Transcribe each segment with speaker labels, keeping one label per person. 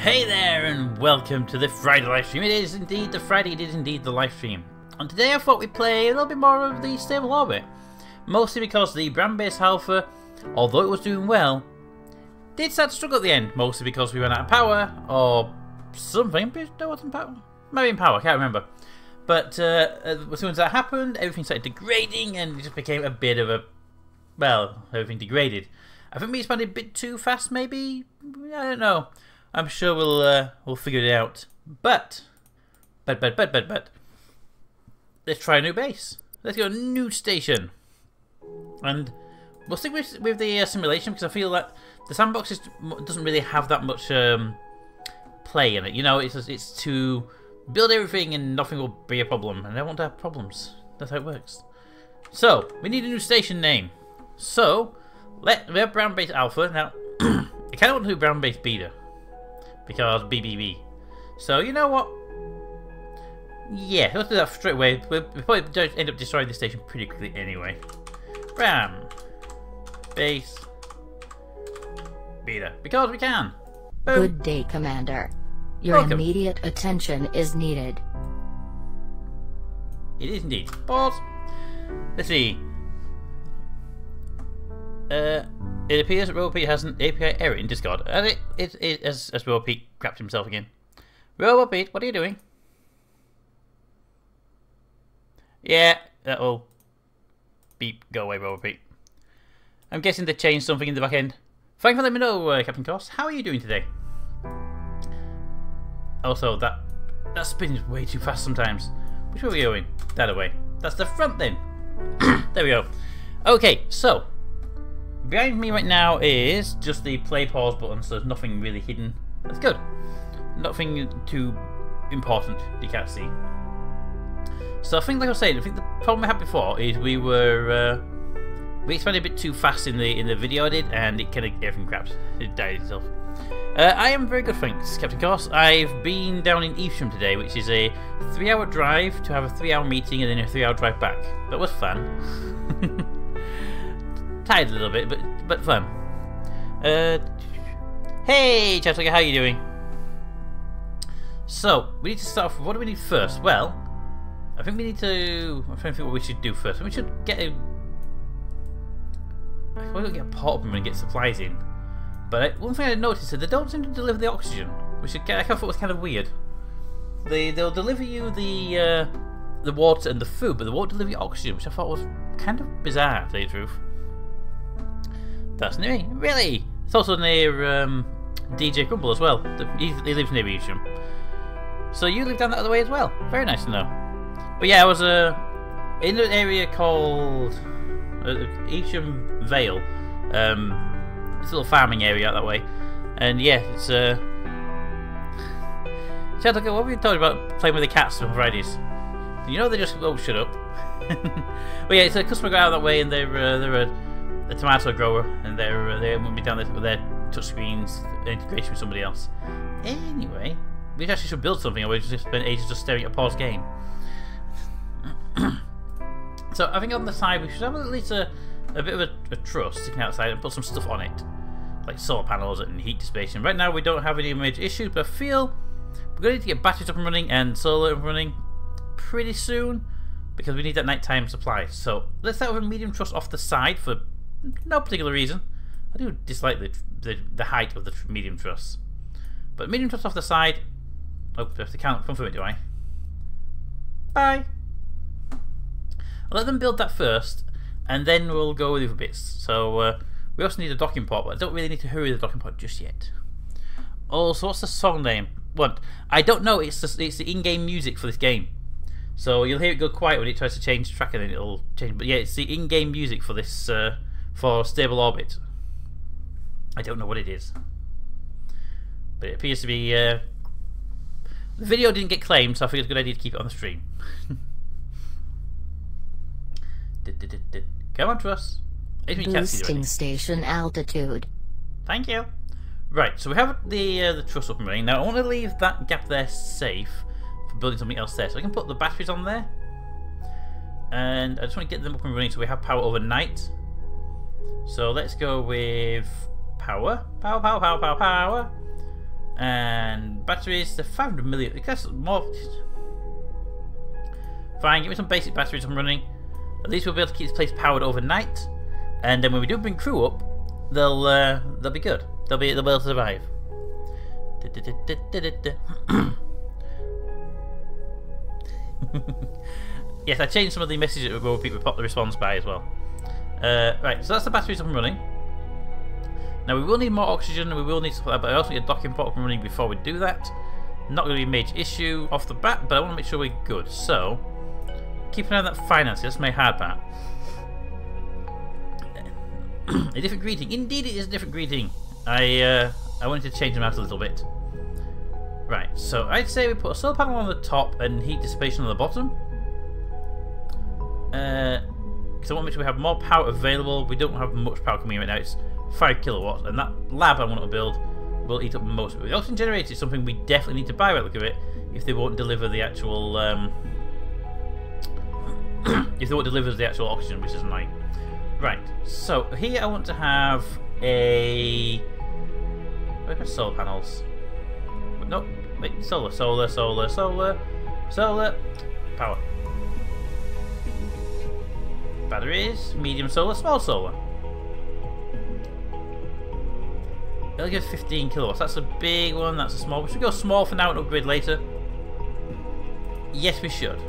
Speaker 1: Hey there and welcome to the Friday livestream. It is indeed the Friday, it is indeed the livestream. And today I thought we'd play a little bit more of the stable orbit. Mostly because the brand-based alpha, although it was doing well, did start to struggle at the end. Mostly because we ran out of power, or something, but there wasn't power. Maybe in power, I can't remember. But as soon as that happened, everything started degrading and it just became a bit of a, well, everything degraded. I think we expanded a bit too fast maybe? I don't know. I'm sure we'll figure it out. But let's try a new base. Let's go new station, and we'll stick with the simulation because I feel that the sandbox doesn't really have that much play in it. You know, it's to build everything and nothing will be a problem, and I don't want to have problems. That's how it works. So we need a new station name. So we have brown base alpha now. I kind of want to do brown base beta. Because BBB. So, you know what? Yeah, let's do that straight away. We'll probably end up destroying the station pretty quickly anyway. Ram. Base. Beta. Because we can. Boom.
Speaker 2: Good day, Commander. Your immediate attention is needed.
Speaker 1: It is indeed. Pause. Let's see. It appears that RoboPete has an API error in Discord, and as RoboPete crapped himself again. RoboPete, what are you doing? Yeah, that'll beep. Go away, RoboPete. I'm guessing they changed something in the back end. Thank you for letting me know, Captain Cost. How are you doing today? Also, that spins way too fast sometimes. Which way are we going? That way. That's the front then. There we go. Okay, so behind me right now is just the play pause button, so there's nothing really hidden. That's good. Nothing too important you can't see. So I think, like I was saying, I think the problem I had before is we expanded a bit too fast in the video I did, and it kind of everything crapped. It died itself. I am very good, thanks, Captain Cost. I've been down in Livestream today, which is a 3-hour drive to have a 3-hour meeting and then a 3-hour drive back. That was fun. Tired a little bit, but fun. Hey, Chatlicker, how are you doing? So, we need to start off with, what do we need first? Well, I think we need to, I'm trying to think what we should do first. We should get a, I don't get a port open and get supplies in. But one thing I noticed is that they don't seem to deliver the oxygen, which I thought was kind of weird. They'll deliver you the water and the food, but they won't deliver you oxygen, which I thought was kind of bizarre, to tell you the truth. That's near me. Really? It's also near DJ Crumble as well. He lives near Evesham. So you live down that other way as well. Very nice to know. But yeah, I was in an area called Evesham Vale. It's a little farming area out that way. And yeah, it's Chad, look, what were you talking about playing with the cats on Fridays? You know they just shut up. But yeah, it's a customer got out that way, and they're a tomato grower, and they won't be down there with their touchscreens integration with somebody else. Anyway, we actually should build something, or we've just spent ages just staring at a paused game. So I think on the side we should have at least a bit of a truss sticking outside and put some stuff on it, like solar panels and heat dissipation. Right now we don't have any major issues, but I feel we're going to need to get batteries up and running and solar up and running pretty soon, because we need that nighttime supply. So let's start with a medium truss off the side for no particular reason. I do dislike the height of the medium truss, but medium truss off the side. Oh, I have to count from it, do I? Bye. I'll let them build that first, and then we'll go with the other bits. So we also need a docking port, but I don't really need to hurry the docking port just yet. Also, what's the song name? What? I don't know. It's the in-game music for this game. So you'll hear it go quiet when it tries to change track, and then it'll change. But yeah, it's the in-game music for this for Stable Orbit. I don't know what it is, but it appears to be. The video didn't get claimed, so I figured it's a good idea to keep it on the stream. Come on, Truss.
Speaker 2: Boosting station altitude.
Speaker 1: Thank you. Right, so we have the truss up and running. Now I want to leave that gap there safe for building something else there. So I can put the batteries on there. And I just want to get them up and running so we have power overnight. So let's go with power. Power. And batteries, the 500 million. That's more. Fine, give me some basic batteries I'm running. At least we'll be able to keep this place powered overnight. And then when we do bring crew up, they'll be good. They'll be able to survive. Yes, I changed some of the messages that people pop the response by as well. Right, so that's the batteries I'm running. Now we will need more oxygen and we will need stuff like that, but I also need a docking port up and running before we do that. Not going to be a major issue off the bat, but I want to make sure we're good. So, keep an eye on that finances, that's my hard part. A different greeting. Indeed it is a different greeting. I wanted to change them out a little bit. Right, so I'd say we put a solar panel on the top and heat dissipation on the bottom. Because I want to make sure we have more power available. We don't have much power coming in right now. It's 5 kilowatts, and that lab I want to build will eat up most of it. The oxygen generator is something we definitely need to buy by the look of it, if they won't deliver the actual oxygen, which is annoying. Right, so here I want to have a... where's my solar panels? Nope, wait, solar, power. Batteries, medium solar, small solar. It'll give 15 kilowatts. That's a big one, that's a small one. We should go small for now and upgrade later. Yes, we should.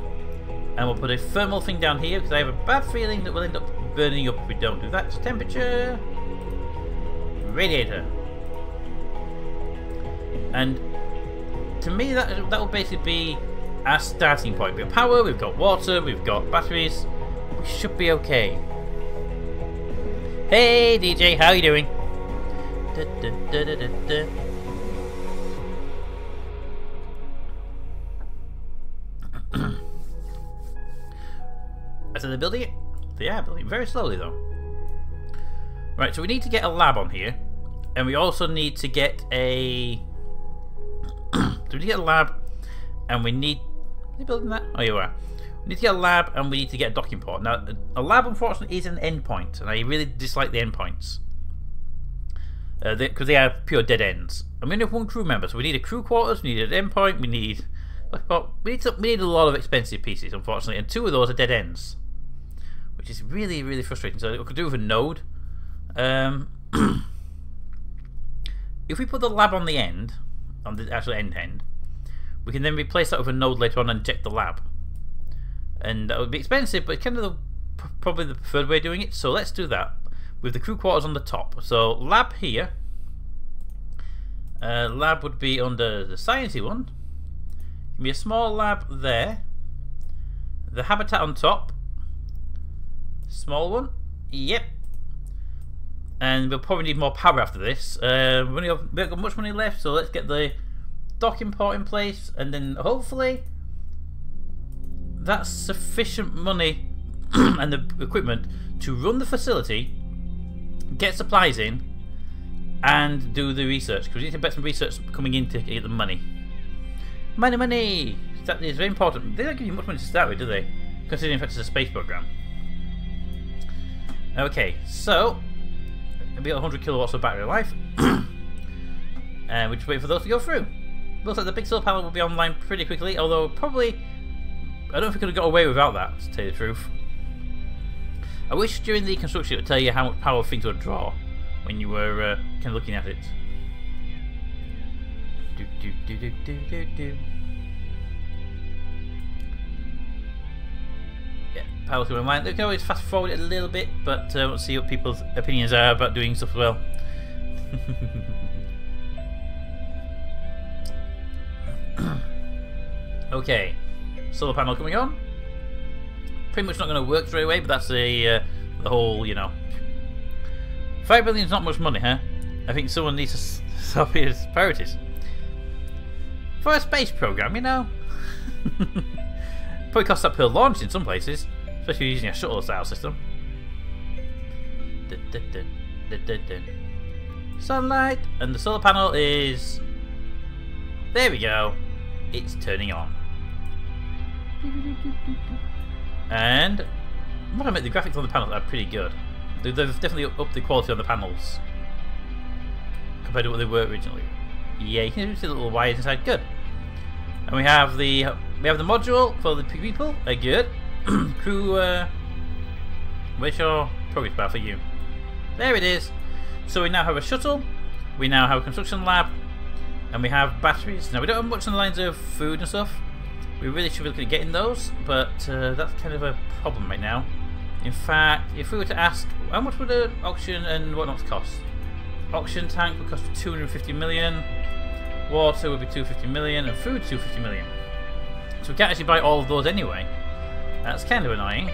Speaker 1: And we'll put a thermal thing down here because I have a bad feeling that we'll end up burning up if we don't do that. So temperature, radiator. And to me that will basically be our starting point. We've got power, we've got water, we've got batteries. We should be okay. Hey DJ, how you doing? So they're building it? They are building it very slowly though. Right, so we need to get a lab on here. And we also need to get a... so we need to get a lab and we need... Are you building that? Oh, you are. We need to get a lab and we need to get a docking port. Now, a lab unfortunately is an endpoint, and I really dislike the endpoints. Because they are pure dead ends. And we only have one crew member, so we need a crew quarters, we need an endpoint, we need a lot of expensive pieces, unfortunately, and 2 of those are dead ends. Which is really, really frustrating. So we could do with a node. If we put the lab on the end, on the actual end, we can then replace that with a node later on and inject the lab. And that would be expensive, but kind of probably the preferred way of doing it. So let's do that with the crew quarters on the top. So lab here. Lab would be under the sciencey one. Give me a small lab there. The habitat on top. Small one. Yep. And we'll probably need more power after this. We haven't got much money left, so let's get the docking port in place, and then hopefully that's sufficient money and the equipment to run the facility, get supplies in, and do the research, because we need to bet some research coming in to get the money. Money! That is very important. They don't give you much money to start with, do they? Considering in fact it's a space program. Okay, so we've got 100 kilowatts of battery life. And we're just waiting for those to go through. Looks like the big solar panel will be online pretty quickly, although probably I don't know if we could have got away without that, to tell you the truth. I wish during the construction it would tell you how much power things would draw when you were kind of looking at it. Yeah, power's going online. They can always fast forward it a little bit, but we'll see what people's opinions are about doing stuff as well. Okay, solar panel coming on. Pretty much not going to work straight away, but that's the whole, you know. 5 billion is not much money, huh? I think someone needs to stop his priorities. For a space program, you know. Probably costs that per launch in some places, especially using a shuttle style system. Sunlight, and the solar panel is... There we go. It's turning on. And I want to make the graphics on the panels are pretty good. They've definitely upped the quality on the panels compared to what they were originally. Yeah, you can see the little wires inside. Good. And we have the module for the people. Good. Crew. Where's your progress bar for you? There it is. So we now have a shuttle. We now have a construction lab, and we have batteries. Now we don't have much on the lines of food and stuff. We really should be looking at getting those, but that's kind of a problem right now. In fact, if we were to ask, how much would an oxygen and whatnot cost? Oxygen tank would cost 250 million, water would be 250 million, and food 250 million. So we can't actually buy all of those anyway. That's kind of annoying.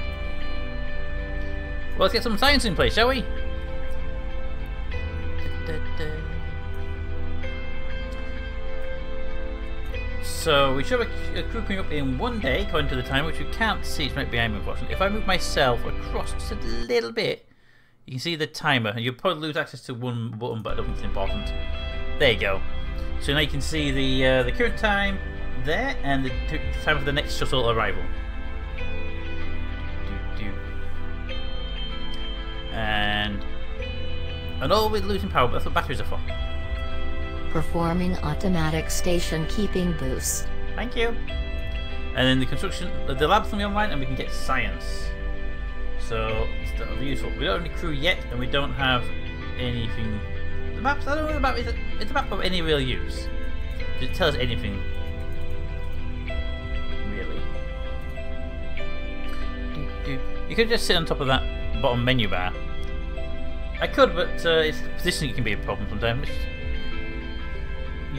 Speaker 1: Well, let's get some science in place, shall we? So we should have a crew coming up in 1 day, according to the time, which we can't see. It's right behind me, unfortunately. If I move myself across just a little bit, you can see the timer, and you'll probably lose access to one button, but I don't think it's important. There you go. So now you can see the current time there, and the time of the next shuttle arrival. And all with losing power, but that's what batteries are for.
Speaker 2: Performing automatic station keeping boost.
Speaker 1: Thank you. And then the construction, the lab's gonna be online, and we can get science. So that'll be useful. We don't have any crew yet, and we don't have anything. The maps, I don't know the map. It's a map of any real use. Does it tell us anything? Really? You could just sit on top of that bottom menu bar. I could, but it's the positioning can be a problem sometimes.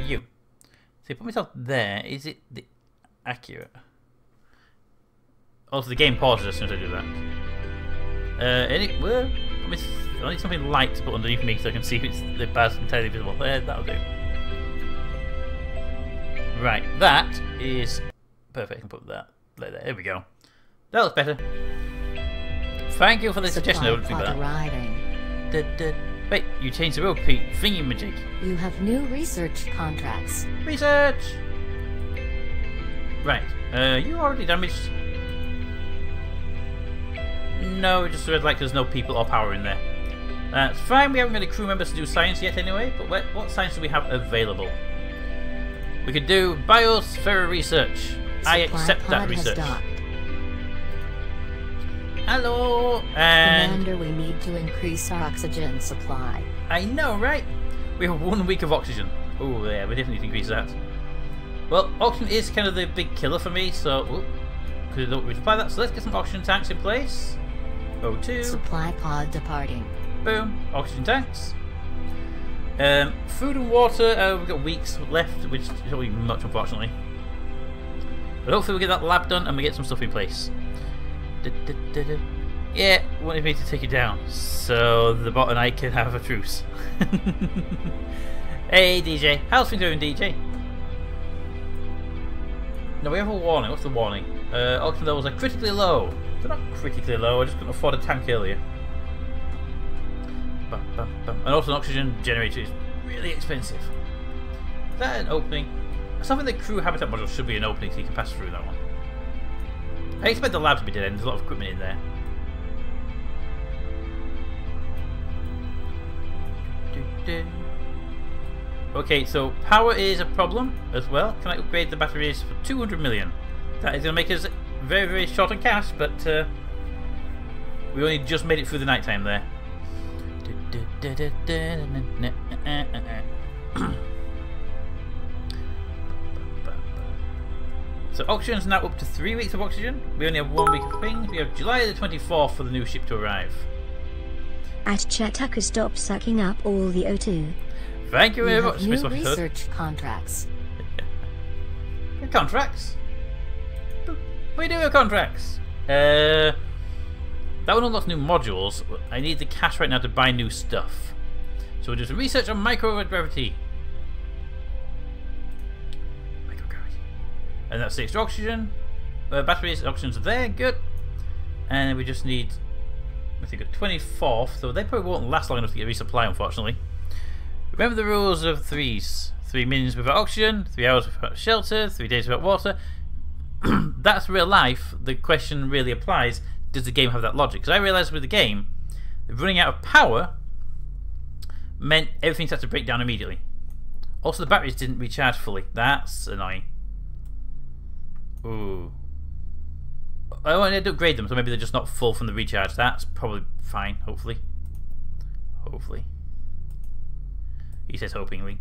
Speaker 1: You. So put myself there. Is it accurate? Also, the game pauses as soon as I do that. I need something light to put underneath me so I can see if it's the bar's entirely visible. There, that'll do. Right, that is perfect. I can put that there. There we go. That looks better. Thank you for the suggestion. I would think that. Wait, you changed the road, Pete. Thingy-majig.
Speaker 2: You have new research contracts.
Speaker 1: Research! Right. You already damaged. No, just red light because there's no people or power in there. That's fine. We haven't got any crew members to do science yet anyway, but what science do we have available? We could do biosphera research. I accept that research. Hello, and
Speaker 2: Commander, we need to increase our oxygen supply.
Speaker 1: I know, right? We have 1 week of oxygen. Oh, yeah, we definitely need to increase that. Well, oxygen is kind of the big killer for me, so because I don't resupply that. So let's get some oxygen tanks in place. O2.
Speaker 2: Supply pod departing.
Speaker 1: Boom. Oxygen tanks. Food and water. We've got weeks left, which is not really much, unfortunately. But hopefully we get that lab done and we get some stuff in place. Yeah, wanted me to take it down so the bot and I can have a truce. Hey DJ, how's things going, DJ? No, we have a warning. What's the warning? Oxygen levels are critically low. They're not critically low, I just couldn't afford a tank earlier. And also an oxygen generator is really expensive. Is that an opening? Something the crew habitat module should be an opening so you can pass through that one. I expect the lab to be dead end, there's a lot of equipment in there. Okay, so power is a problem as well. Can I upgrade the batteries for 200 million? That is going to make us very, very short on cash, but we only just made it through the night time there. So oxygen's now up to 3 weeks of oxygen. We only have 1 week of things. We have July the 24th for the new ship to arrive.
Speaker 3: At Chetaku, stop sucking up all the O2.
Speaker 1: Thank you very much,
Speaker 2: New research contracts.
Speaker 1: Contracts? We do have contracts. That one unlocks new modules. I need the cash right now to buy new stuff. So we'll do some research on microgravity. And that's the extra oxygen. Batteries, oxygen's are there, good. And we just need, I think, a 24th, so they probably won't last long enough to get resupply, unfortunately. Remember the rules of threes. 3 minutes without oxygen, 3 hours without shelter, 3 days without water. That's real life. The question really applies, does the game have that logic? Because I realised with the game, running out of power meant everything starts to break down immediately. Also, the batteries didn't recharge fully. That's annoying. Ooh. I wanted to upgrade them, so maybe they're just not full from the recharge. That's probably fine, hopefully. Hopefully. He says hopingly.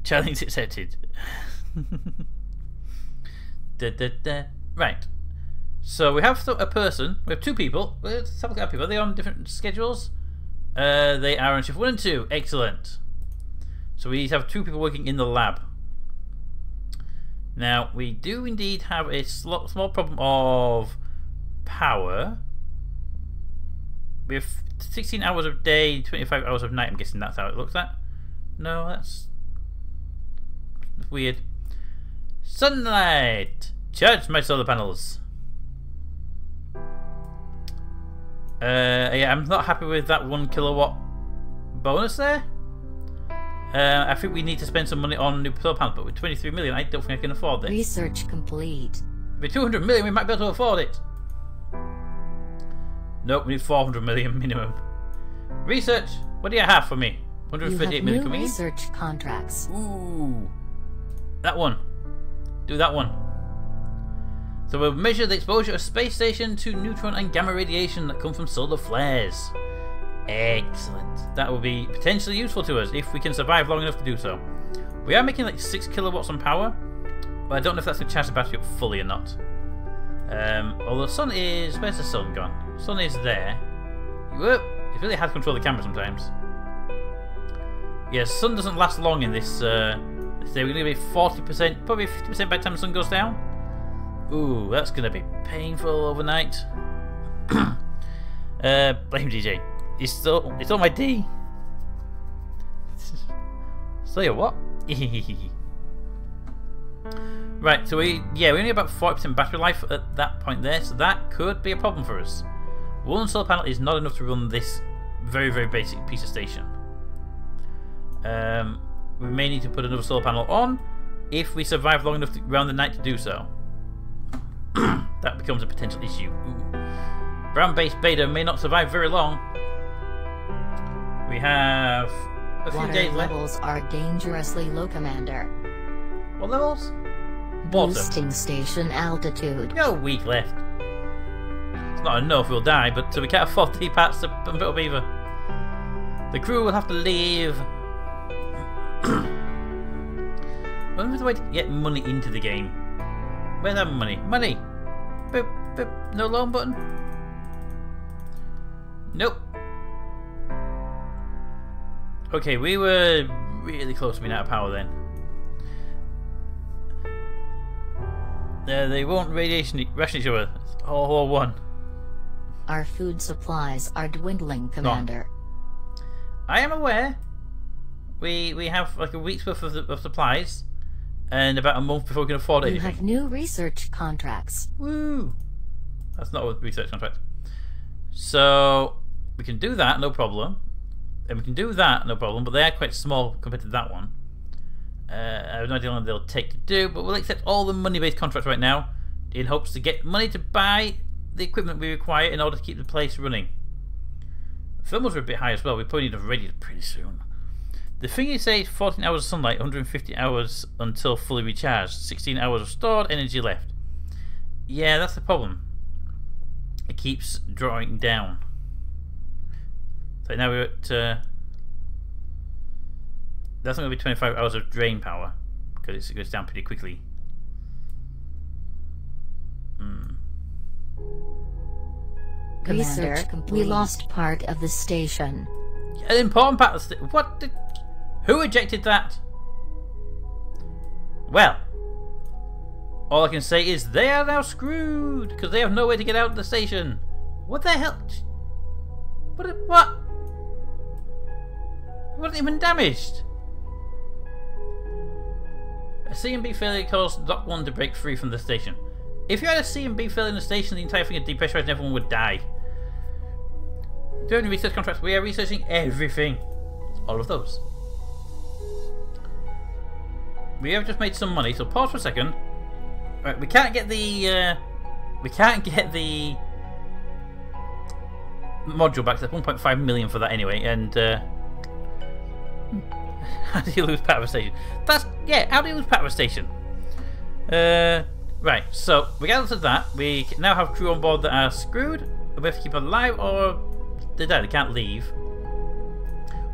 Speaker 1: Challenge accepted. Right. So we have a person. We have two people. Let's have a look at people. Are they on different schedules? They are on shift 1 and 2. Excellent. So we have two people working in the lab. Now, we do indeed have a small problem of power. We have 16 hours of day, 25 hours of night. I'm guessing that's how it looks at. No, that's weird. Sunlight! Charge my solar panels. Yeah, I'm not happy with that 1 kilowatt bonus there. I think we need to spend some money on new solar panels, but with 23 million, I don't think I can afford this.
Speaker 2: Research complete.
Speaker 1: With 200 million, we might be able to afford it. Nope, we need 400 million minimum. Research, what do you have for me? 158 million coming in.
Speaker 2: Research contracts.
Speaker 1: Ooh, that one. Do that one. So we'll measure the exposure of space station to neutron and gamma radiation that come from solar flares. Excellent. That will be potentially useful to us if we can survive long enough to do so. We are making like 6 kilowatts on power, but I don't know if that's going to charge the battery up fully or not. Although the sun is... Where's the sun gone? The sun is there. Whoop! It's really hard to control the camera sometimes. Yeah, sun doesn't last long in this day. We're going to be 40%, probably 50% by the time the sun goes down. Ooh, that's going to be painful overnight. Blame DJ. It's on my D. Say what? Right, so we only about 40% battery life at that point there, so that could be a problem for us. One solar panel is not enough to run this very, very basic piece of station. We may need to put another solar panel on if we survive long enough around the night to do so. That becomes a potential issue. Ooh. Brown base beta may not survive very long. We have a few
Speaker 2: Water
Speaker 1: days left.
Speaker 2: levels are dangerously low, Commander.
Speaker 1: What levels? Water.
Speaker 2: Boosting station altitude.
Speaker 1: No week left. It's not enough, we'll die, but we can't afford T-Pats to pump it up either. The crew will have to leave. When was the way to get money into the game? Where's that money? Money! Boop, boop. No loan button? Nope. Okay, we were really close to being out of power then. They won't ration each other. It's all one.
Speaker 2: Our food supplies are dwindling, Commander.
Speaker 1: I am aware. We have like a week's worth of supplies, and about a month before we can afford anything.
Speaker 2: You have new research contracts.
Speaker 1: Woo! That's not a research contract. So we can do that, no problem. And we can do that, no problem. But they are quite small compared to that one. I have no idea how long they'll take to do, but we'll accept all the money-based contracts right now in hopes to get money to buy the equipment we require in order to keep the place running. Thermals are a bit high as well. We probably need a radiator pretty soon. The thing you say 14 hours of sunlight, 150 hours until fully recharged, 16 hours of stored energy left. Yeah, that's the problem. It keeps drawing down. So now we're at... that's not going to be 25 hours of drain power, because it goes down pretty quickly.
Speaker 2: Commander, we lost part of the station.
Speaker 1: An important part of the what? Who ejected that? Well, all I can say is they are now screwed, because they have no way to get out of the station. What the hell? What? It wasn't even damaged. A C&B failure caused Dock 1 to break free from the station. If you had a C&B failure in the station, the entire thing would depressurize and everyone would die. During research contracts, we are researching everything. All of those. We have just made some money, so pause for a second. Right, we can't get the module back. That's 1.5 million for that anyway, and How do you lose power of a station? That's, yeah, how do you lose power of a station? Right, so regardless of that, we now have crew on board that are screwed. We have to keep them alive or they're dead, they can't leave.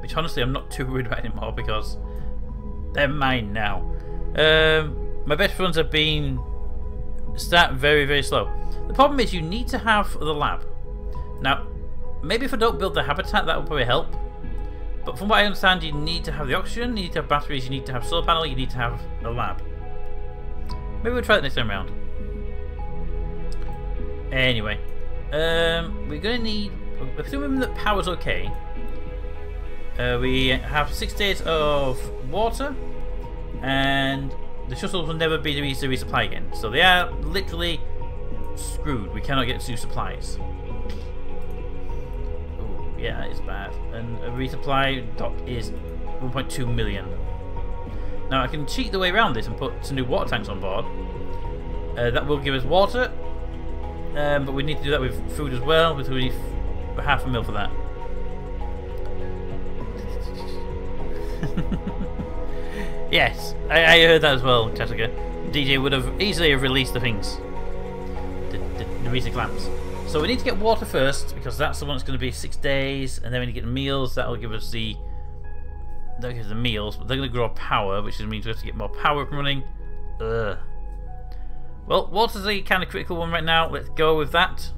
Speaker 1: Which honestly I'm not too worried about anymore because they're mine now. My best runs have been start very, very slow. The problem is you need to have the lab. Now, maybe if I don't build the habitat that will probably help. But from what I understand, you need to have the oxygen, you need to have batteries, you need to have solar panel, you need to have a lab. Maybe we'll try that next time around. Anyway, we're going to need, assuming that power's okay, we have 6 days of water, and the shuttles will never be easy to resupply again. So they are literally screwed. We cannot get new supplies. Ooh, yeah, that is bad. And a resupply dock is 1.2 million. Now I can cheat the way around this and put some new water tanks on board. That will give us water, but we need to do that with food as well. We need half a mil for that. Yes, I heard that as well, Jessica. DJ would have easily have released the things, the recent lamps. So we need to get water first because that's the one that's going to be 6 days, and then we need to get meals. That will give us the. That gives the meals, but they're going to grow power, which means we have to get more power up and running. Ugh. Well, water's a kind of critical one right now. Let's go with that.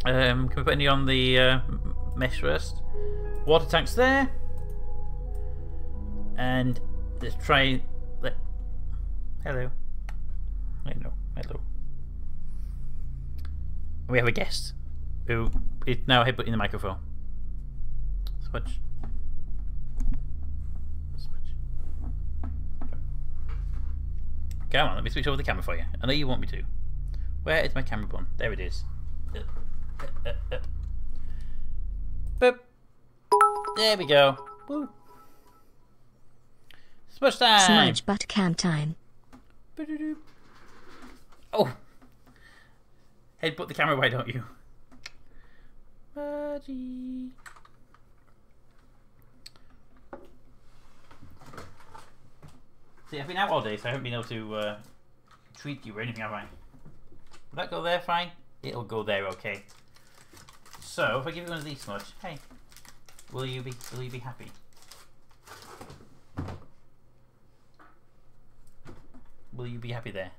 Speaker 1: Can we put any on the mesh first? Water tanks there. And let's try. Hello. Hello. Hello. We have a guest who is now headbutting the microphone. Switch. Come on, let me switch over the camera for you. I know you want me to. Where is my camera button? There it is. Boop. There we go. Woo. Smudge time!
Speaker 3: Smudge butt cam time.
Speaker 1: Oh! Headbutt the camera, why don't you? Smudgy. See, I've been out all day, so I haven't been able to treat you or anything, have I? Will that go there fine? It'll go there okay. So, if I give you one of these, Smudge, hey, will you be happy? Will you be happy there?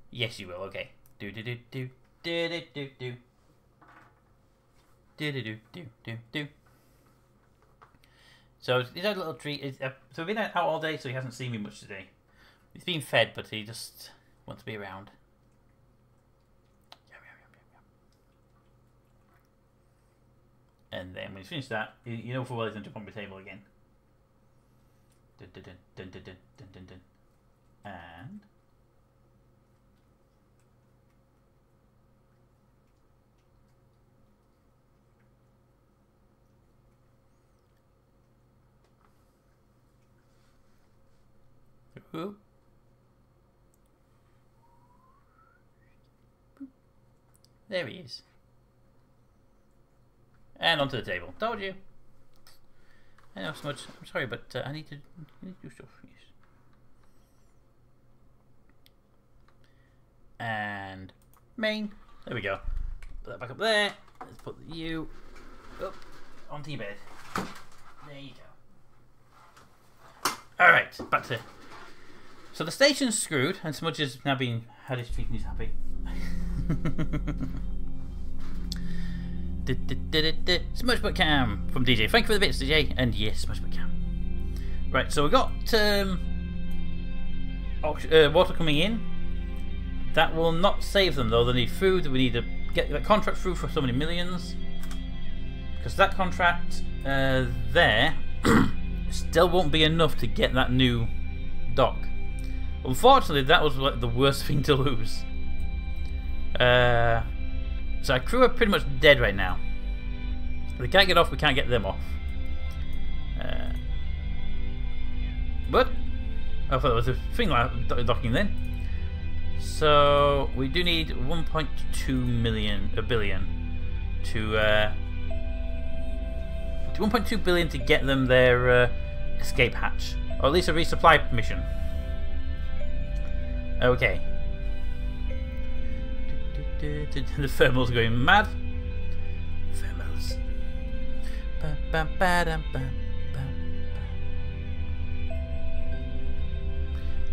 Speaker 1: Yes, you will. Okay. Do do do do do do do do do do do do do. So he's had a little treat. So we've been out all day, so he hasn't seen me much today. He's been fed, but he just wants to be around. And then when he's finished that, you know full well he's going to jump on the table again. Dun, dun, dun, dun, dun, dun, dun, dun, dun. And ooh. There he is. And onto the table. Told you. I know so much. I'm sorry, but I need to do stuff. Yes. And main. There we go. Put that back up there. Let's put you up onto your bed. There you go. Alright, back to. So the station's screwed, and Smudge has now been had his treat and he's happy. Smudge Butt Cam from DJ. Thank you for the bits, DJ. And yes, Smudge Butt Cam. Right, so we got water coming in. That will not save them though. They need food. We need to get that contract through for so many millions. Because that contract there still won't be enough to get that new dock. Unfortunately, that was like the worst thing to lose. So our crew are pretty much dead right now. They can't get off, we can't get them off. But I thought there was a thing like docking then. So we do need 1.2 billion to 1.2 billion to get them their escape hatch, or at least a resupply mission. Okay. The thermals are going mad. Thermals.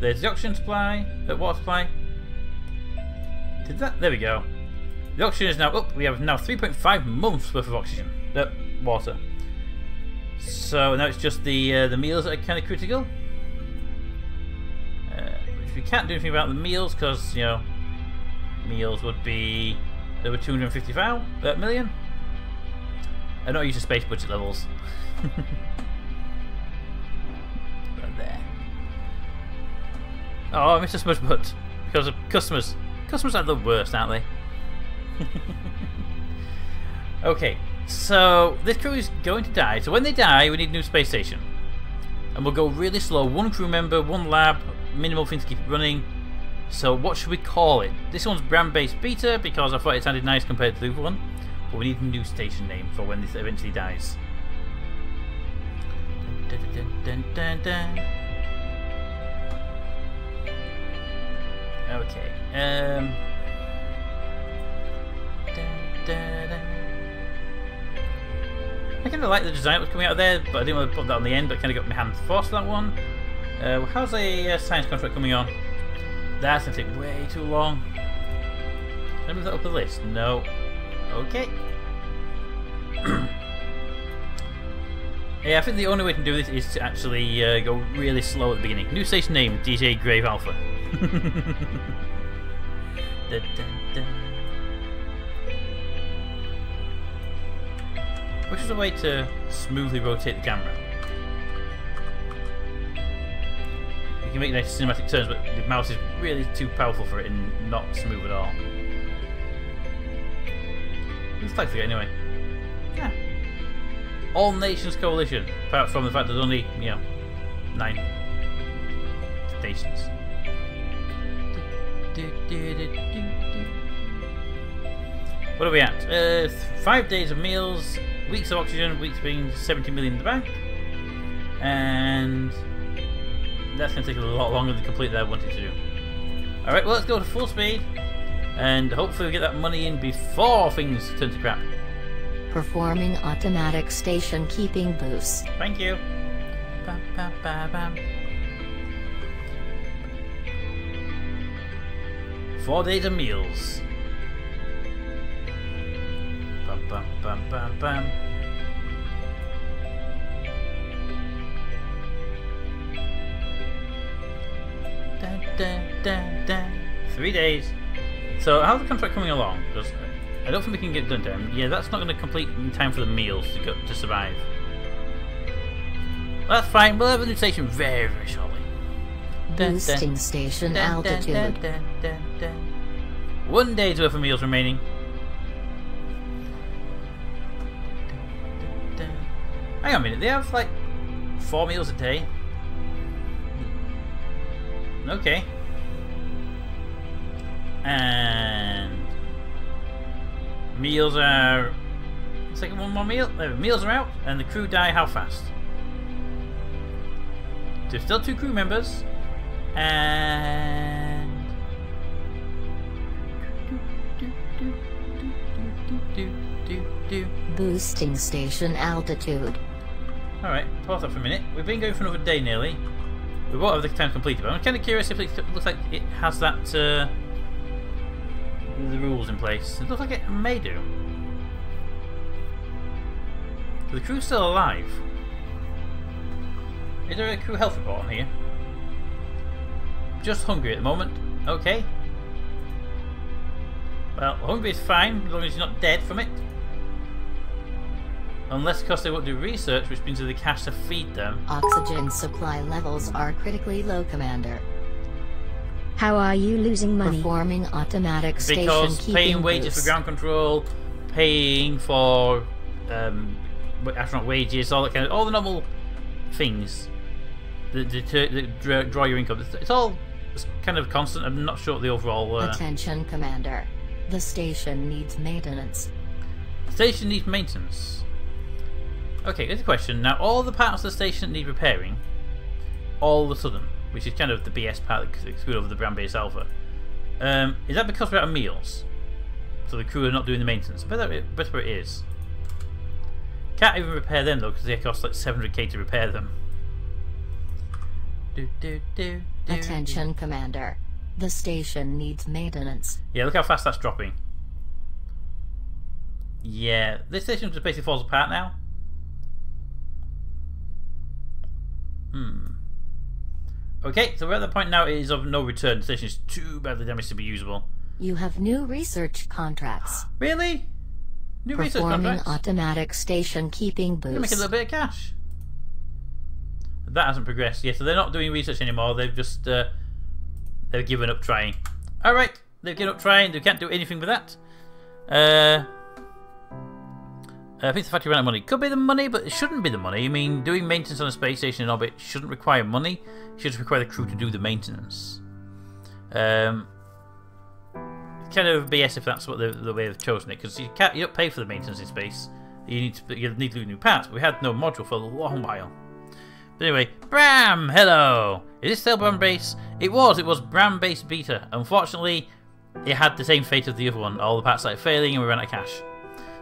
Speaker 1: There's the oxygen supply, water supply. Did that? There we go. The oxygen is now up. We have now 3.5 months worth of oxygen, water. So now it's just the meals that are kind of critical. Which we can't do anything about the meals because, you know, meals would be over 250 million. I'm not used to space budget levels. There. Oh, I missed a smudge butt because of customers. Customers are the worst, aren't they? Okay, so this crew is going to die. So when they die, we need a new space station, and we'll go really slow. 1 crew member, 1 lab, minimal things to keep it running. So what should we call it? This one's brand-based beta because I thought it sounded nice compared to the other one. But we need a new station name for when this eventually dies. Dun, dun, dun, dun, dun. Okay. Dun, dun, dun. I kind of like the design that was coming out there, but I didn't want to put that on the end. But kind of got my hand forced for that one. How's a science contract coming on? That's going to take way too long. Let me move that up the list. No. Okay. Yeah, I think the only way to do this is to actually go really slow at the beginning. New station name, DJ Grave Alpha. Dun, dun, dun. Which is a way to smoothly rotate the camera. You can make nice cinematic turns, but the mouse is really too powerful for it and not smooth at all. It's like to get anyway. Yeah. All Nations Coalition, apart from the fact there's only, you know, 9 stations. What are we at? 5 days of meals, weeks of oxygen, weeks being 70 million in the bank, and that's going to take a lot longer to complete that I wanted to do. Alright, well, let's go to full speed, and hopefully we get that money in before things turn to crap.
Speaker 2: Performing automatic station keeping boost.
Speaker 1: Thank you. Bam, bam, bam, bam. 4 days of meals. Bam, bam, bam, bam, bam. Dun, dun, dun, dun. 3 days. So how's the contract coming along? Because I don't think we can get done time. Yeah, that's not going to complete in time for the meals to survive. Well, that's fine. We'll have a new station very, very shortly.
Speaker 2: Boosting station altitude.
Speaker 1: 1 day's worth of meals remaining. Hang on a minute. They have like 4 meals a day. Okay. And meals are... Let's take 1 more meal. Meals are out, and the crew die how fast? There's still 2 crew members, and...
Speaker 2: Boosting station altitude.
Speaker 1: Alright, pause that for a minute. We've been going for another day nearly. We won't have the time completed, but I'm kind of curious if it looks like it has that, the rules in place. It looks like it may do. The crew's still alive. Is there a crew health report on here? Just hungry at the moment. Okay. Well, hungry is fine, as long as you're not dead from it. Unless, because they won't do research, which means that the cash to feed them.
Speaker 2: Oxygen supply levels are critically low, Commander.
Speaker 3: How are you losing money?
Speaker 2: Performing automatic station
Speaker 1: because
Speaker 2: keeping
Speaker 1: paying wages
Speaker 2: boost.
Speaker 1: for ground control, paying for astronaut wages, all that kind of, all the normal things that draw your income. It's all kind of constant. I'm not sure what the overall.
Speaker 2: Attention, Commander. The station needs maintenance.
Speaker 1: Station needs maintenance. Okay, here's a question. Now, all the parts of the station need repairing, all of a sudden, which is kind of the BS part that screwed over the Brand-based Alpha. Is that because we're out of meals? So the crew are not doing the maintenance? I bet that's where it is. Can't even repair them though, because they cost like 700k to repair them.
Speaker 2: Attention, Commander. The station needs maintenance.
Speaker 1: Yeah, look how fast that's dropping. Yeah, this station just basically falls apart now. Okay, so we're at the point now it is of no return. The station is too badly damaged to be usable.
Speaker 2: You have new research contracts.
Speaker 1: Really? New research
Speaker 2: Performing
Speaker 1: contracts?
Speaker 2: automatic station keeping boost.
Speaker 1: We're gonna make a little bit of cash. That hasn't progressed. Yeah, so they're not doing research anymore. They've just they've given up trying. All right, they've given up trying. They can't do anything with that. I think the factory ran out of money. Could be the money, but it shouldn't be the money. I mean, doing maintenance on a space station in orbit shouldn't require money. It should just require the crew to do the maintenance. Kind of BS if that's what the way they've chosen it, because you don't pay for the maintenance in space. You need to do new parts. But we had no module for a long while. But anyway, Bram, hello. Is this still Bram base? It was Bram base beta. Unfortunately, it had the same fate as the other one. All the parts started failing, and we ran out of cash.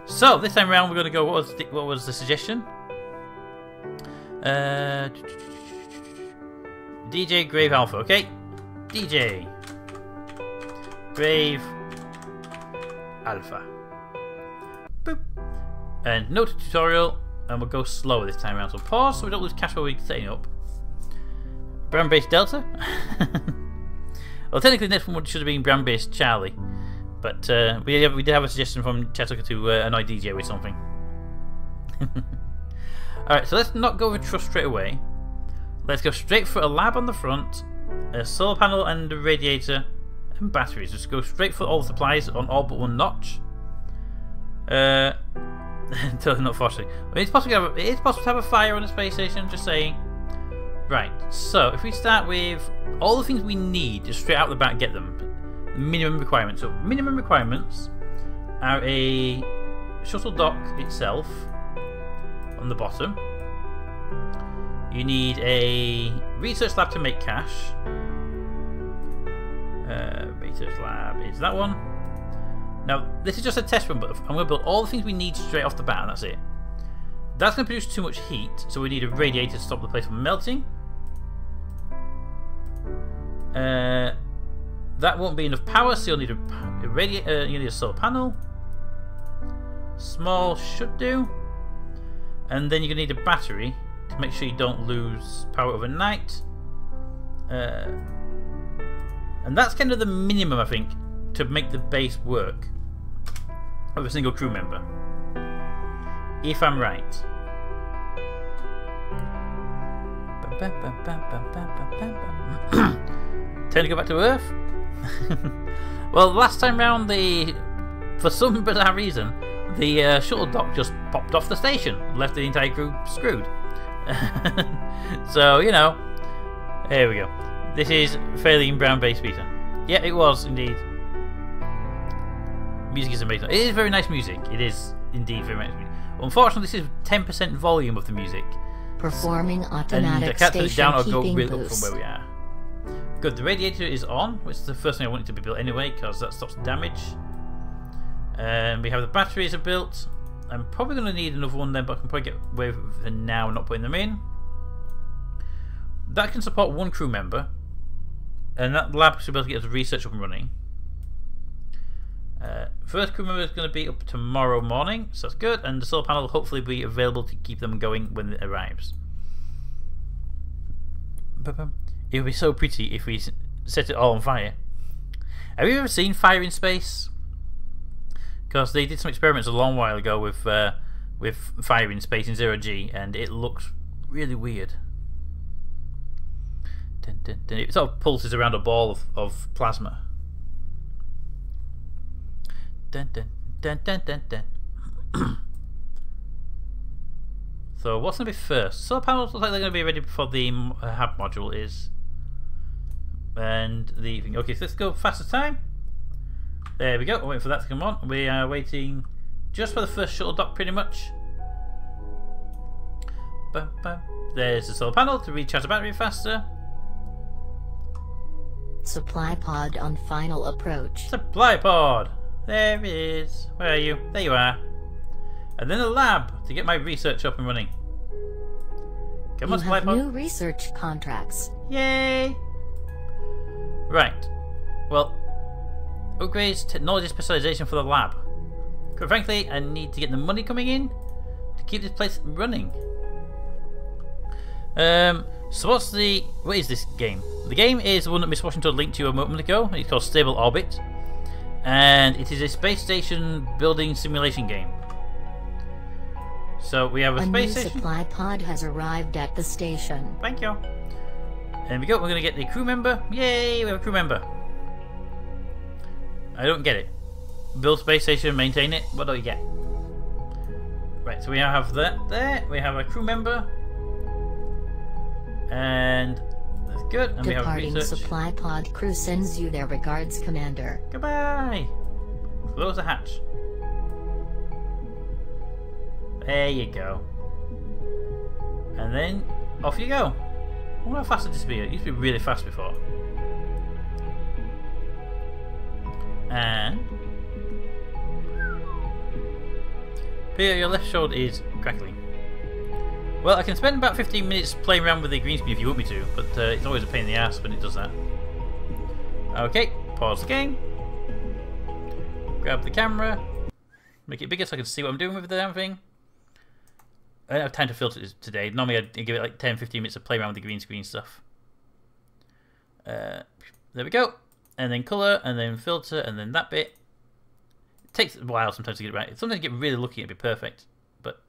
Speaker 1: So this time around, we're going to go. What was the suggestion? DJ Grave Alpha. Okay, DJ Grave Alpha. Boop. And no tutorial, and we'll go slower this time around. So pause so we don't lose cash while we're setting up. Brand based Delta. Well, technically, this one should have been brand based Charlie. But we did have a suggestion from Chatuka to annoy DJ with something. Alright, so let's not go with trust straight away. Let's go straight for a lab on the front, a solar panel and a radiator, and batteries. Just go straight for all the supplies on all but one notch. Totally not fortunately. It is possible to have a fire on a space station, just saying. Right, so if we start with all the things we need, just straight out the bat, get them. Minimum requirements. So minimum requirements are a shuttle dock itself on the bottom. You need a research lab to make cash. Research lab is that one. Now this is just a test run, but I'm going to build all the things we need straight off the bat, and that's it. That's going to produce too much heat, so we need a radiator to stop the place from melting. That won't be enough power, so you'll need a radiator. You need a solar panel. Small should do, and then you're gonna need a battery to make sure you don't lose power overnight. And that's kind of the minimum, I think, to make the base work of a single crew member, if I'm right. Time to go back to Earth. Well, last time round, for some bizarre reason, the shuttle dock just popped off the station, left the entire crew screwed. So, you know, there we go. This is failing Brown base beta. Yeah, it was indeed. Music is amazing. It is very nice music. It is indeed very nice music. Unfortunately, this is 10% volume of the music.
Speaker 2: Performing automatic
Speaker 1: and I can't turn it down or go
Speaker 2: keeping
Speaker 1: real up
Speaker 2: boost.
Speaker 1: from where we are. Good, the radiator is on, which is the first thing I want it to be built anyway, because that stops damage. And we have the batteries are built. I'm probably going to need another one then, but I can probably get away with them now and not putting them in. That can support one crew member, and that lab should be able to get us research up and running. First crew member is going to be up tomorrow morning, so that's good, and the solar panel will hopefully be available to keep them going when it arrives. It would be so pretty if we set it all on fire. Have you ever seen fire in space? Because they did some experiments a long while ago with fire in space in 0G, and it looks really weird. Dun, dun, dun. It sort of pulses around a ball of plasma. Dun, dun, dun, dun, dun, dun. So what's going to be first? Solar panels look like they're going to be ready before the hab module is. And the thing. Okay, so let's go faster time. There we go. We're waiting for that to come on. We are waiting just for the first shuttle dock, pretty much. There's the solar panel to recharge the battery faster.
Speaker 2: Supply pod on final approach.
Speaker 1: Supply pod! There it is. Where are you? There you are. And then the lab to get my research up and running. Come on,
Speaker 2: You
Speaker 1: supply
Speaker 2: have
Speaker 1: pod.
Speaker 2: new research contracts.
Speaker 1: Yay! Right. Well, upgrades technology specialization for the lab. Quite frankly, I need to get the money coming in to keep this place running. So what is this game? The game is the one that Miss Washington linked to you a moment ago. It's called Stable Orbit, and it is a space station building simulation game. So we have a space
Speaker 2: new
Speaker 1: station.
Speaker 2: Supply pod has arrived at the station.
Speaker 1: Thank you. And we go. We're gonna get the crew member. Yay! We have a crew member. I don't get it. Build space station, maintain it. What do you get? Right. So we have that there. We have a crew member. And that's good. And
Speaker 2: Departing
Speaker 1: we have research.
Speaker 2: supply pod crew sends you their regards, Commander.
Speaker 1: Goodbye. Close the hatch. There you go. And then off you go. I wonder how fast it used to be. It used to be really fast before. And Peter, your left shoulder is crackling. Well, I can spend about 15 minutes playing around with the green screen if you want me to, but it's always a pain in the ass when it does that. Okay, pause the game. Grab the camera. Make it bigger so I can see what I'm doing with the damn thing. I don't have time to filter it today. Normally I'd give it like 10-15 minutes to play around with the green screen stuff. There we go. And then colour, and then filter, and then that bit. It takes a while sometimes to get it right. Sometimes you get really lucky and it'd be perfect. But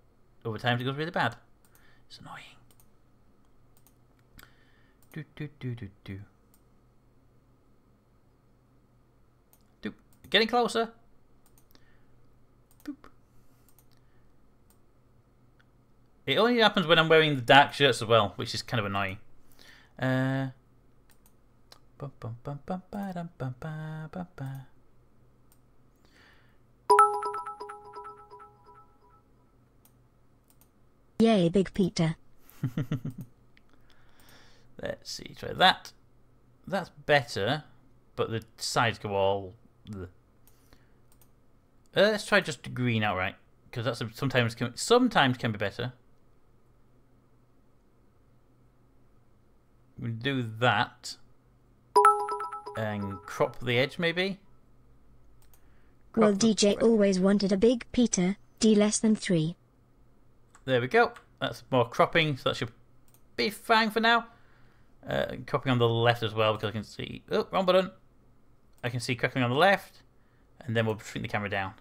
Speaker 1: over time it goes really bad. It's annoying. Do. Getting closer. Boop. It only happens when I'm wearing the dark shirts as well, which is kind of annoying.
Speaker 3: Yay, Big Peter.
Speaker 1: Let's see, try that. That's better, but the sides go all. Let's try just green outright, because that's sometimes can be better. We'll do that and crop the edge maybe.
Speaker 3: Well, DJ always wanted a Big Peter, D less than 3.
Speaker 1: There we go. That's more cropping, so that should be fine for now. Cropping on the left as well, because I can see... Oh, wrong button. I can see crackling on the left, and then we'll shrink the camera down.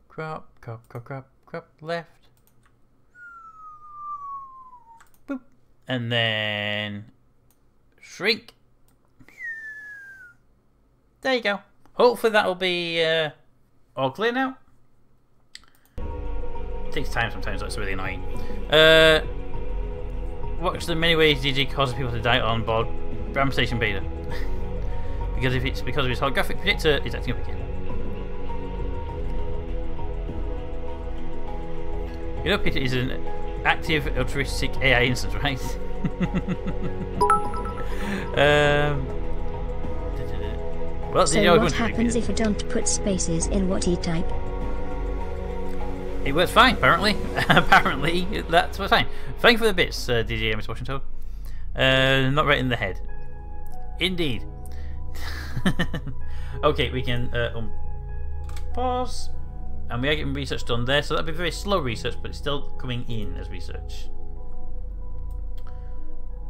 Speaker 1: Crop, crop, crop, crop, crop, left. Boop. And then... shrink. There you go. Hopefully that'll be all clear now. It takes time sometimes, that's really annoying. Watch the many ways DJ causes people to die on board Ram Station Beta. Because of its holographic predictor is acting up again. You know, Peter is an active altruistic AI instance, right? Well,
Speaker 3: so what happens if I don't put spaces in what you type?
Speaker 1: It works fine, apparently. Apparently, that's what's fine. Thank you for the bits, DJ Miss Washington. Not right in the head. Indeed. Okay, we can pause. And we are getting research done there, so that'll be very slow research, but it's still coming in as research.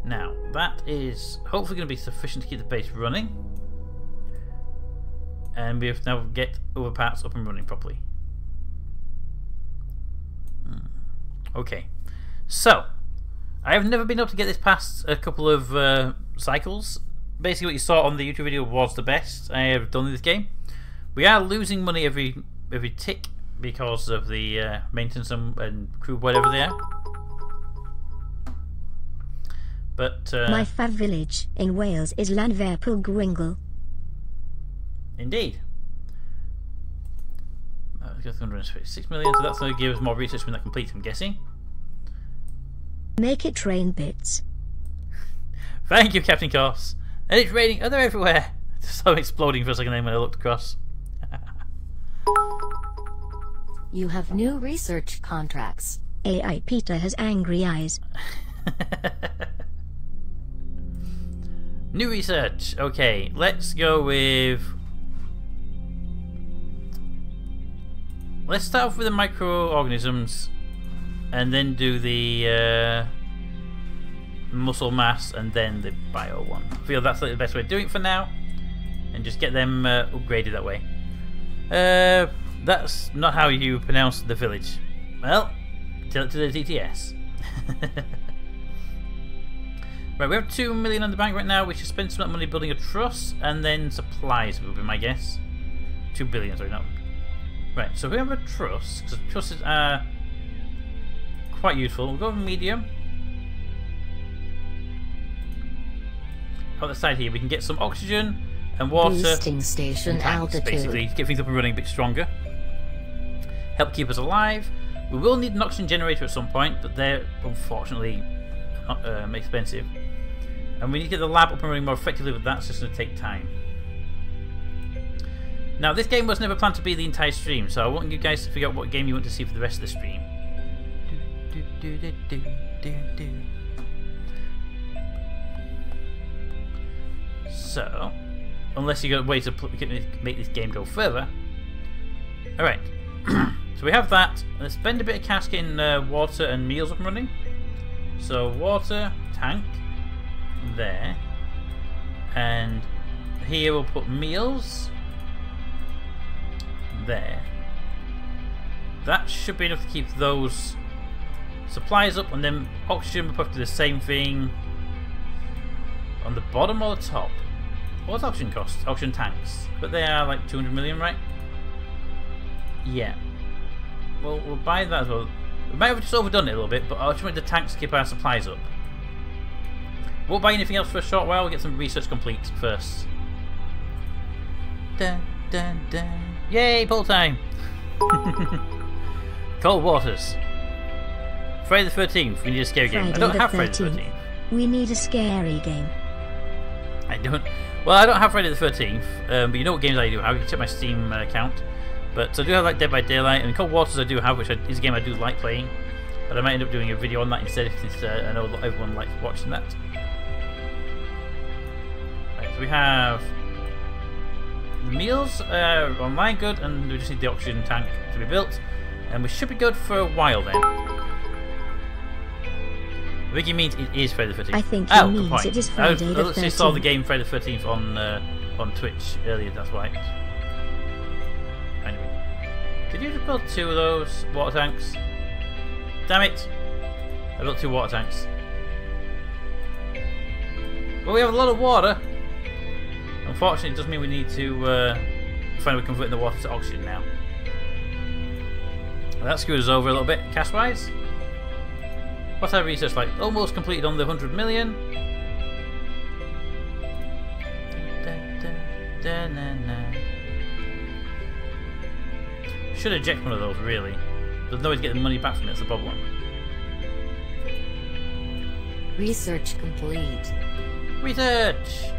Speaker 1: Now, that is hopefully going to be sufficient to keep the base running. And we have to now get other parts up and running properly. Okay, so I have never been able to get this past a couple of cycles. Basically what you saw on the YouTube video was the best I have done in this game. We are losing money every tick because of the maintenance and crew, whatever they are. But
Speaker 3: my fav village in Wales is Llanfairpwll Gwyngle.
Speaker 1: Indeed. 156 million, so that's going to give us more research when that completes, I'm guessing.
Speaker 3: Make it rain bits.
Speaker 1: Thank you, Captain Corse. And it's raining. Oh, they're everywhere. Just saw them exploding for a second then when I looked across.
Speaker 2: You have new research contracts.
Speaker 3: AI Peter has angry eyes.
Speaker 1: New research. Okay, let's go with... Let's start off with the microorganisms and then do the muscle mass and then the bio one. I feel that's like the best way of doing it for now, and just get them upgraded that way. That's not how you pronounce the village. Well, tell it to the TTS. Right, we have 2 million on the bank right now. We should spend some of that money building a truss and then supplies would be my guess. 2 billion, sorry, no. Right, so we have a truss, because trusses are quite useful. We'll go with medium. On the side here, we can get some oxygen and water.
Speaker 2: Boosting station altitude.
Speaker 1: Basically, get things up and running a bit stronger. Help keep us alive. We will need an oxygen generator at some point, but they're unfortunately expensive. And we need to get the lab up and running more effectively, but that's just going to take time. Now, this game was never planned to be the entire stream, so I want you guys to figure out what game you want to see for the rest of the stream. So, unless you got a way to make this game go further. Alright, so we have that. Let's spend a bit of cash getting water and meals up and running. So, water tank there, and here we'll put meals there. That should be enough to keep those supplies up, and then oxygen, we'll probably do the same thing on the bottom or the top. What's oxygen cost? Oxygen tanks, but they are like 200 million, right? Yeah. Well, we'll buy that as well. We might have just overdone it a little bit, but I just want the tanks to keep our supplies up. Won't buy anything else for a short while. We'll get some research complete first. Dun, dun, dun. Yay, pull time! Cold Waters. Friday the 13th. We need a scary game. I don't have Friday the 13th.
Speaker 3: We need a scary game.
Speaker 1: I don't. Well, I don't have Friday the 13th, but you know what games I do have. You can check my Steam account. But I do have like Dead by Daylight and Cold Waters I do have, which is a game I do like playing. But I might end up doing a video on that instead, since I know everyone likes watching that. Right, so we have the meals online good, and we just need the oxygen tank to be built, and we should be good for a while then. I think he means it is Friday the 13th.
Speaker 3: I think he means it is Friday the 13th.
Speaker 1: I actually saw the game Friday the 13th on Twitch earlier, that's why. Anyway, did you just build 2 of those water tanks? Damn it! I built 2 water tanks. Well, we have a lot of water. Unfortunately, it does mean we need to find a way to convert the water to oxygen now. Well, that screwed us over a little bit, cash-wise. What's our research like? Almost completed on the 100 million. Should eject one of those, really. There's no way to get the money back from it, it's the problem.
Speaker 2: Research complete.
Speaker 1: Research!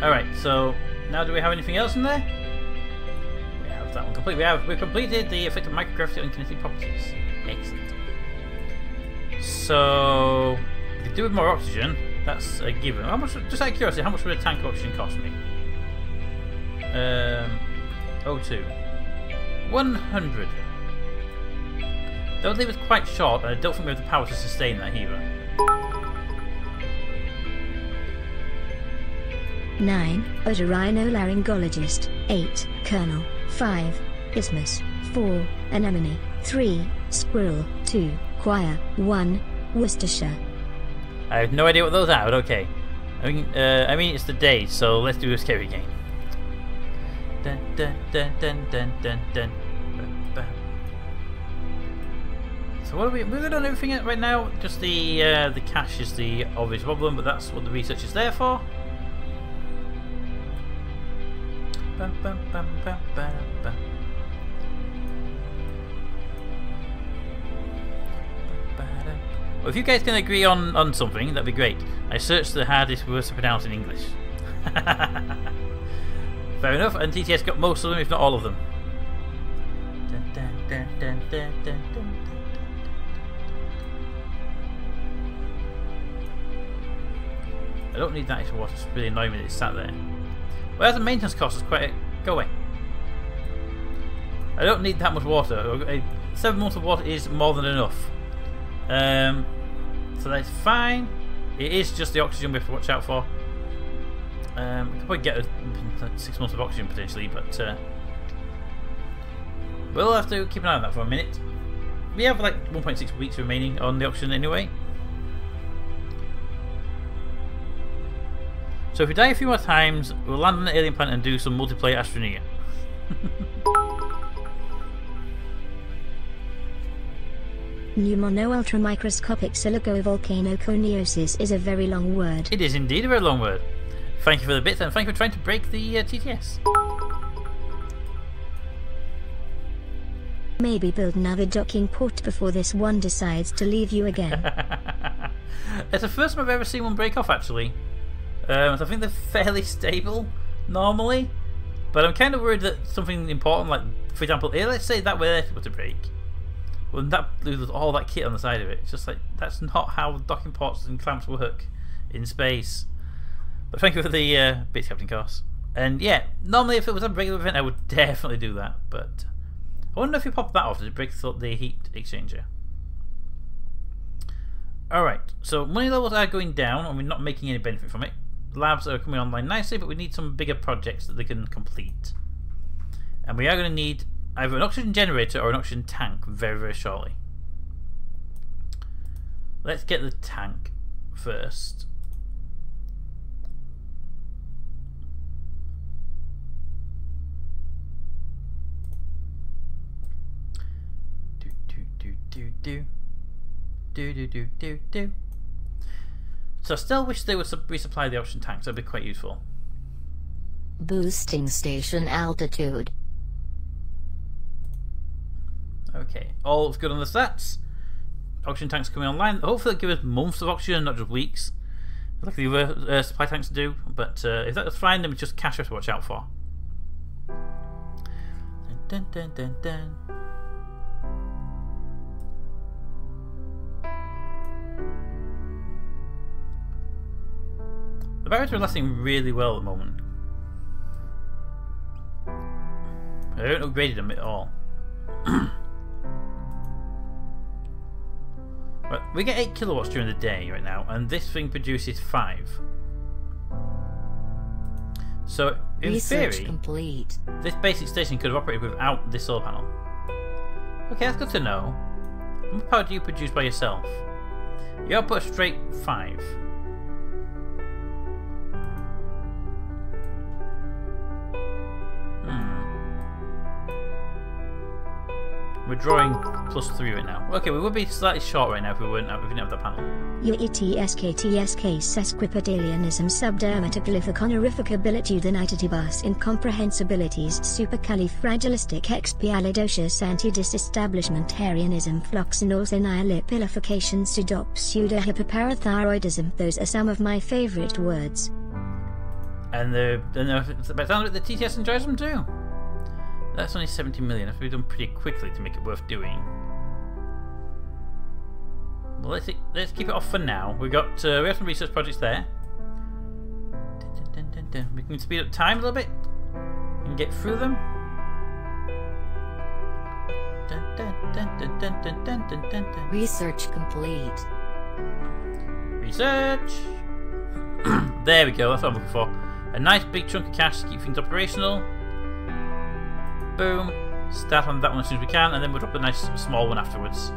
Speaker 1: Alright, so now do we have anything else in there? We have that one complete. We've completed the effect of microgravity on kinetic properties. Excellent. So we could do with more oxygen. That's a given. How much? Just out of curiosity, how much would a tank of oxygen cost me? O2. 100. That would leave us quite short, and I don't think we have the power to sustain that either.
Speaker 3: 9. Otorhinolaryngologist. 8. Colonel. 5. Isthmus. 4. Anemone. 3. Squirrel. 2. Choir. 1. Worcestershire.
Speaker 1: I have no idea what those are, but okay. I mean it's the day, so let's do a scary game. Dun, dun, dun, dun, dun, dun, dun. So what are we're good on everything right now. Just the cash is the obvious problem, but that's what the research is there for. Bum, bum, bum, bum, bum, bum. Well, if you guys can agree on something, that'd be great. I searched the hardest words to pronounce in English. Fair enough, and TTS got most of them, if not all of them. I don't need that extra water, it's really annoying me that it's sat there. Well, that's a maintenance cost, it's quite go away. I don't need that much water. 7 months of water is more than enough. So that's fine. It is just the oxygen we have to watch out for. We could probably get 6 months of oxygen potentially, but we'll have to keep an eye on that for a minute. We have like 1.6 weeks remaining on the oxygen anyway. So if we die a few more times, we'll land on the alien planet and do some multiplayer astronomia.
Speaker 3: Pneumono ultramicroscopic silicovolcanoconiosis is a very long word.
Speaker 1: It is indeed a very long word. Thank you for the bits and thank you for trying to break the TTS.
Speaker 3: Maybe build another docking port before this one decides to leave you again.
Speaker 1: It's the first time I've ever seen one break off actually. I think they're fairly stable normally, but I'm kind of worried that something important, like for example, let's say that were to break, well, that loses all that kit on the side of it. It's just like that's not how docking ports and clamps work in space. But thank you for the bits, Captain Course. And yeah, normally if it was a regular event, I would definitely do that. But I wonder if you pop that off, does it break the heat exchanger? Alright, so money levels are going down and we're not making any benefit from it. Labs are coming online nicely, but we need some bigger projects that they can complete. And we are going to need either an oxygen generator or an oxygen tank very, very shortly. Let's get the tank first. Do. So I still wish they would resupply the oxygen tanks, that'd be quite useful.
Speaker 2: Boosting station altitude.
Speaker 1: Okay, all looks good on the stats. Oxygen tanks coming online. Hopefully it'll give us months of oxygen, not just weeks, like the other supply tanks do. But if that's fine, then we just cash have to watch out for. Dun, dun, dun, dun, dun. The barriers are lasting really well at the moment. I haven't upgraded them at all. Right, we get 8 kilowatts during the day right now, and this thing produces 5. So, in
Speaker 2: Research
Speaker 1: theory,
Speaker 2: complete.
Speaker 1: this basic station could have operated without this solar panel. Okay, that's good to know. How much power do you produce by yourself? You output a straight 5. We're drawing +3 right now. Okay, we would be slightly short right now if we didn't have the panel.
Speaker 3: Your ETSKTSK sesquipedalianism subdermatoglyphiconorificabilitudinitibus incomprehensibilities supercalifragilisticexpialidocious antidisestablishmentarianism floxinolsinilipilification pseudop pseudohypoparathyroidism. Those are some of my favourite words.
Speaker 1: And by the sound of it, the TTS enjoys them too. That's only 70 million. That's to be done pretty quickly to make it worth doing. Well, let's keep it off for now. We have some research projects there. We can speed up time a little bit and get through them.
Speaker 2: Research complete.
Speaker 1: Research. There we go. That's what I'm looking for. A nice big chunk of cash to keep things operational. Boom. Start on that one as soon as we can, and then we'll drop a nice small one afterwards.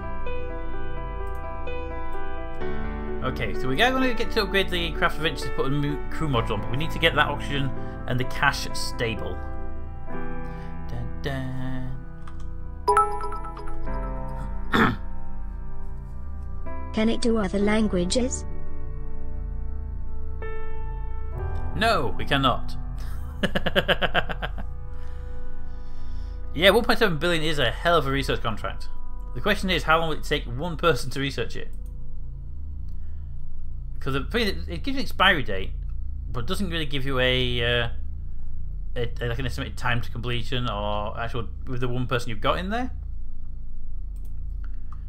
Speaker 1: Okay, so we are going to get to upgrade the craft eventually to put a new crew module on, but we need to get that oxygen and the cash stable. Dun, dun.
Speaker 3: Can it do other languages?
Speaker 1: No, we cannot. Yeah, 1.7 billion is a hell of a research contract. The question is, how long will it take one person to research it? because it gives you an expiry date, but it doesn't really give you like an estimated time to completion or actual with the one person you've got in there.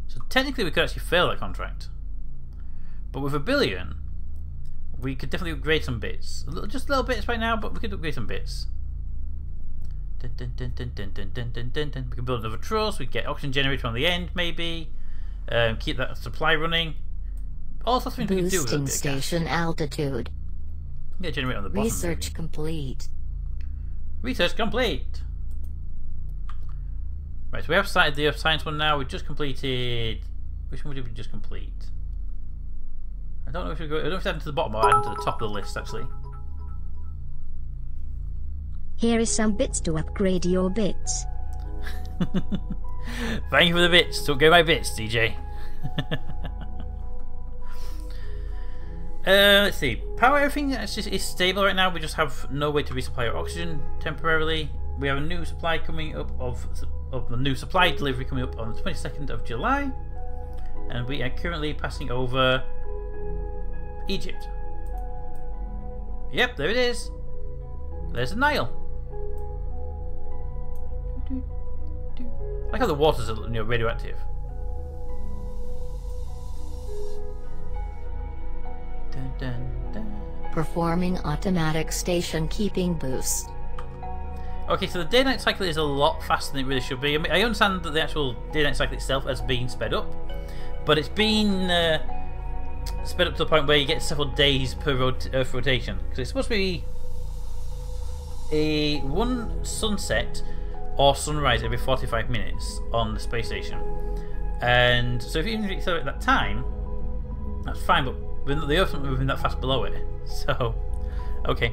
Speaker 1: So technically we could actually fail that contract, but with 1 billion we could definitely upgrade some bits. Just little bits right now, but we could upgrade some bits. Dun, dun, dun, dun, dun, dun, dun, dun, dun, dun. We can build another truss, we can get oxygen generator on the end maybe, keep that supply running. All sorts of things we can do with it.
Speaker 2: Boosting station altitude.
Speaker 1: Yeah, generate on the bottom.
Speaker 2: Research complete.
Speaker 1: Research complete. Right, so we have started the science one now. We just completed. Which one did we just complete? I don't know if we go. I don't know if it's added to the bottom or added to the top of the list actually.
Speaker 3: Here is some bits to upgrade your bits.
Speaker 1: Thank you for the bits. Don't get my bits, DJ. Let's see. Power, everything is stable right now. We just have no way to resupply our oxygen temporarily. We have a new supply coming up of the new supply delivery coming up on the 22nd of July, and we are currently passing over Egypt. Yep, there it is. There's the Nile. I like how the water's radioactive. Dun, dun, dun.
Speaker 2: Performing automatic station keeping boost.
Speaker 1: Okay, so the day-night cycle is a lot faster than it really should be. I mean, I understand that the actual day-night cycle itself has been sped up, but it's been sped up to the point where you get several days per Earth rotation. Because it's supposed to be one sunset or sunrise every 45 minutes on the space station. And so if you can accelerate that time, that's fine, but the Earth's not moving that fast below it. So, okay.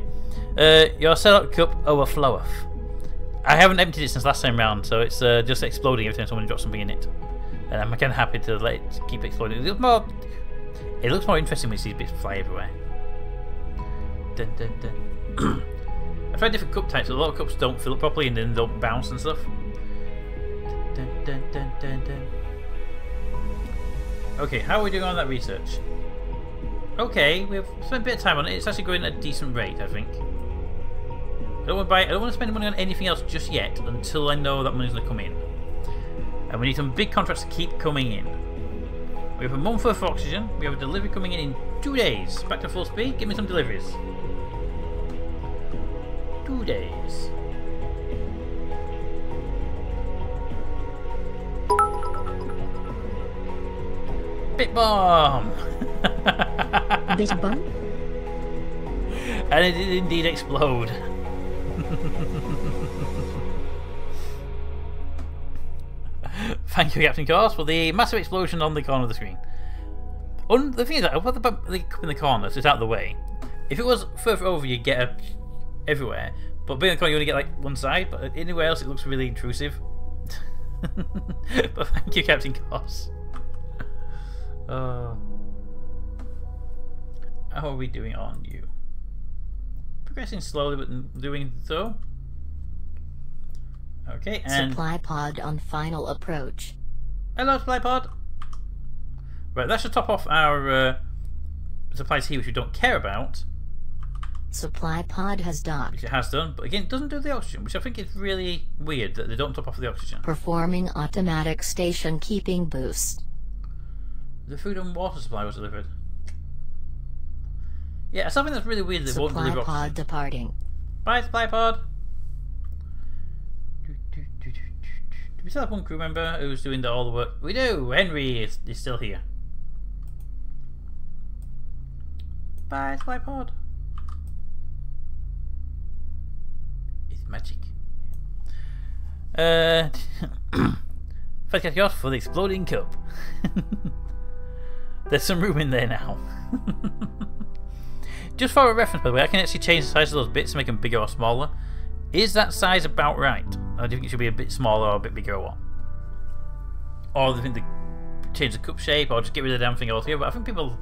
Speaker 1: Your setup cup overfloweth. I haven't emptied it since last time round, so it's just exploding every time someone drops something in it. And I'm kind of happy to let it keep exploding. It looks more interesting when you see bits fly everywhere. Dun, dun, dun. I've tried different cup types. A lot of cups don't fill up properly and then don't bounce and stuff. Dun, dun, dun, dun, dun. Okay, how are we doing on that research? Okay, we've spent a bit of time on it. It's actually going at a decent rate, I think. I don't want to spend money on anything else just yet until I know that money's going to come in. And we need some big contracts to keep coming in. We have a month worth of oxygen. We have a delivery coming in 2 days. Back to full speed. Give me some deliveries. 2 days. Bit bomb!
Speaker 3: Bit bomb?
Speaker 1: And it did indeed explode. Thank you, Captain Course, for the massive explosion on the corner of the screen. The thing is, I put the cup in the corner, so it's out of the way. If it was further over, you'd get everywhere. But being in the corner, you only get like one side. But anywhere else, it looks really intrusive. But thank you, Captain Course. How are we doing on you? Progressing slowly, but doing so. Okay, and
Speaker 2: Supply pod on final approach.
Speaker 1: hello, supply pod. Right, that should top off our supplies here, which we don't care about.
Speaker 2: Supply pod has docked.
Speaker 1: Which it has done, but again, it doesn't do the oxygen, which I think is really weird that they don't top off the oxygen.
Speaker 2: Performing automatic station keeping boost.
Speaker 1: The food and water supply was delivered. Yeah, something that's really weird that they won't deliver
Speaker 2: Supply pod
Speaker 1: oxygen.
Speaker 2: departing.
Speaker 1: Bye, supply pod. Do we still have one crew member who's doing all the work? We do. Henry is still here. Bye, supply pod. It's magic. First catch off for the exploding cup. There's some room in there now. Just for a reference, by the way, I can actually change the size of those bits to make them bigger or smaller. Is that size about right? Or do you think it should be a bit smaller or a bit bigger or what? Or do you think they change the cup shape or just get rid of the damn thing altogether? But I think people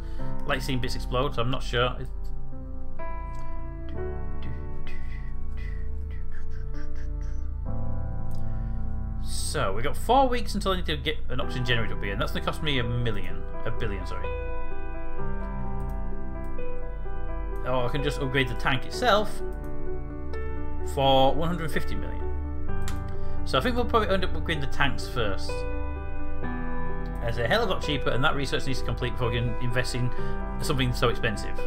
Speaker 1: like seeing bits explode, so I'm not sure. So, we've got 4 weeks until I need to get an oxygen generator up here, and that's going to cost me $1 billion, sorry. or I can just upgrade the tank itself for 150 million. So I think we'll probably end up upgrading the tanks first. It's a hell of a lot cheaper, and that research needs to complete before we can invest in something so expensive.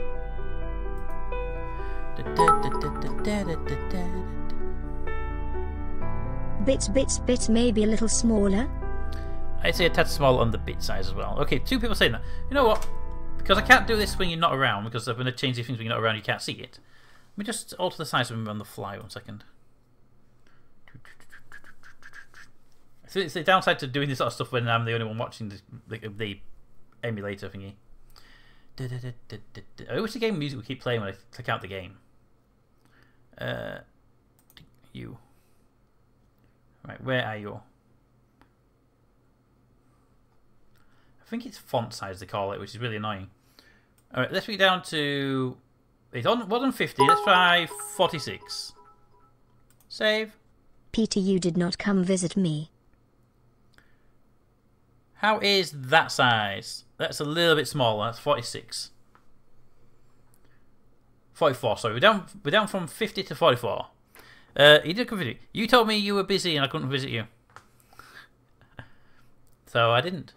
Speaker 3: Bits maybe a little smaller.
Speaker 1: I'd say a tad small on the bit size as well. Okay, 2 people saying that. You know what? Because I can't do this when you're not around, because I'm going to change these things when you're not around, you can't see it. Let me just alter the size of them on the fly, 1 second. So it's the downside to doing this sort of stuff when I'm the only one watching the emulator thingy. I wish the game music would keep playing when I click out the game. You. Right, where are you? I think it's font size they call it, which is really annoying. Alright, let's get down to... It was on 50, let's try 46. Save.
Speaker 3: Peter, you did not come visit me.
Speaker 1: How is that size? That's a little bit smaller, that's 46. 44, sorry, we're down from 50 to 44. You did come visit. You told me you were busy and I couldn't visit you. So I didn't.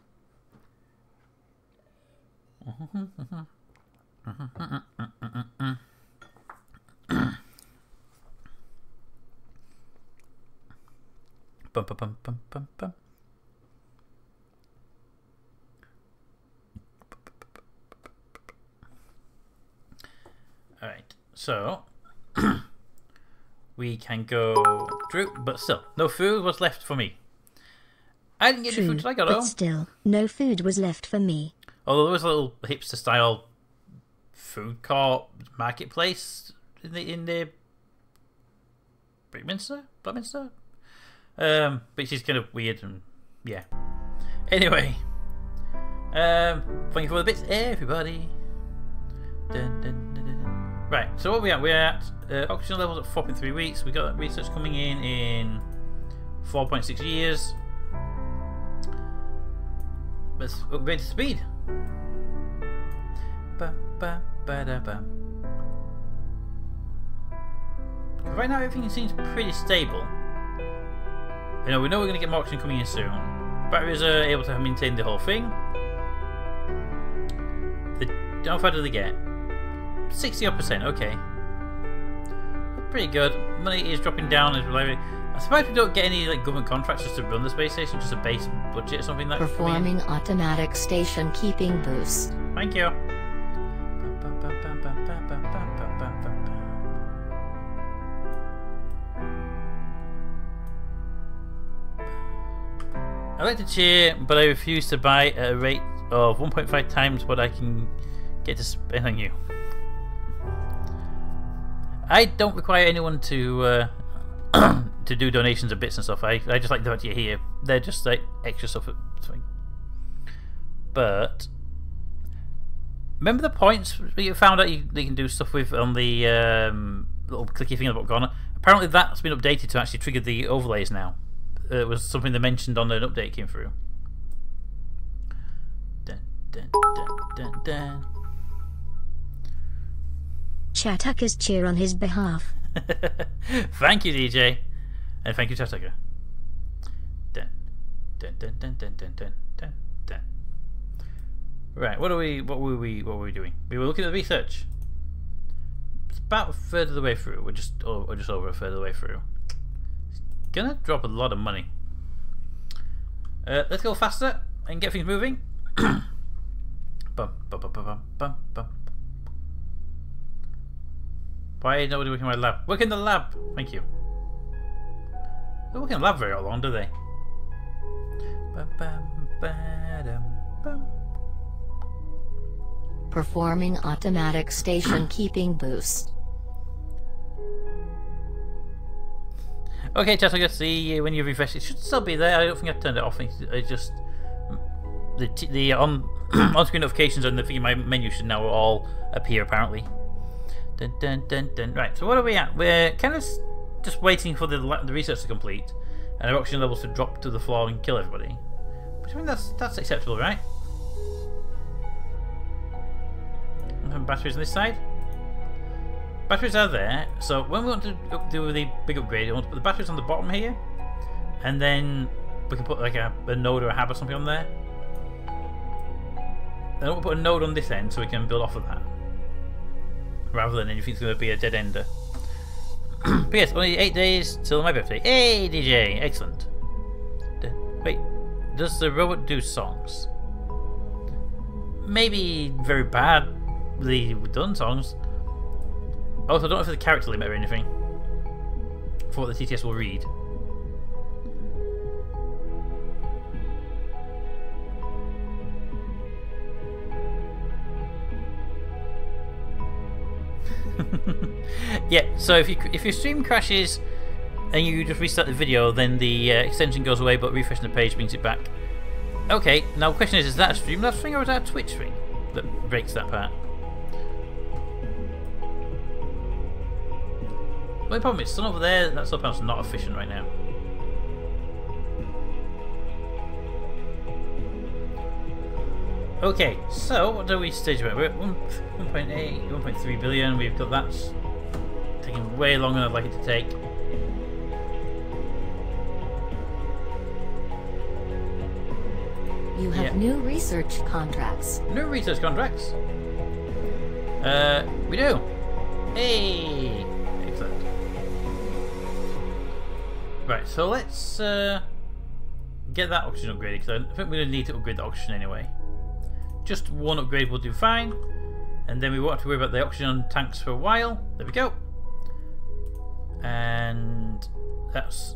Speaker 1: Bum, bum, bum, bum, bum, bum. Alright, so we can go through, but still, no food was left for me. I didn't get any food till I got home.
Speaker 3: But still, no food was left for me.
Speaker 1: Although there was a little hipster style food court marketplace in the Blackminster, which is kind of weird and yeah. Anyway, thank you for the bits, everybody. Dun, dun, dun, dun. Right, so what are we at? We're at oxygen levels at 4.3 weeks. We got that research coming in 4.6 years. Let's upgrade the speed. Ba, ba, ba, da, ba. Right now everything seems pretty stable. You know, we know we're going to get more oxygen coming in soon. Batteries are able to maintain the whole thing. How far do they get? 60%, okay. Pretty good. Money is dropping down as reliably. I suppose we don't get any like government contracts just to run the space station, just a base budget or something like that.
Speaker 2: Performing automatic station keeping boost.
Speaker 1: Thank you. I like to cheer, but I refuse to buy at a rate of 1.5 times what I can get to spend on you. I don't require anyone to to do donations of bits and stuff. I just like the fact you're here. They're just like extra stuff. But remember the points that you found out you can do stuff with on the little clicky thing in the bottom corner? Apparently that's been updated to actually trigger the overlays now. It was something they mentioned on an update came through. Dun, dun, dun, dun, dun.
Speaker 3: Chattucker's cheer on his behalf.
Speaker 1: Thank you, DJ, and thank you, Chattucker. Dun, dun, dun, dun, dun, dun, dun, dun, dun. Right, what were we doing? We were looking at the research. It's about a third of the way through. We're just over a third of the way through. It's gonna drop a lot of money. Let's go faster and get things moving. Bum, bum, bum, bum, bum, bum, bum. Why is nobody working in my lab? Work in the lab! Thank you. They don't work in the lab very long, do they?
Speaker 2: Performing automatic station keeping boost.
Speaker 1: Okay, Chat, I guess see when you refresh it should still be there. I don't think I've turned it off. It's just the on-screen notifications on the my menu should now all appear apparently. Dun, dun, dun, dun. Right, so what are we at? We're kind of just waiting for the research to complete and our oxygen levels to drop to the floor and kill everybody. But I mean that's acceptable, right? And batteries on this side. batteries are there, so when we want to do the big upgrade, we want to put the batteries on the bottom here, and then we can put like a node or a hub or something on there. Then we'll put a node on this end so we can build off of that, rather than anything that's going to be a dead ender. But yes, only 8 days till my birthday. Hey DJ, excellent. Wait, does the robot do songs? Maybe very badly done songs. Also, I don't know if there's a character limit or anything for what the TTS will read. Yeah, so if your stream crashes and you just restart the video, then the extension goes away, but refreshing the page brings it back. Okay, now the question is that a Streamlabs thing or is that a Twitch thing that breaks that part? The only problem is, sun over there, that solar panel's not efficient right now. Okay, so what do we stage about? We're at 1.8, 1.3 billion. We've got that taking way longer than I'd like it to take.
Speaker 2: You have new research contracts.
Speaker 1: New research contracts? We do. Hey! Excellent. Right, so let's get that oxygen upgraded, because I think we're going to need to upgrade the oxygen anyway. Just one upgrade will do fine, and then we won't have to worry about the oxygen tanks for a while. There we go. And that's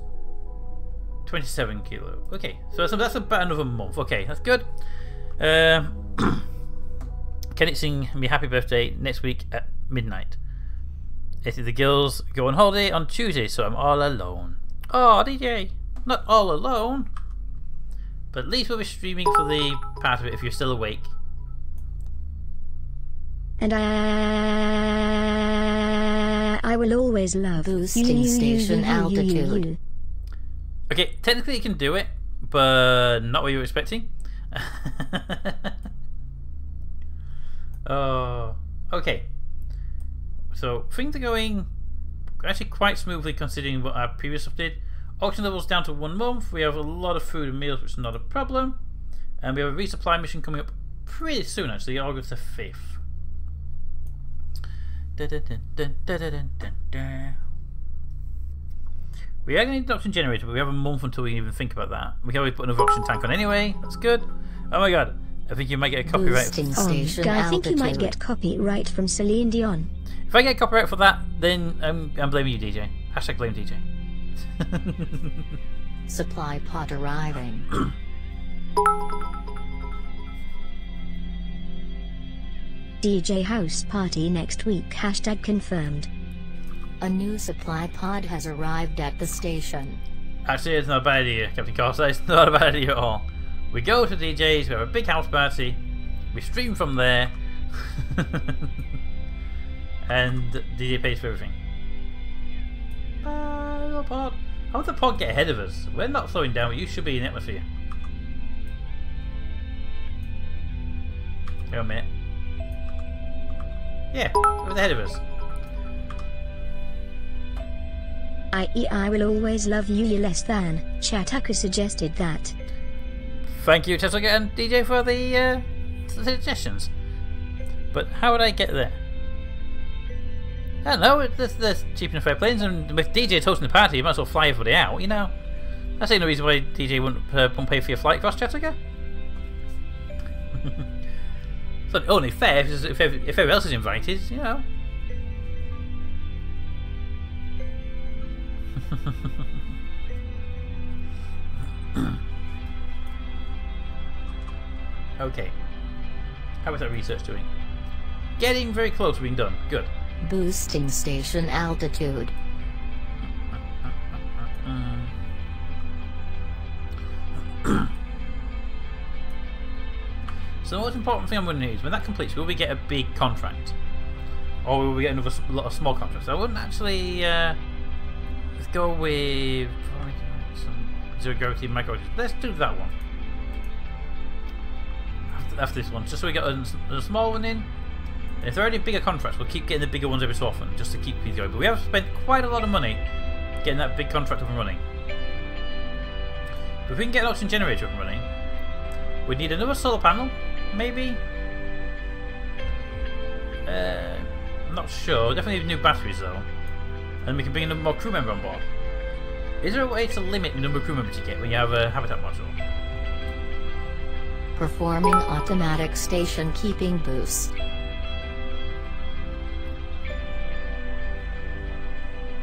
Speaker 1: 27 kilo. Okay, so that's about another month. Okay, that's good. Can it sing me happy birthday next week at midnight? The girls go on holiday on Tuesday, so I'm all alone. Oh, DJ, not all alone. But at least we'll be streaming for the part of it if you're still awake.
Speaker 3: And I will always love
Speaker 2: boosting station altitude.
Speaker 1: Okay, technically you can do it, but not what you were expecting. Oh, okay. So things are going actually quite smoothly considering what our previous stuff did. Oxygen levels down to 1 month. We have a lot of food and meals, which is not a problem. And we have a resupply mission coming up pretty soon, actually, August the 5th. We are going to need an oxygen generator, but we have a month until we can even think about that. We can always put another oxygen tank on anyway. That's good. Oh my god, I think you might get a copyright.
Speaker 3: I think you might get copyright from Celine Dion.
Speaker 1: If I get copyright for that, then I'm blaming you, DJ. Hashtag blame DJ.
Speaker 2: Supply pod arriving.
Speaker 3: DJ house party next week. Hashtag confirmed.
Speaker 2: A new supply pod has arrived at the station.
Speaker 1: Actually, it's not a bad idea, Captain Corsa. It's not a bad idea at all. We go to DJ's, we have a big house party, we stream from there, and DJ pays for everything. Little pod. How would the pod get ahead of us? We're not slowing down, but you should be in the atmosphere. Hang on a minute. Yeah, we're ahead of us.
Speaker 3: I will always love you less than. Chataku suggested that.
Speaker 1: Thank you, Tesla and DJ, for the suggestions. But how would I get there? I don't know, there's cheap enough airplanes, and with DJ hosting the party, you might as well fly everybody out, you know? That's the only reason why DJ won't pay for your flight cost, Chattanooga. It's only fair if everyone else is invited, you know. Okay. How is that research doing? Getting very close to being done. Good.
Speaker 2: Boosting station altitude.
Speaker 1: So the most important thing I'm going to need is when that completes, will we get a big contract? Or will we get another lot of small contracts? I wouldn't actually... let's go with... some zero gravity micro. Let's do that one. After this one. Just so we get a small one in. If there are any bigger contracts, we'll keep getting the bigger ones every so often, just to keep things going. But we have spent quite a lot of money getting that big contract up and running. But if we can get an oxygen generator up and running, we'd need another solar panel, maybe? I'm not sure. Definitely need new batteries though. And we can bring a more crew member on board. Is there a way to limit the number of crew members you get when you have a habitat module?
Speaker 2: Performing automatic station keeping boost.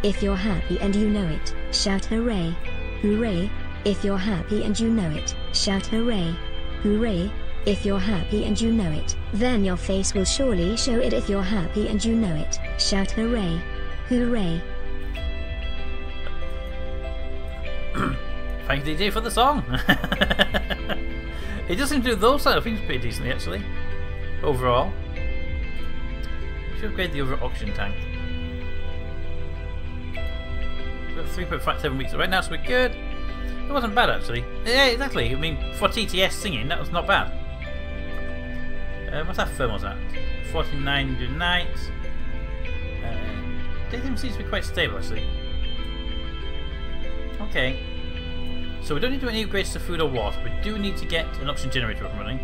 Speaker 3: If you're happy and you know it, shout hooray. Hooray. If you're happy and you know it, shout hooray. Hooray. If you're happy and you know it, then your face will surely show it. If you're happy and you know it, shout hooray. Hooray.
Speaker 1: Thank you, DJ, for the song. It does seem to do those sort of things pretty decently, actually. Overall. We should upgrade the other oxygen tank. We've got 3.57 weeks right now, so we're good. It wasn't bad, actually. Yeah, exactly. I mean, for TTS singing, that was not bad. What's that thermal's at? 49 during night. Daytime seems to be quite stable, actually. Okay. So we don't need to do any upgrades to food or water. We do need to get an oxygen generator up and running.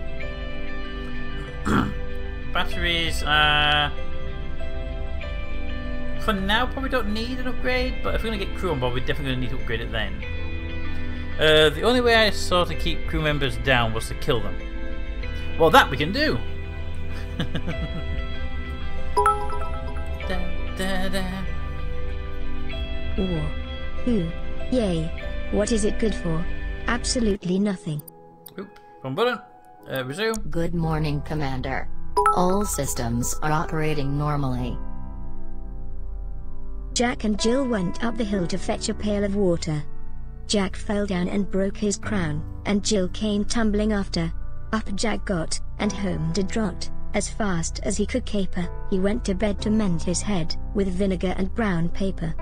Speaker 1: Batteries, for now probably don't need an upgrade, but if we're going to get crew on board, we're definitely going to need to upgrade it then. The only way I saw to keep crew members down was to kill them. Well, that we can do!
Speaker 3: War. Who? Yay. What is it good for? Absolutely nothing.
Speaker 1: Oop, wrong button. Resume.
Speaker 2: Good morning, Commander. All systems are operating normally.
Speaker 3: Jack and Jill went up the hill to fetch a pail of water. Jack fell down and broke his crown, and Jill came tumbling after. Up Jack got, and home did trot. As fast as he could caper, he went to bed to mend his head, with vinegar and brown paper.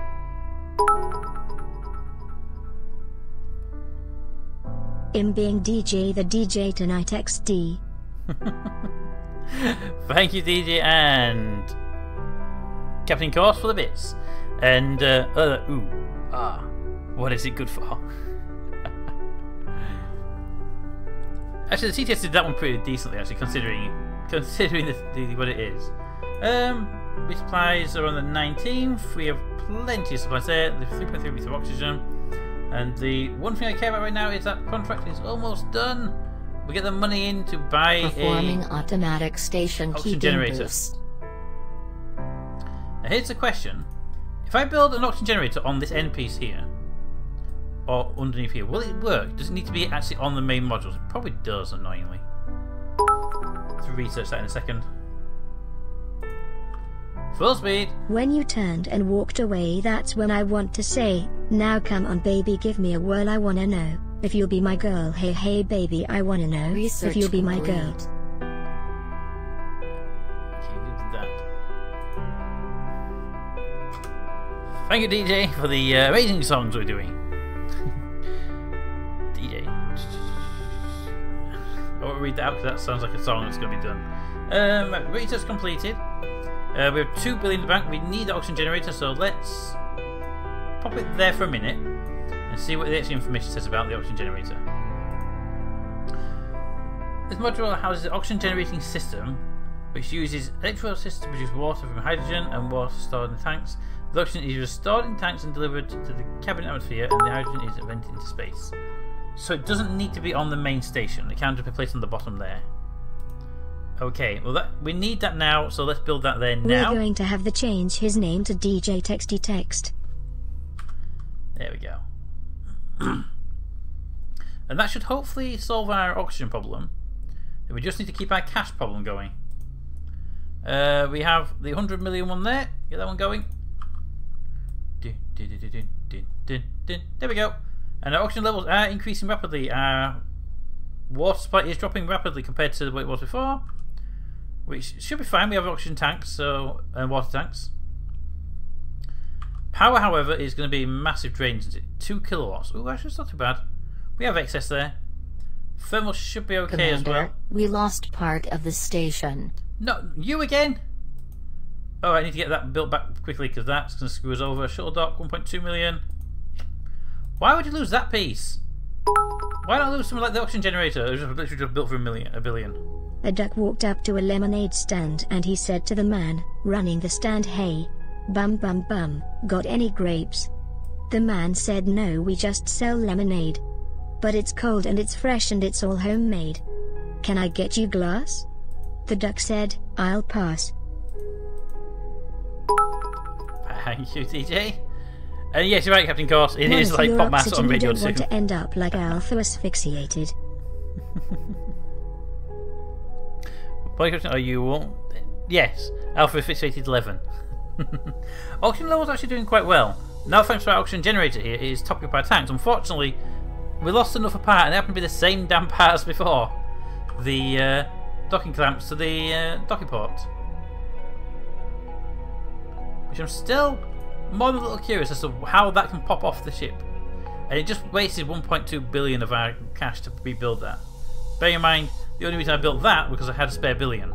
Speaker 3: Him being DJ the DJ tonight XD.
Speaker 1: Thank you, DJ, and Captain Course for the bits. And what is it good for? Actually, the TTS did that one pretty decently, actually, considering what it is. Supplies are on the 19th. We have plenty of supplies there. The 3.3 litres of oxygen. And the one thing I care about right now is that contract is almost done. We get the money in to buy
Speaker 2: Performing automatic station
Speaker 1: oxygen
Speaker 2: keeping
Speaker 1: generator.
Speaker 2: boost.
Speaker 1: Now here's the question. If I build an oxygen generator on this end piece here, or underneath here, will it work? Does it need to be actually on the main modules? It probably does, annoyingly. Let's research that in a second. Full speed!
Speaker 3: When you turned and walked away, that's when I want to say, now come on baby, give me a whirl, I wanna know, if you'll be my girl. Hey hey baby, I wanna know,
Speaker 2: Research
Speaker 3: if you'll be my
Speaker 2: complete.
Speaker 3: girl.
Speaker 1: Okay, we did that. Thank you, DJ, for the amazing songs we're doing. DJ. I won't read that out because that sounds like a song that's going to be done. Research completed. We have 2 billion in the bank. We need the oxygen generator, so let's pop it there for a minute and see what the extra information says about the oxygen generator. This module houses an oxygen generating system which uses electrolysis to produce water from hydrogen and water stored in tanks. The oxygen is stored in tanks and delivered to the cabin atmosphere, and the hydrogen is vented into space. So it doesn't need to be on the main station. It can just be placed on the bottom there. Okay, well we need that now, so let's build that there now.
Speaker 3: We're going to have to change his name to DJ Texty Text.
Speaker 1: There we go. And that should hopefully solve our oxygen problem. We just need to keep our cash problem going. We have the 100 million one there. Get that one going. There we go. And our oxygen levels are increasing rapidly. Our water supply is dropping rapidly compared to what it was before, which should be fine. We have oxygen tanks, and water tanks. Power, however, is going to be massive drains, isn't it? 2 kilowatts. Oh, actually, it's not too bad. We have excess there. Thermal should be okay
Speaker 2: Commander,
Speaker 1: as well.
Speaker 2: we lost part of the station.
Speaker 1: No, you again? Oh, I need to get that built back quickly because that's going to screw us over. Shuttle dock, 1.2 million. Why would you lose that piece? Why not lose something like the oxygen generator? It was literally just built for a billion.
Speaker 3: A duck walked up to a lemonade stand and he said to the man running the stand, "Hey, bum bum bum, got any grapes?" The man said, "No, we just sell lemonade. But it's cold and it's fresh and it's all homemade. Can I get you glass?" The duck said, "I'll pass."
Speaker 1: Thank you, TJ. And yes, you're right, Captain Course. It is like pop mass on Radio 2.
Speaker 3: You don't want to end up like Alpha asphyxiated.
Speaker 1: Oh, you won't? Yes, Alpha asphyxiated 11. Oxygen level's actually doing quite well. Now thanks to our oxygen generator here, it is top up our tanks. Unfortunately, we lost another part and it happened to be the same damn part as before. The docking clamps to the docking port. Which I'm still more than a little curious as to how that can pop off the ship. And it just wasted 1.2 billion of our cash to rebuild that. Bear in mind, the only reason I built that was because I had a spare billion.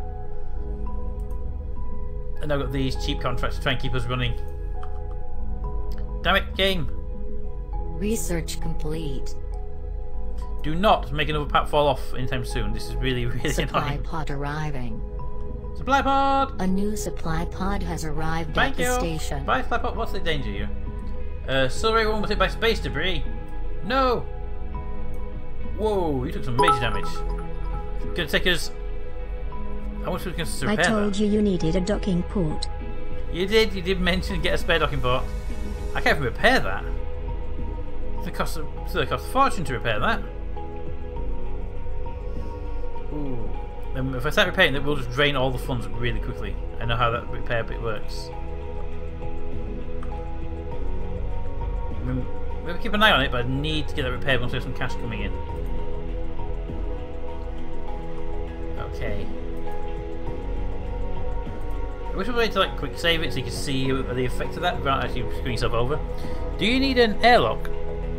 Speaker 1: And I've got these cheap contracts to try and keep us running. Damn it, game.
Speaker 2: Research complete.
Speaker 1: Do not make another part fall off anytime soon. This is really, really
Speaker 2: Supply
Speaker 1: annoying.
Speaker 2: pod arriving.
Speaker 1: Supply pod!
Speaker 2: A new supply pod has arrived
Speaker 1: Thank
Speaker 2: at the
Speaker 1: you.
Speaker 2: station.
Speaker 1: Bye, supply pod. What's the danger here? Accelerate one was hit by space debris. No! Whoa, you took some major damage. Gonna take us. How much we can repair
Speaker 3: I told
Speaker 1: that?
Speaker 3: you needed a docking port.
Speaker 1: You did mention to get a spare docking port. I can't even repair that. It costs a fortune to repair that. Ooh. And if I start repairing it, we'll just drain all the funds really quickly. I know how that repair bit works. We'll keep an eye on it, but I need to get that repaired once we have some cash coming in. Okay. I wish I was able to like quick save it so you can see the effect of that without actually screwing yourself over. Do you need an airlock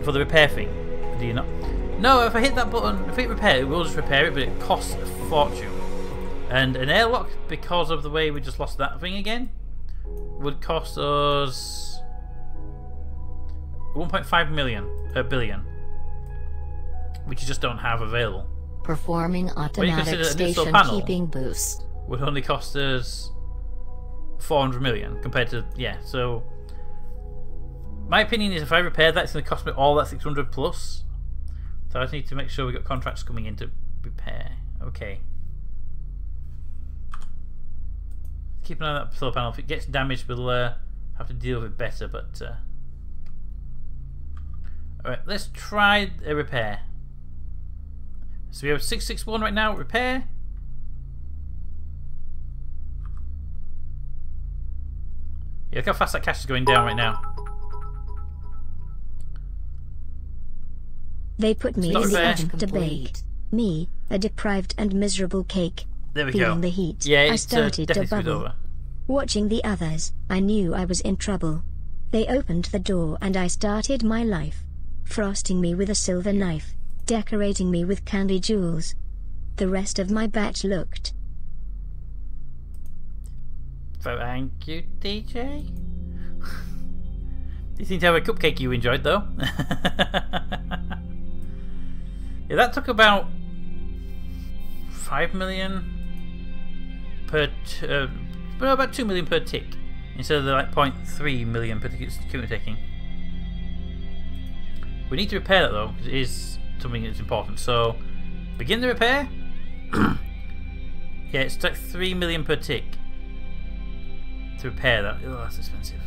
Speaker 1: for the repair thing? Do you not? No, if I hit that button, if I hit repair, it will just repair it, but it costs a fortune. And an airlock, because of the way we just lost that thing again, would cost us 1.5 billion, which you just don't have available.
Speaker 2: Performing automatic station keeping boost.
Speaker 1: Would only cost us 400 million compared to, yeah, so my opinion is if I repair that, it's going to cost me all that 600 plus. So I just need to make sure we got contracts coming in to repair. Okay. Keep an eye on that solar panel. If it gets damaged, we'll have to deal with it better. But alright, let's try a repair. So we have 661 right now. Repair. Yeah, look how fast that cash is going down right now.
Speaker 3: They put me in the
Speaker 1: repair.
Speaker 3: oven to bake. Me, a deprived and miserable cake.
Speaker 1: There we
Speaker 3: Feeling
Speaker 1: go.
Speaker 3: the heat,
Speaker 1: Yeah,
Speaker 3: I
Speaker 1: it's
Speaker 3: started to
Speaker 1: definitely
Speaker 3: bubble.
Speaker 1: over.
Speaker 3: Watching the others, I knew I was in trouble. They opened the door and I started my life. Frosting me with a silver knife, decorating me with candy jewels. The rest of my batch looked.
Speaker 1: Thank you, DJ. You seem to have a cupcake you enjoyed, though. Yeah, that took about 5 million per, about 2 million per tick, instead of the like 0.3 million per tick it's currently taking. We need to repair that though, because it is something that's important. So, begin the repair. Yeah, it's like 3 million per tick to repair that. Oh, that's expensive.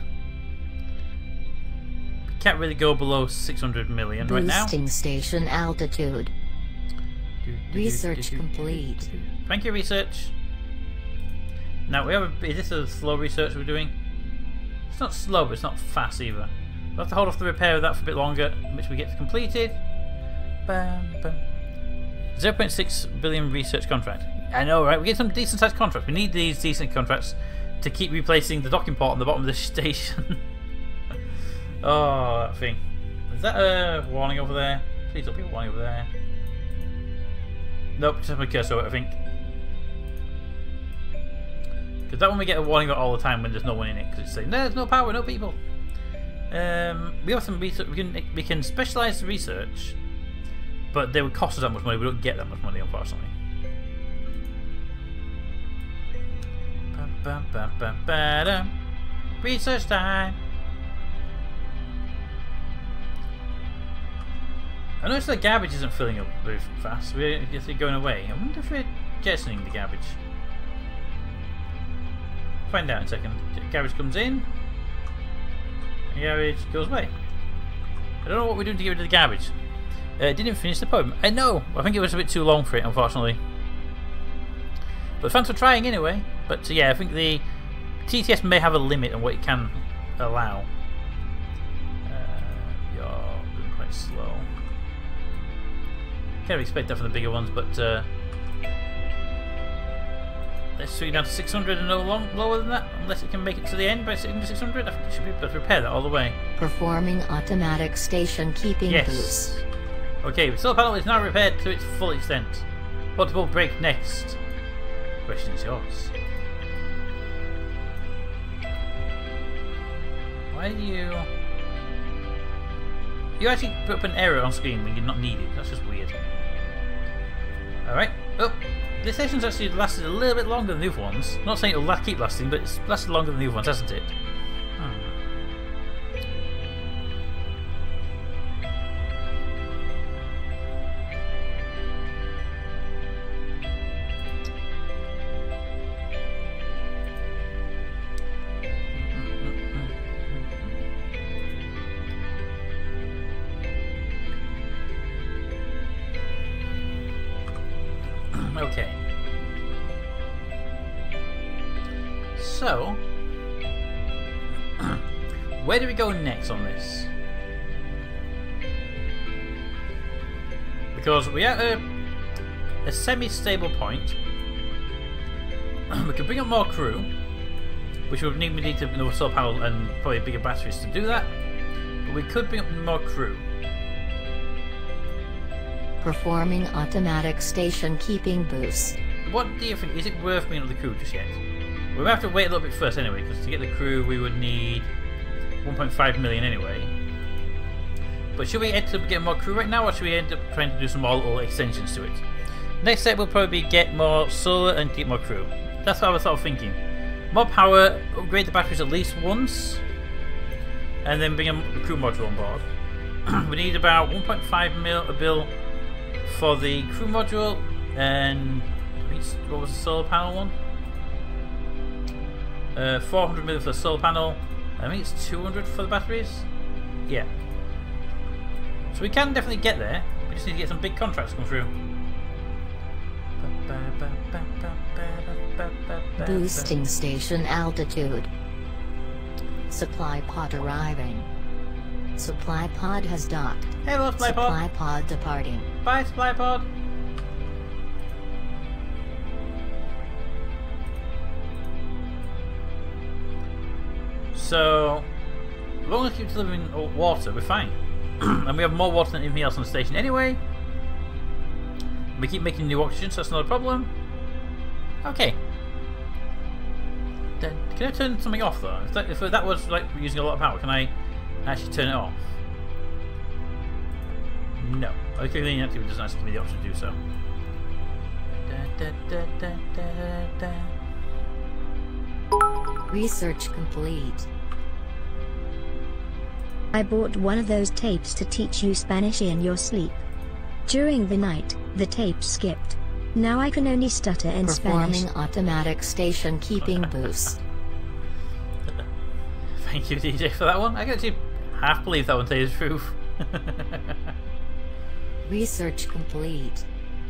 Speaker 1: Can't really go below 600 million right now.
Speaker 2: Boosting station altitude. Research complete.
Speaker 1: Thank you, research. Now we have is this a slow research we're doing? It's not slow, but it's not fast either. We'll have to hold off the repair of that for a bit longer, which we get completed. Bam, bam. 0.6 billion research contract. I know, right? We get some decent sized contracts. We need these decent contracts to keep replacing the docking port on the bottom of the station. Oh, that thing. Is that a warning over there? Please don't be a warning over there. Nope, just have my cursor, I think. Because that one we get a warning about all the time when there's no one in it. Because it's saying, no, there's no power, no people. We have some research. We can specialise the research, but they would cost us that much money. We don't get that much money, unfortunately. Research time. I noticed the garbage isn't filling up very fast. We're going away. I wonder if we're jettisoning the garbage. Find out in a second. Garbage comes in. And garbage goes away. I don't know what we're doing to get rid of the garbage. Didn't finish the poem. I know. I think it was a bit too long for it, unfortunately. But thanks for trying anyway. But yeah, I think the TTS may have a limit on what it can allow. You're going quite slow. Can't expect that from the bigger ones, but let's swing down to 600 and no lower than that, unless it can make it to the end by 600. I think it should be able to repair that all the way.
Speaker 2: Performing automatic station keeping boost.
Speaker 1: Okay, the solar panel is now repaired to its full extent. What will break next? The question is yours. Why do you actually put up an error on screen when you're not needed? That's just weird. Alright. Oh, this station's actually lasted a little bit longer than the other ones. I'm not saying it'll keep lasting, but it's lasted longer than the other ones, hasn't it? Okay. So, where do we go next on this? Because we are at a semi-stable point. We could bring up more crew, which would need another solar panel and probably bigger batteries to do that. But we could bring up more crew.
Speaker 2: Performing automatic station keeping boost.
Speaker 1: What do you think? Is it worth bringing up the crew just yet? We'll have to wait a little bit first anyway, because to get the crew we would need 1.5 million anyway. But should we end up getting more crew right now, or should we end up trying to do some more little extensions to it? Next step will probably get more solar and get more crew. That's what I was sort of thinking. More power, upgrade the batteries at least once, and then bring a crew module on board. We need about 1.5 mil a bill for the crew module, and what was the solar panel one? 400 million for the solar panel. I think it's 200 for the batteries. Yeah. So we can definitely get there. We just need to get some big contracts come through.
Speaker 2: Boosting station altitude. Supply pod arriving. Supply pod has docked.
Speaker 1: Hello, supply pod.
Speaker 2: Supply pod departing.
Speaker 1: Bye, supply pod. So, as long as we keep delivering water, we're fine. And we have more water than anything else on the station anyway. We keep making new oxygen, so that's not a problem. Okay. Can I turn something off though? If that was like using a lot of power, can I actually turn it off? No. Okay, the activity doesn't actually give me the option to do so.
Speaker 2: Research complete.
Speaker 3: I bought one of those tapes to teach you Spanish in your sleep. During the night, the tape skipped. Now I can only stutter in Spanish.
Speaker 2: Performing automatic station keeping boost.
Speaker 1: Thank you, DJ, for that one. I can actually half believe that one, to tell you the truth.
Speaker 2: Research complete.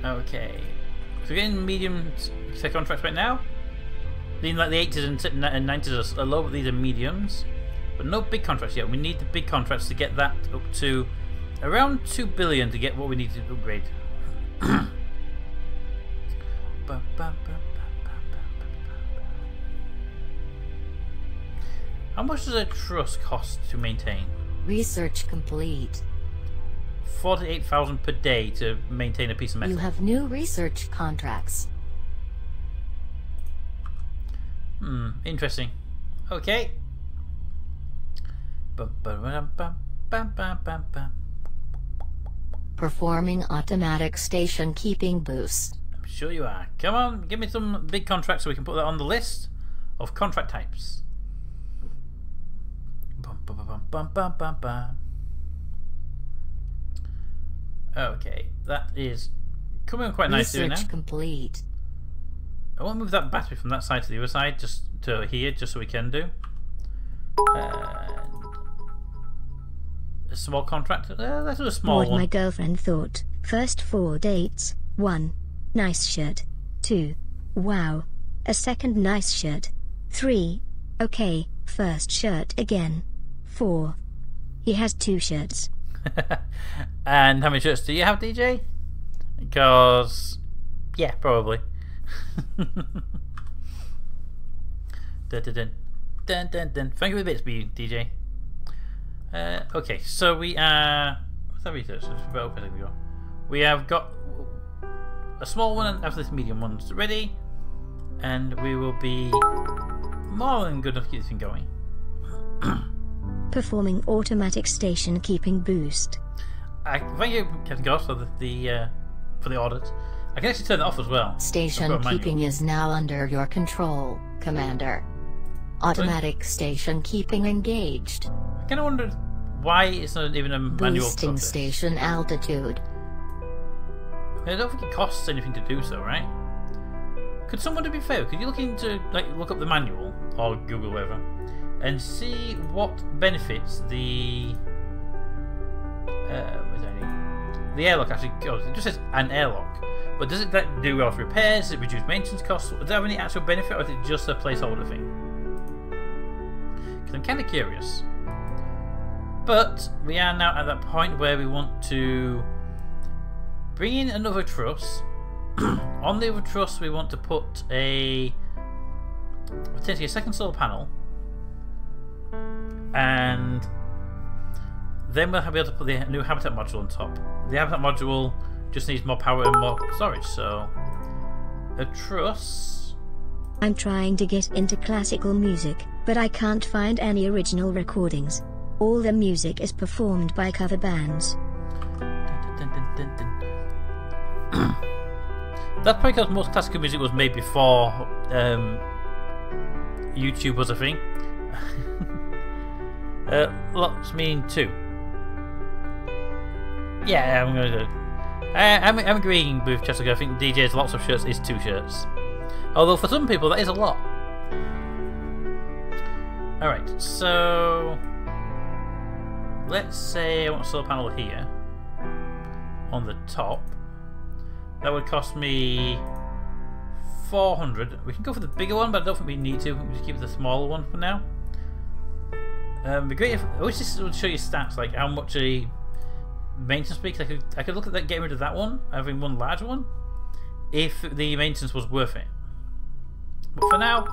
Speaker 1: Okay. So we're getting medium contracts right now. Being like the 80s and 90s are low, but these are mediums. But no big contracts yet. We need the big contracts to get that up to around 2 billion to get what we need to upgrade. How much does a truss cost to maintain?
Speaker 2: Research complete.
Speaker 1: 48,000 per day to maintain a piece of metal.
Speaker 2: You have new research contracts.
Speaker 1: Interesting. Okay.
Speaker 2: Performing automatic station keeping boost.
Speaker 1: I'm sure you are. Come on, give me some big contracts so we can put that on the list of contract types. Okay, that is coming on quite nicely now.
Speaker 2: Research complete.
Speaker 1: I want to move that battery from that side to the other side, just to here, just so we can do. A small contract. Let's do a small
Speaker 3: What
Speaker 1: one.
Speaker 3: my girlfriend thought. First 4 dates. 1. Nice shirt. 2. Wow. A second nice shirt. 3. Okay, first shirt again. 4. He has 2 shirts.
Speaker 1: And how many shirts do you have, DJ? Because, yeah, probably. Dun, dun, dun. Dun, dun, dun. Thank you for the bits, DJ. Okay, so we are. What's that research? We have got a small one and after this medium one's ready, and we will be more than good enough to keep this thing going.
Speaker 3: Performing automatic station keeping boost.
Speaker 1: Thank you, Captain Goss, for the orders. I can actually turn it off as well.
Speaker 2: Station keeping is now under your control, Commander. Automatic station keeping engaged.
Speaker 1: I kind of wondered why it's not even a manual
Speaker 2: Boosting
Speaker 1: process.
Speaker 2: station altitude.
Speaker 1: I don't think it costs anything to do so, right? Could someone, to be fair, could you look up the manual or Google whatever and see what benefits the airlock actually goes? It just says an airlock, but does it do well for repairs? Does it reduce maintenance costs? Does it have any actual benefit, or is it just a placeholder thing? Because I'm kind of curious. But we are now at that point where we want to bring in another truss. On the other truss, we want to put potentially a second solar panel, and then we'll be able to put the new habitat module on top. The habitat module just needs more power and more storage, so a truss.
Speaker 3: I'm trying to get into classical music, but I can't find any original recordings. All the music is performed by cover bands.
Speaker 1: That's probably because most classical music was made before YouTube was a thing. Lots mean 2. Yeah, I'm gonna do. I'm agreeing with Jessica. I think DJ's lots of shirts is 2 shirts. Although for some people that is a lot. Alright, so let's say I want a solar panel here on the top. That would cost me 400. We can go for the bigger one, but I don't think we need to. We'll just keep the smaller one for now. It'd be great if I wish this would show you stats, like how much a maintenance be. I could look at that, getting rid of that one, having one large one, if the maintenance was worth it. But for now,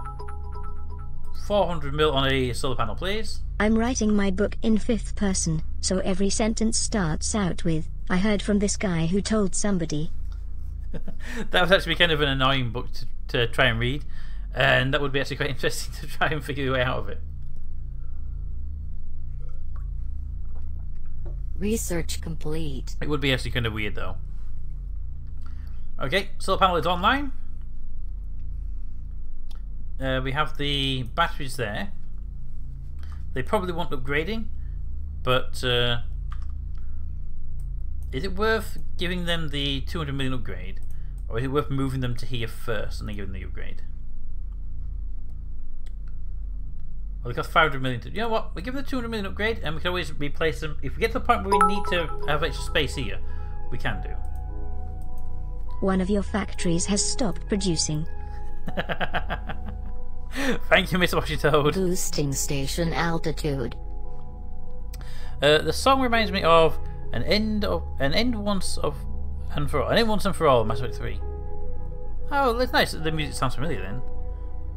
Speaker 1: 400 mil on a solar panel, please.
Speaker 3: I'm writing my book in 5th person, so every sentence starts out with, I heard from this guy who told somebody.
Speaker 1: That would actually be kind of an annoying book to try and read, and that would be actually quite interesting to try and figure your way out of it.
Speaker 2: Research complete.
Speaker 1: It would be actually kind of weird though. Okay, solar panel is online. We have the batteries there. They probably want upgrading, but is it worth giving them the 200 million upgrade, or is it worth moving them to here first and then giving them the upgrade? Well, they cost 500 million. You know what? We give them the 200 million upgrade, and we can always replace them. If we get to the point where we need to have extra space here, we can do.
Speaker 3: One of your factories has stopped producing.
Speaker 1: Thank you, Mr. Washy Toad.
Speaker 2: Boosting station altitude.
Speaker 1: The song reminds me of an end once and for all, Mass Effect 3. Oh, that's nice. The music sounds familiar then.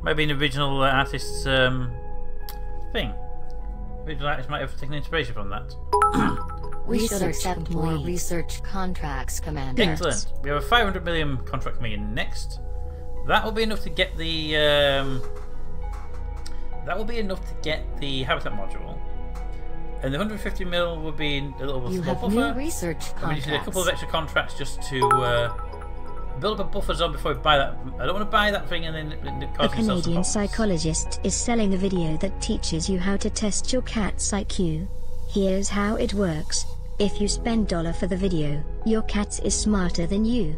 Speaker 1: Maybe an original artist's thing. Original artist might have taken inspiration from that.
Speaker 2: We should accept more research contracts, Commander.
Speaker 1: Excellent. We have a 500 million contract coming in next. That will be enough to get the that will be enough to get the habitat module. And the 150 mil would be a little
Speaker 2: You
Speaker 1: small
Speaker 2: have
Speaker 1: buffer.
Speaker 2: new research
Speaker 1: And we need a couple of
Speaker 2: contracts.
Speaker 1: extra contracts just to build up a buffer zone before we buy that. I don't want to buy that thing and then it
Speaker 3: A
Speaker 1: causes some
Speaker 3: Canadian
Speaker 1: problems.
Speaker 3: psychologist is selling a video that teaches you how to test your cat's IQ. Here's how it works. If you spend $1 for the video, your cat is smarter than you.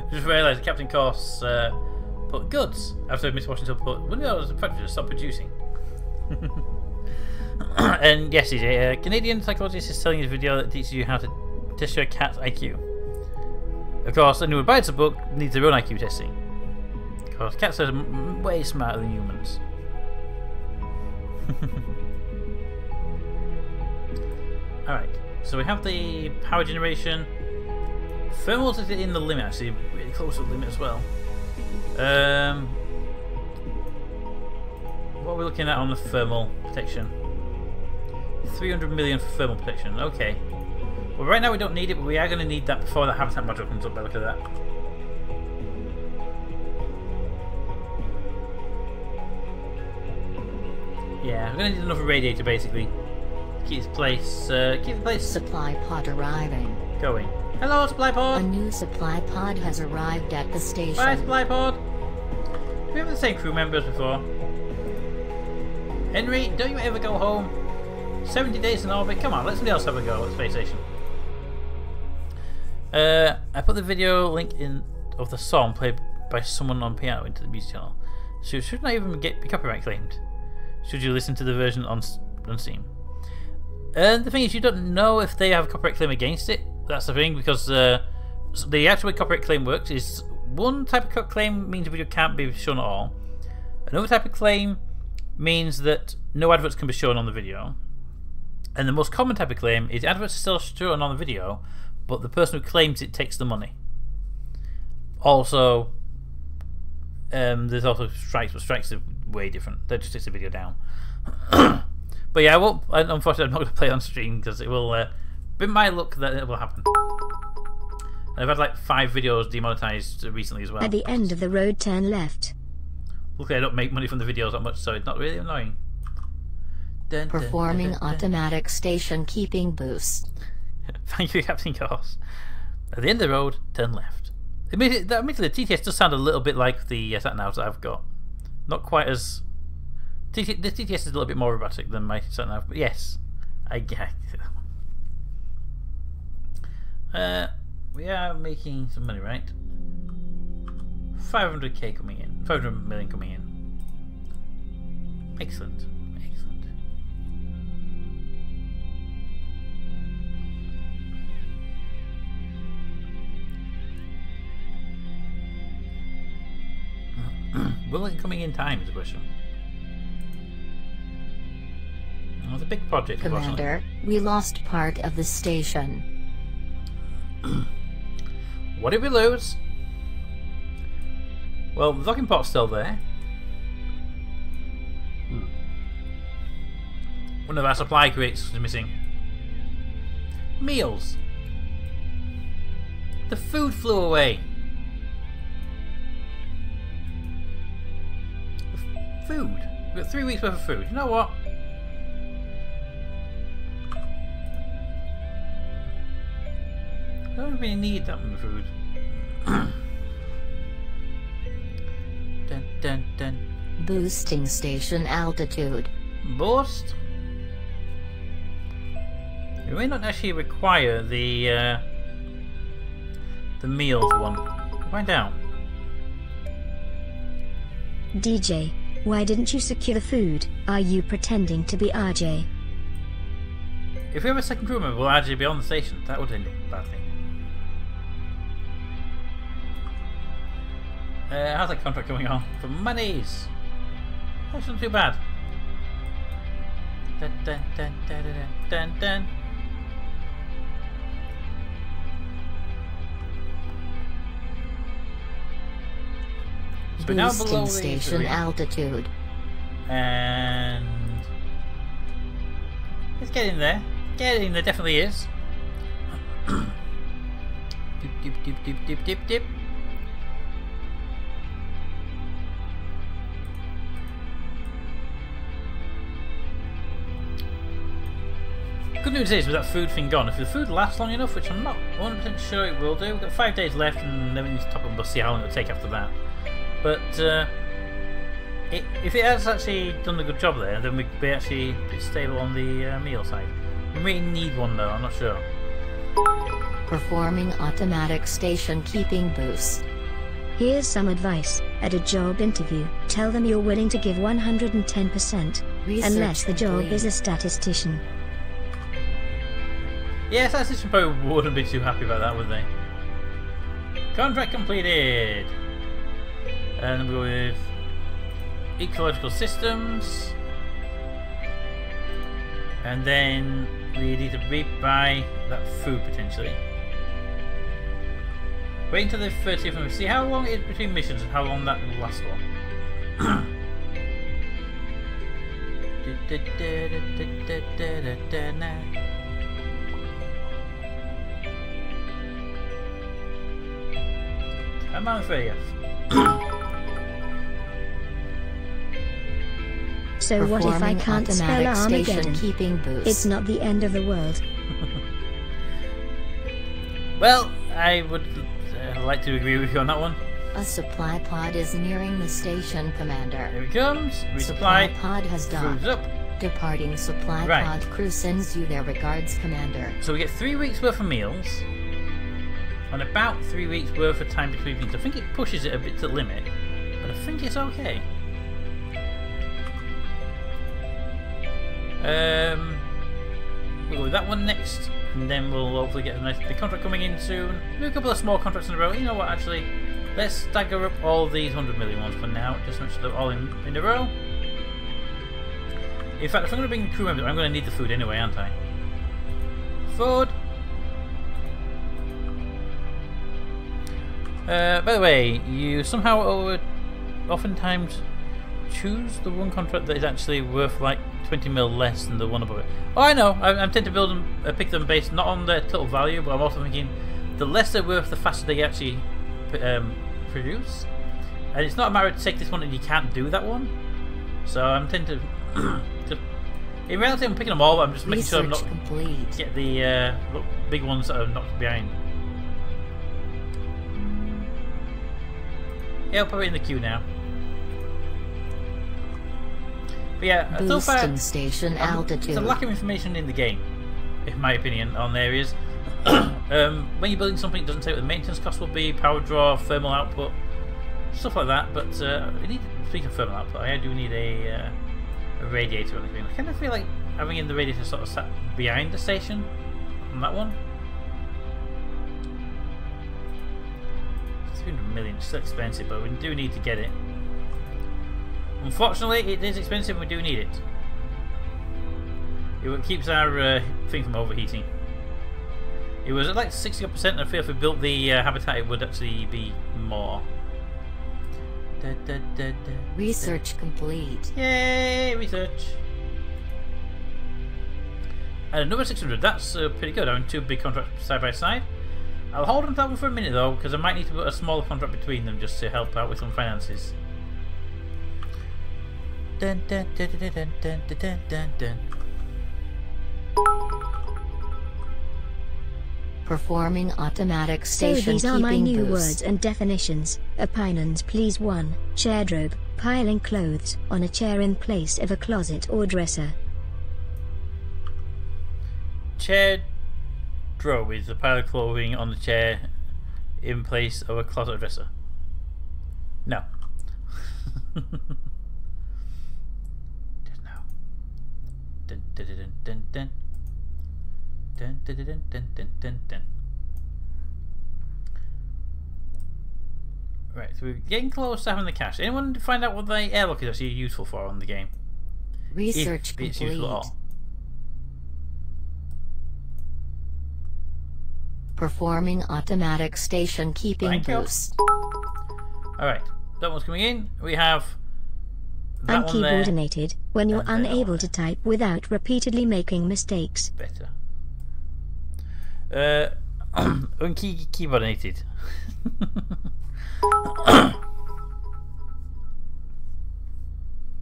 Speaker 1: I just realised Captain Course put goods after Mr. Washington put Windows factory to stop producing. And yes, CJ, a Canadian psychologist is selling a video that teaches you how to test your cat's IQ. Of course, anyone who buys the book needs their own IQ testing. Because cats are way smarter than humans. Alright, so we have the power generation. Thermals is in the limit, actually, really close to the limit as well. What are we looking at on the thermal protection? 300 million for thermal protection, okay. Well, right now we don't need it, but we are going to need that before the habitat module comes up by the look at that. Yeah, we're going to need another radiator basically. Keep the place
Speaker 2: Supply pod arriving.
Speaker 1: going. Hello, supply
Speaker 2: A
Speaker 1: pod!
Speaker 2: new supply pod has arrived at the station.
Speaker 1: Bye, supply pod! Do we have the same crew members before? Henry, don't you ever go home? 70 days in orbit? Come on, let somebody else have a go at the space station. I put the video link in of the song played by someone on piano into the music channel. So it should not even be copyright claimed. Should you listen to the version on Steam? And the thing is, you don't know if they have a copyright claim against it. That's the thing, because the actual way copyright claim works is one type of claim means the video can't be shown at all. Another type of claim means that no adverts can be shown on the video. And the most common type of claim is adverts are still shown on the video, but the person who claims it takes the money. Also, there's also strikes, but strikes are way different. That just takes the video down. But yeah, unfortunately, I'm not going to play it on stream because it will be my luck that it will happen. And I've had like 5 videos demonetized recently as well.
Speaker 3: At the end of the road, turn left.
Speaker 1: Luckily, I don't make money from the videos that much, so it's not really annoying. Dun, dun,
Speaker 2: Performing
Speaker 1: dun, dun, dun.
Speaker 2: automatic station keeping boost.
Speaker 1: Thank you, Captain Course. At the end of the road, turn left. Admittedly, the TTS does sound a little bit like the sat-navs that I've got. Not quite as... The TTS is a little bit more robotic than my sat-nav, but yes. I get it. We are making some money, right? 500k coming in. 500 million coming in. Excellent. Excellent. Will it coming in time is the question. Well, it's a big project,
Speaker 2: Commander, we lost part of the station.
Speaker 1: What did we lose? Well, the docking port's still there. One of our supply crates is missing. Meals. The food flew away. Food. We've got 3 weeks worth of food. You know what? I don't really need that much food. Dun, dun, dun.
Speaker 2: Boosting station altitude.
Speaker 1: Boost. We may not actually require the meals one. Find out.
Speaker 3: DJ, why didn't you secure the food? Are you pretending to be RJ?
Speaker 1: If we have a second crew member, we'll actually be on the station. That would end it badly. How's that contract going on? For monies! That's not too bad. Dun, dun, dun, dun, dun, dun, dun. So we're now below
Speaker 2: Boosting
Speaker 1: the
Speaker 2: station
Speaker 1: area.
Speaker 2: altitude.
Speaker 1: And it's getting there. Getting there definitely is. Dip, dip, dip, dip, dip, dip, dip. good news is, with that food thing gone, if the food lasts long enough, which I'm not 100% sure it will do, we've got 5 days left and then we need to top up and we'll see how long it'll take after that. But if it has actually done a good job there, then we'd be actually a bit stable on the meal side. We may need one though, I'm not sure.
Speaker 2: Performing automatic station keeping boost.
Speaker 3: Here's some advice. At a job interview, tell them you're willing to give 110%, unless the job is a statistician.
Speaker 1: Yeah, statistician probably wouldn't be too happy about that, would they? Contract completed! And we'll go with ecological systems. And then we need to rebuy that food potentially. Wait until the 30th and see how long it is between missions and how long that will last for. I'm on the 30th.
Speaker 3: So what if I can't spell Armageddon?
Speaker 2: Keeping boost.
Speaker 3: It's not the end of the world.
Speaker 1: Well, I would like to agree with you on that one.
Speaker 2: A supply pod is nearing the station, Commander.
Speaker 1: Here it comes. Resupply.
Speaker 2: Supply pod has docked.
Speaker 1: Up.
Speaker 2: Departing supply pod crew sends you their regards, Commander.
Speaker 1: So we get 3 weeks worth of meals and about 3 weeks worth of time between things. I think it pushes it a bit to the limit, but I think it's okay. We'll go with that one next, and then we'll hopefully get a nice big contract coming in soon. Do a couple of small contracts in a row. You know what, actually, let's stagger up all these 100 million ones for now, just make sure they're all in a row. In fact, if I'm going to bring crew members, I'm going to need the food anyway, aren't I? Food! By the way, you somehow oftentimes choose the one contract that is actually worth like 20 mil less than the one above it. Oh, I know. I tend to build them, pick them based not on their total value, but I'm also thinking the less they're worth, the faster they actually produce. And it's not a matter of take this one and you can't do that one. So I'm tend to just, in reality, I'm picking them all. But I'm just making sure I'm not get the big ones that are knocked behind. Yeah, I'll put it in the queue now. But yeah, so far,
Speaker 2: station altitude.
Speaker 1: there's a lack of information in the game, in my opinion, on areas. When you're building something, it doesn't say what the maintenance cost will be, power draw, thermal output, stuff like that. But speaking of thermal output, I do need a radiator on the thing. I kind of feel like having in the radiator sort of sat behind the station on that one. 300 million, it's still expensive, but we do need to get it. Unfortunately, it is expensive and we do need it. It keeps our thing from overheating. It was at like 60%, and I feel if we built the habitat it would actually be more.
Speaker 2: Research complete.
Speaker 1: Yay, research! And another 600, that's pretty good, having 2 big contracts side by side. I'll hold on to that one for a minute though, because I might need to put a smaller contract between them just to help out with some finances. Dun, dun, dun, dun, dun, dun, dun, dun, dun.
Speaker 2: Performing automatic station
Speaker 3: So these are my new
Speaker 2: boost.
Speaker 3: words and definitions. Opinons please. 1. Chairdrobe, piling clothes on a chair in place of a closet or dresser.
Speaker 1: Chairdrobe is the pile of clothing on the chair in place of a closet or dresser. No. Dun, dun, dun, dun, dun. Dun, dun, dun, dun, dun, dun, dun. Right, so we're getting close to having the cash. Anyone find out what the airlock is actually useful for on the game?
Speaker 2: Research
Speaker 1: if it's
Speaker 2: complete.
Speaker 1: useful at all.
Speaker 2: Performing automatic station keeping
Speaker 1: Thank you.
Speaker 2: boost.
Speaker 1: Alright, that one's coming in. We have that one there.
Speaker 3: Unkeyboardinated, when you're
Speaker 1: And then
Speaker 3: unable to type without repeatedly making mistakes.
Speaker 1: Better. Unkeyboardinated.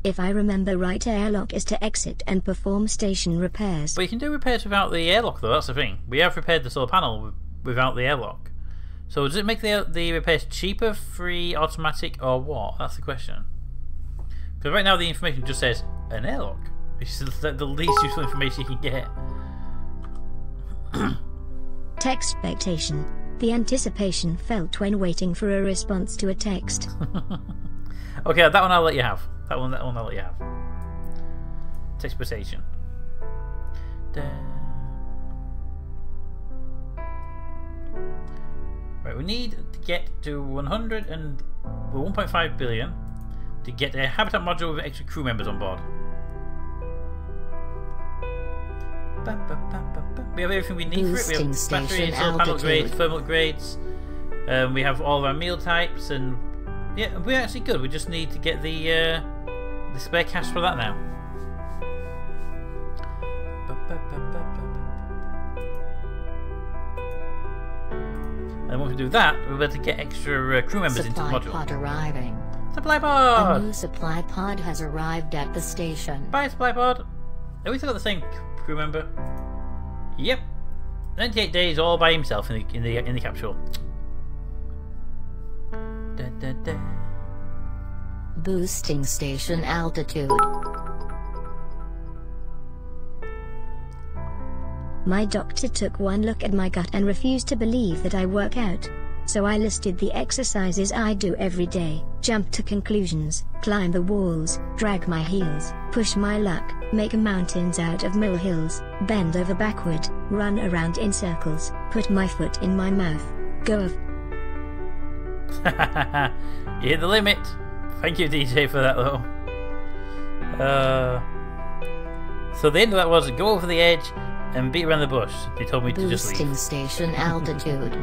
Speaker 3: If I remember right, airlock is to exit and perform station repairs.
Speaker 1: But you can do repairs without the airlock though, that's the thing. We have repaired the solar panel without the airlock. So does it make the repairs cheaper, free, automatic, or what? That's the question. Because right now the information just says an airlock. Which is the least useful information you can get.
Speaker 3: Textpectation. The anticipation felt when waiting for a response to a text.
Speaker 1: Okay, that one I'll let you have. That one I'll let you have. Textpectation. Right, we need to get to 1.5 billion to get a habitat module with extra crew members on board. We have everything we need for it. We have battery, solar panel upgrades, thermal upgrades. We have all of our meal types, and yeah, we're actually good. We just need to get the spare cash for that now. And once we do that, we're able to get extra crew members into the module.
Speaker 2: Supply pod arriving.
Speaker 1: Supply pod!
Speaker 2: A new supply pod has arrived at the station.
Speaker 1: Bye, supply pod! Have we still got the same crew member? Yep. 98 days all by himself in the capsule.
Speaker 2: Boosting station altitude.
Speaker 3: My doctor took one look at my gut and refused to believe that I work out. So I listed the exercises I do every day: jump to conclusions, climb the walls, drag my heels, push my luck, make mountains out of molehills, bend over backward, run around in circles, put my foot in my mouth, go of.
Speaker 1: You hit the limit. Thank you, DJ, for that though. So the end of that was go over the edge and beat around the bush. They told me to just leave.
Speaker 2: Boosting station altitude.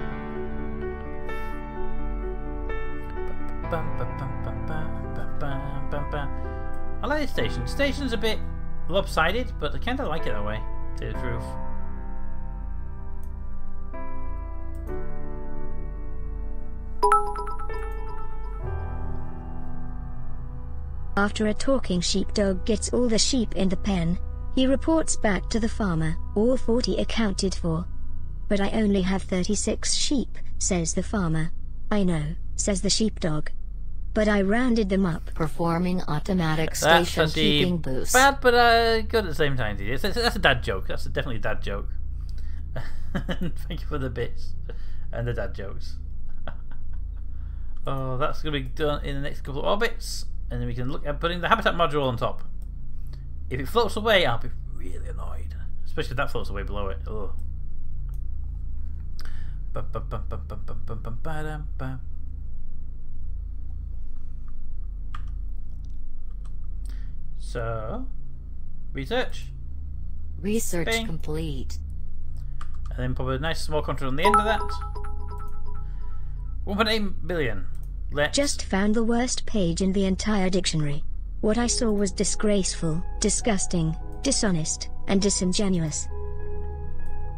Speaker 1: I like this station. The station's a bit lopsided, but I kind of like it that way, to tell you the truth.
Speaker 3: After a talking sheepdog gets all the sheep in the pen, he reports back to the farmer, all 40 accounted for. But I only have 36 sheep, says the farmer. I know, says the sheepdog. But I rounded them up.
Speaker 2: Performing automatic station keeping boost.
Speaker 1: Bad, but good at the same time. That's a dad joke. That's definitely a dad joke. Thank you for the bits and the dad jokes. Oh, that's going to be done in the next couple of orbits, and then we can look at putting the habitat module on top. If it floats away, I'll be really annoyed, especially if that floats away below it. Ugh. So, research.
Speaker 2: Research
Speaker 1: Bing.
Speaker 2: complete.
Speaker 1: And then put a nice small contour on the end of that. 1.8 billion. Let's
Speaker 3: Just found the worst page in the entire dictionary. What I saw was disgraceful, disgusting, dishonest, and disingenuous.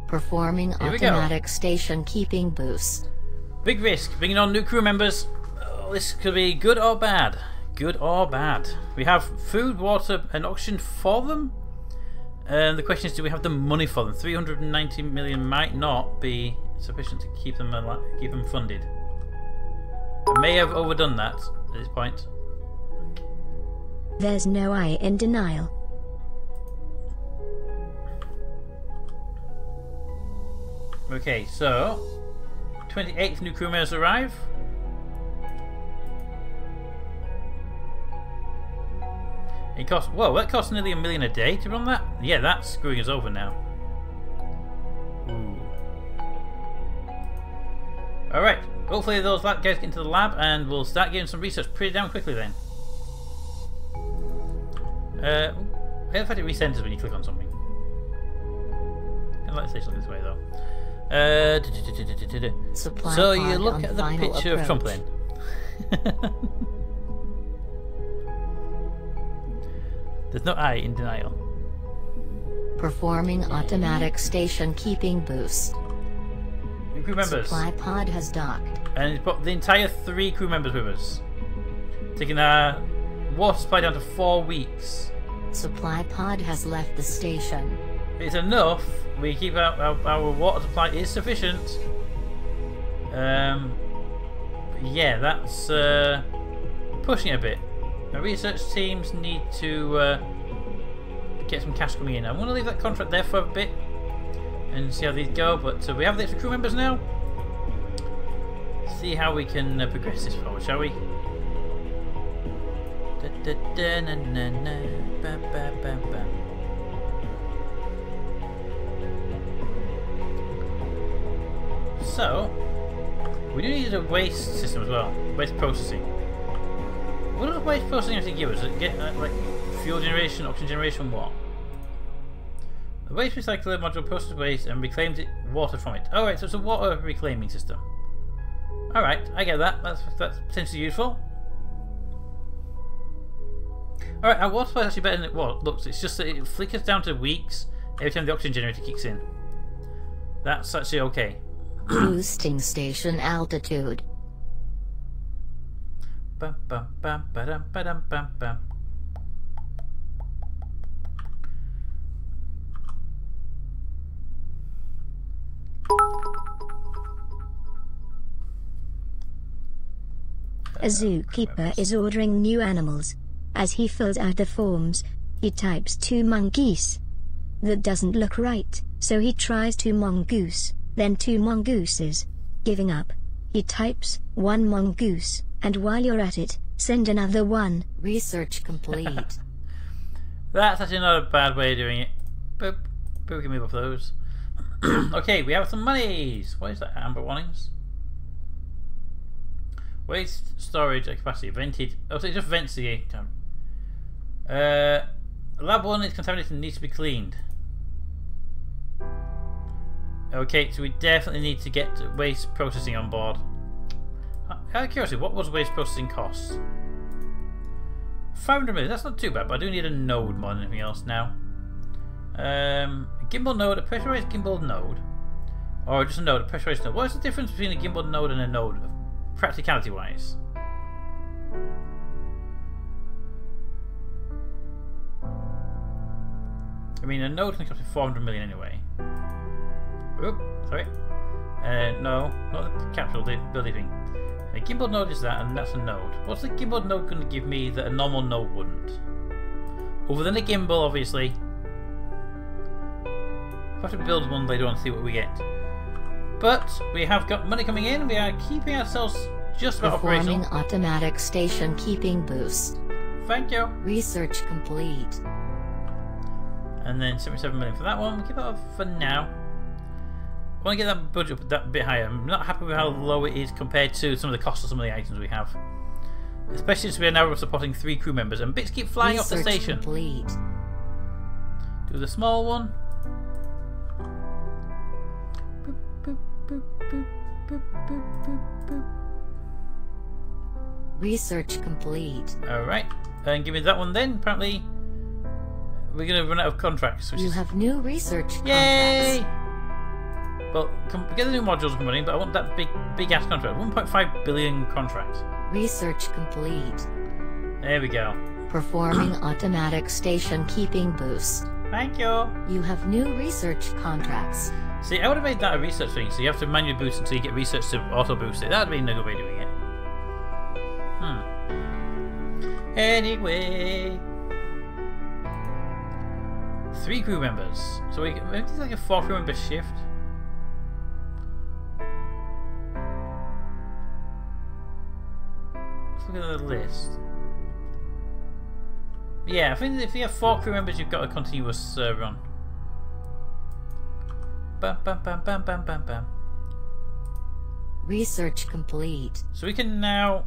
Speaker 2: Performing
Speaker 1: Here we go.
Speaker 2: automatic station keeping boost.
Speaker 1: Big risk, bringing on new crew members. Oh, this could be good or bad. Good or bad. We have food, water, and oxygen for them. And the question is, do we have the money for them? 390 million might not be sufficient to keep them funded. I may have overdone that at this point.
Speaker 3: There's no I in denial.
Speaker 1: Okay, so 28th new crew members arrive. It costs, whoa, that costs nearly $1 million a day to run that? Yeah, that's screwing us over now. Ooh. Alright, hopefully those guys get into the lab and we'll start getting some research pretty damn quickly then. I have had it recenters when you click on something. I like the station look this way though.
Speaker 2: Supply
Speaker 1: So
Speaker 2: pod
Speaker 1: you look
Speaker 2: on
Speaker 1: at the
Speaker 2: final
Speaker 1: picture of Trump
Speaker 2: approach.
Speaker 1: then. There's no I in denial.
Speaker 2: Performing automatic station keeping boost.
Speaker 1: New crew members.
Speaker 2: Supply pod has docked.
Speaker 1: And he's put the entire 3 crew members with us. Taking our water supply down to 4 weeks.
Speaker 2: Supply pod has left the station.
Speaker 1: It's enough. We keep our water supply is sufficient. Yeah, that's pushing it a bit. Our research teams need to get some cash coming in. I'm going to leave that contract there for a bit and see how these go. But we have the extra crew members now. See how we can progress this forward, shall we? So, we do need a waste system as well. Waste processing. What does waste processing actually give us? Does it get like fuel generation, oxygen generation, what? The waste recycler module processes waste and reclaims water from it. Alright, so it's a water reclaiming system. Alright, I get that. That's potentially useful. Alright, our water supply is actually better than it looks. It's just that it flickers down to weeks every time the oxygen generator kicks in. That's actually okay.
Speaker 2: Boosting station altitude.
Speaker 1: Bum, bum, bum, ba-dum, ba-dum, bum, bum.
Speaker 3: A zookeeper is ordering new animals. As he fills out the forms, he types 2 mongoose. That doesn't look right, so he tries 2 mongoose, then 2 mongooses. Giving up, he types 1 mongoose, and while you're at it, send another 1.
Speaker 2: Research complete.
Speaker 1: That's actually not a bad way of doing it. Boop. Boop, we can move off those. Okay, we have some monies. What is that? Amber warnings? Waste storage capacity vented. Oh, so it just vents the time. Lab 1 is contaminated and needs to be cleaned. Okay, so we definitely need to get waste processing on board. Out of curiosity, what was waste processing costs? 500 million, that's not too bad, but I do need a node more than anything else now. A gimbal node, a pressurized gimbal node. Or just a node, a pressurized node. What's the difference between a gimbal node and a node, practicality wise? I mean, a node can cost 400 million anyway. Oop, sorry. No, not the capsule, the building thing. A gimbal node is that, and that's a node. What's the gimbal node going to give me that a normal node wouldn't? Other than a gimbal, obviously. I'll have to build one later on and see what we get. But we have got money coming in. We are keeping ourselves just about operational.
Speaker 2: Performing automatic station keeping boost.
Speaker 1: Thank you.
Speaker 2: Research complete.
Speaker 1: And then 77 million for that one. We'll keep that up for now. I want to get that budget up that bit higher. I'm not happy with how low it is compared to some of the costs of some of the items we have. Especially since we are now supporting 3 crew members and bits keep flying off the station.
Speaker 2: Complete.
Speaker 1: Do the small one. Boop, boop, boop, boop, boop, boop, boop, boop.
Speaker 2: Research complete.
Speaker 1: Alright, and give me that one then. Apparently we're going to run out of contracts.
Speaker 2: You have new research contracts.
Speaker 1: Yay! Well, get the new modules up and running, but I want that big ass contract. 1.5 billion contract.
Speaker 2: Research complete.
Speaker 1: There we go.
Speaker 2: Performing automatic station keeping boost.
Speaker 1: Thank you.
Speaker 2: You have new research contracts.
Speaker 1: See, I would have made that a research thing, so you have to manually boost until you get research to auto boost it. That would be a good way of doing it. Anyway. 3 crew members. So we it's like a 4 crew member shift. Let's look at the list. Yeah, I think if you have 4 crew members, you've got a continuous run. Bam, bam, bam, bam, bam, bam, bam.
Speaker 2: Research complete.
Speaker 1: So we can now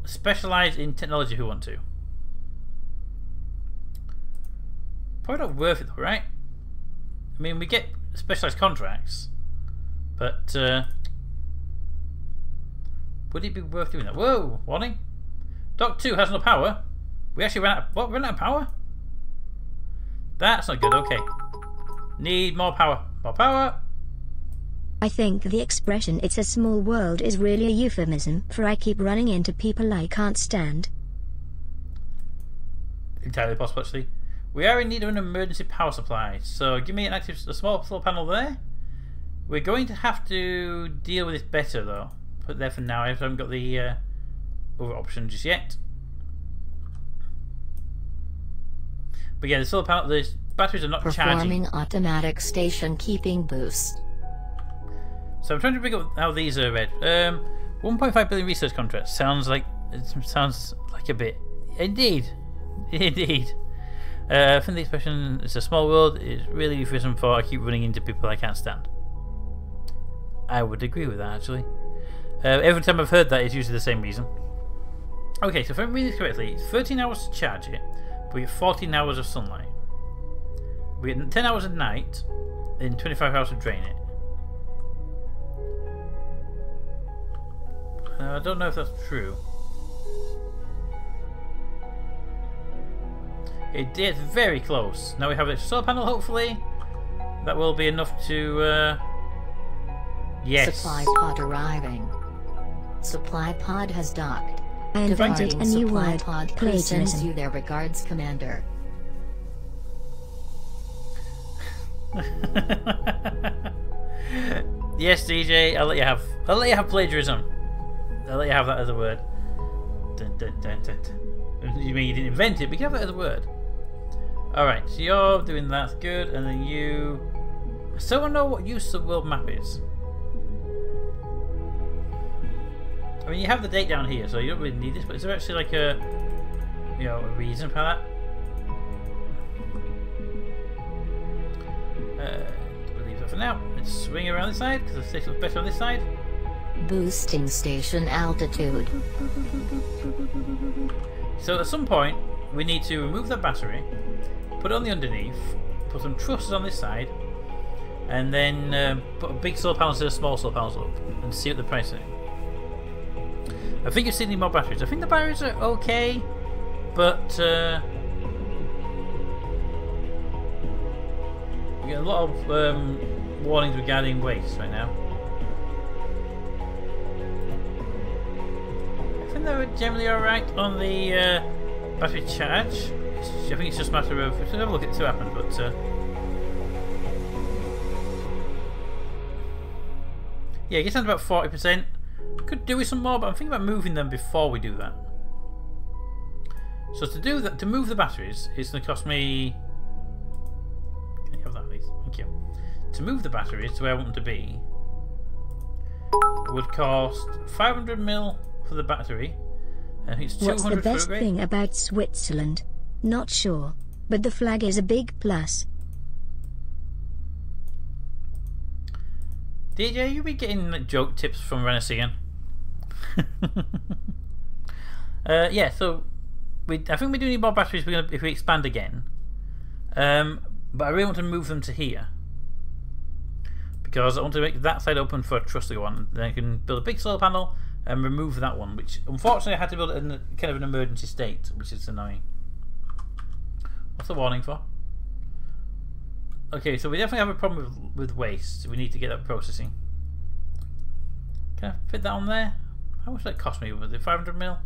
Speaker 1: specialise in technology if we want to. Probably not worth it though, right? I mean, we get specialised contracts, but would it be worth doing that? Whoa! Warning! Dock 2 has no power. We actually ran out. What? Ran out of power? That's not good. Okay. Need more power. More power.
Speaker 3: I think the expression "it's a small world" is really a euphemism for I keep running into people I can't stand.
Speaker 1: entirely possible actually. We are in need of an emergency power supply, so give me a small solar panel there. We're going to have to deal with this better though. Put it there for now. I haven't got the other option just yet. But yeah, the solar panel, the batteries are not charging.
Speaker 2: Performing automatic station keeping boost.
Speaker 1: So I'm trying to figure out how these are read. 1.5 billion research contracts sounds like a bit. Indeed, indeed. I think the expression "it's a small world" is really reason for I keep running into people I can't stand. I would agree with that actually. Every time I've heard that, it's usually the same reason. Okay, so if I'm reading this correctly, it's 13 hours to charge it, but we get 14 hours of sunlight. We get 10 hours at night, and 25 hours to drain it. I don't know if that's true. It's very close. Now we have a solar panel, hopefully. That will be enough to... yes.
Speaker 2: Supply pod arriving. Supply pod has docked.
Speaker 3: I invented a new
Speaker 2: supply
Speaker 3: word,
Speaker 2: pod crew sends
Speaker 3: plagiarism.
Speaker 2: you their regards, Commander.
Speaker 1: Yes, DJ, I'll let you have plagiarism. I'll let you have that as a word. Dun, dun, dun, dun, dun. You mean you didn't invent it, but you can have that as a word. Alright, so you're doing that, good, and then you... I still don't know what use the world map is. I mean, you have the date down here, so you don't really need this, but is there actually like a... you know, a reason for that? We'll leave that for now. Let's swing around this side, because the station looks better on this side.
Speaker 2: Boosting station altitude.
Speaker 1: So at some point, we need to remove that battery, put it on the underneath, put some trusses on this side, and then put a big solar panel instead of small solar panels up, and see what the price is. I think you still need more batteries. I think the batteries are okay, but we get a lot of warnings regarding waste right now. I think they were generally alright on the battery charge. I think it's just a matter of... Let's have a look at what happened, but... yeah, it gets down to about 40%. Could do with some more, but I'm thinking about moving them before we do that. So to do that, to move the batteries, it's going to cost me... Can you have that, please? Thank you. To move the batteries to where I want them to be, would cost 500 mil for the battery. I think it's 200
Speaker 3: What's the
Speaker 1: for
Speaker 3: best
Speaker 1: upgrade.
Speaker 3: thing about Switzerland? Not sure, but the flag is a big plus.
Speaker 1: DJ, you be getting like, joke tips from Renaissance. Yeah, so I think we do need more batteries if we expand again. But I really want to move them to here because I want to make that side open for a truss to go on. Then I can build a big solar panel and remove that one, which unfortunately I had to build it in kind of an emergency state, which is annoying. What's the warning for? Okay, so we definitely have a problem with waste. We need to get that processing. Can I fit that on there? How much did that cost me? Was it 500 mil?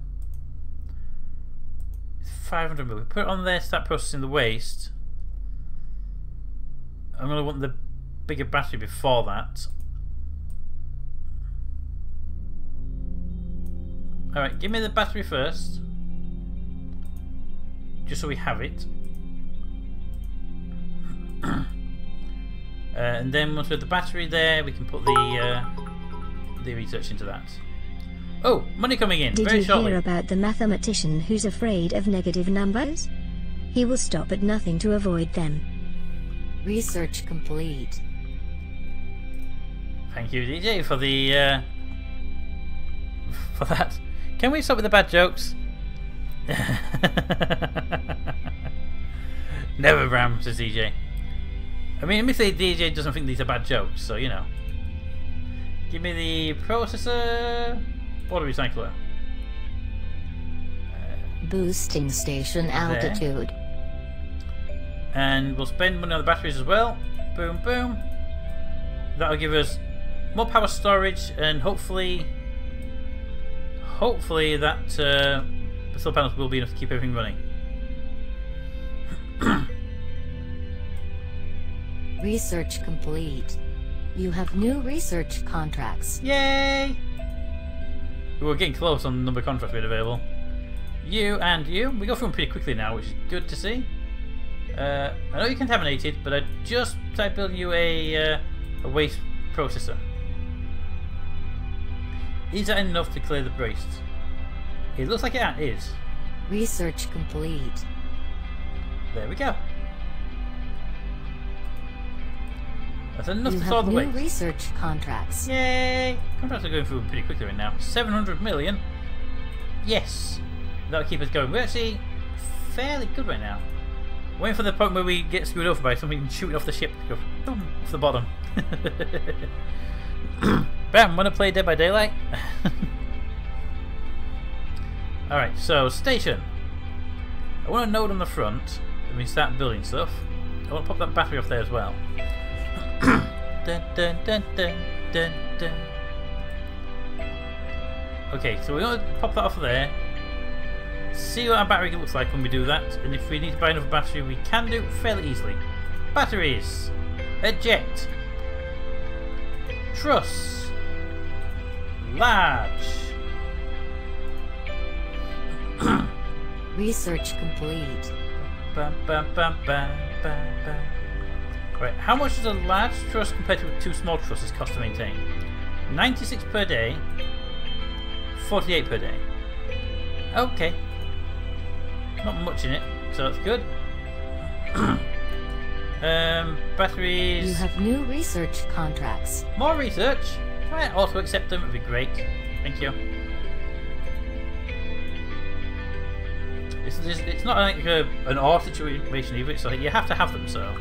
Speaker 1: It's 500 mil. We put it on there, start processing the waste. I'm going to want the bigger battery before that. Alright, give me the battery first. Just so we have it. And then once we have the battery there, we can put the research into that. Oh, money coming in
Speaker 3: Did
Speaker 1: very
Speaker 3: you
Speaker 1: shortly.
Speaker 3: hear about the mathematician who's afraid of negative numbers? He will stop at nothing to avoid them.
Speaker 2: Research complete.
Speaker 1: Thank you, DJ, for the for that. Can we stop with the bad jokes? Never, Bram, says DJ. I mean, admittedly, DJ doesn't think these are bad jokes, so you know. Give me the processor. Water recycler.
Speaker 2: Boosting station altitude.
Speaker 1: And we'll spend money on the batteries as well. Boom, boom. That'll give us more power storage, and hopefully that the solar panels will be enough to keep everything running.
Speaker 2: Research complete. You have new research contracts.
Speaker 1: Yay! We're getting close on the number of contracts we had available. You and you. We go through them pretty quickly now, which is good to see. I know you're contaminated, but I just tried building you a waste processor. Is that enough to clear the waste? It looks like it is.
Speaker 2: Research complete.
Speaker 1: There we go. That's enough to solve the waste.
Speaker 2: New research contracts.
Speaker 1: Yay! Contracts are going through pretty quickly right now. 700 million. Yes. That'll keep us going. We're actually fairly good right now. Waiting for the point where we get screwed over by something shooting off the ship. Go boom, off the bottom. Bam! Wanna play Dead by Daylight? Alright, so station. I want a node on the front. Let me start building stuff. I want to pop that battery off there as well. Dun, dun, dun, dun, dun, dun. Okay, so we want to pop that off there. See what our battery looks like when we do that, and if we need to buy another battery, we can do it fairly easily. Batteries. Eject. Truss. Large.
Speaker 2: Research complete.
Speaker 1: Bam, bam, bam, bam, bam, bam. Right, how much does a large truss compared to two small trusses cost to maintain? 96 per day, 48 per day. Okay. Not much in it, so that's good. Batteries.
Speaker 2: You have new research contracts.
Speaker 1: More research? Right, auto accept them, would be great. Thank you. It's not like an odd situation either, so you have to have them, so.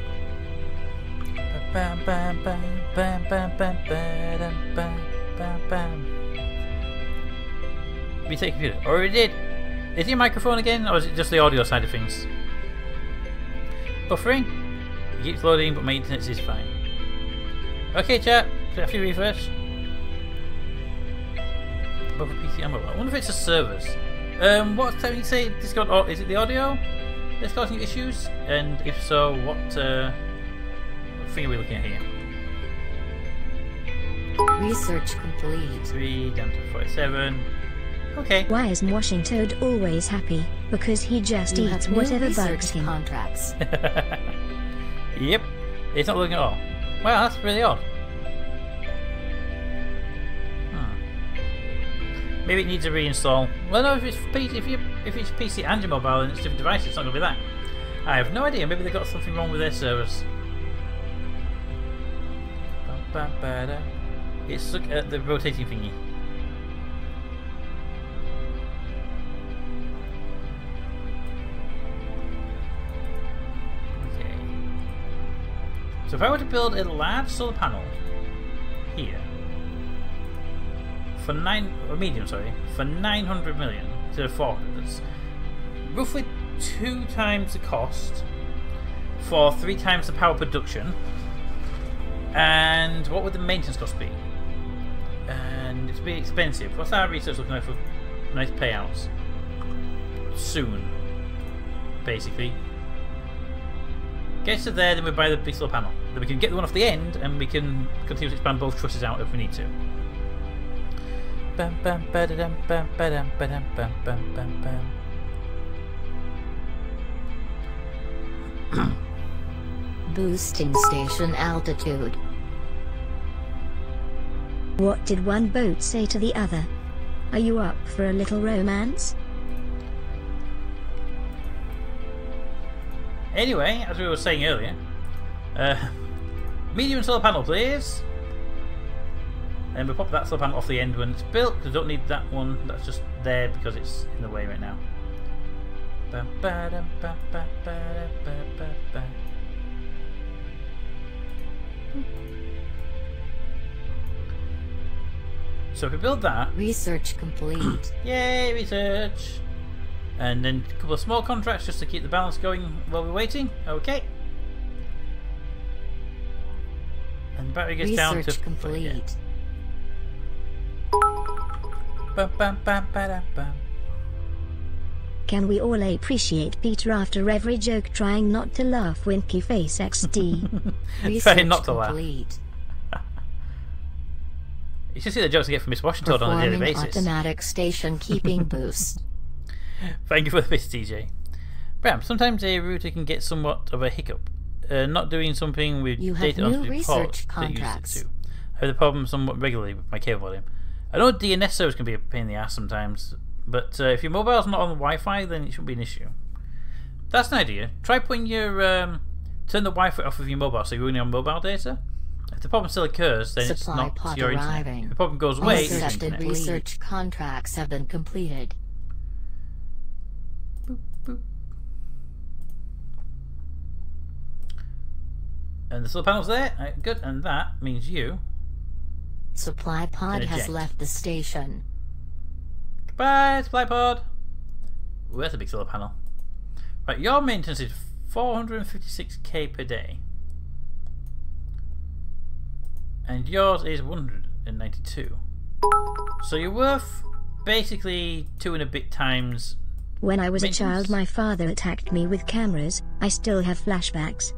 Speaker 1: Bam, bam, bam, bam, bam, bam, bam, bam, bam, bam. We take computer. Already did. Is your microphone again, or is it just the audio side of things? Buffering? It keeps loading, but my internet is fine. Okay, chat. A few refresh. Above a PC ammo. I wonder if it's the servers. What time you say Discord? Or is it the audio that's causing issues? And if so, what thing are we looking at here?
Speaker 2: Research complete.
Speaker 1: 3 down to 47. Okay.
Speaker 3: Why is Washington always happy? Because he just eats whatever bugs him.
Speaker 2: Contracts.
Speaker 1: Yep. It's not looking at all. Wow, that's really odd. Maybe it needs a reinstall. Well, no, if it's PC and your mobile and it's different devices, it's not going to be that. I have no idea. Maybe they've got something wrong with their servers. Let's look at the rotating thingy. Okay. So if I were to build a large solar panel here. For for 900 million to 400. That's roughly 2 times the cost for 3 times the power production. And what would the maintenance cost be? And it's be expensive. What's our research looking like for nice payouts? Soon, basically. Gets to there, then we buy the big solar panel. Then we can get the one off the end, and we can continue to expand both trusses out if we need to. Bam, bam, ba-da-dum, bam, ba-dum, ba-dum, bam, bam, bam, bam.
Speaker 2: Boosting station altitude.
Speaker 3: What did one boat say to the other? Are you up for a little romance?
Speaker 1: Anyway, as we were saying earlier, medium solar panel, please. And we pop that solar panel off the end when it's built, because we don't need that one. That's just there because it's in the way right now. Bam, ba-dum, ba, ba, ba, ba, ba, ba. So if we build that,
Speaker 2: research complete.
Speaker 1: Yay, research! And then a couple of small contracts just to keep the balance going while we're waiting. Okay. And the battery gets down to
Speaker 2: research complete.
Speaker 1: Bam, bam, bam, ba, bam.
Speaker 3: Can we all appreciate Peter after every joke trying not to laugh? Winky face XD.
Speaker 1: Trying not to laugh.
Speaker 2: Complete.
Speaker 1: You should see the jokes I get from Miss Washington on a daily
Speaker 2: Performing
Speaker 1: basis.
Speaker 2: automatic station keeping boost.
Speaker 1: Thank you for the bits, DJ. Bram, sometimes a router can get somewhat of a hiccup. Not doing something with
Speaker 2: You have
Speaker 1: data on
Speaker 2: new
Speaker 1: speed
Speaker 2: research
Speaker 1: port that
Speaker 2: contracts.
Speaker 1: used it to. I have the problem somewhat regularly with my cable volume. I know DNS servers can be a pain in the ass sometimes, but if your mobile's not on the Wi-Fi, then it shouldn't be an issue. That's an idea. Try putting your turn the Wi-Fi off of your mobile so you're only on mobile data. If the problem still occurs, then
Speaker 2: Supply
Speaker 1: it's not
Speaker 2: pod
Speaker 1: your
Speaker 2: arriving.
Speaker 1: internet. If the problem goes away, it's your
Speaker 2: Accepted
Speaker 1: internet.
Speaker 2: research contracts have been completed.
Speaker 1: Boop, boop. And the solar panel's there. Right, good. And that means you.
Speaker 2: Supply pod has
Speaker 1: eject.
Speaker 2: left the station.
Speaker 1: Goodbye, supply pod. Ooh, that's a big solar panel. Right, your maintenance is 456k per day. And yours is 192. So you're worth basically 2 and a bit times.
Speaker 3: When I was a
Speaker 1: maintenance.
Speaker 3: child, my father attacked me with cameras. I still have flashbacks.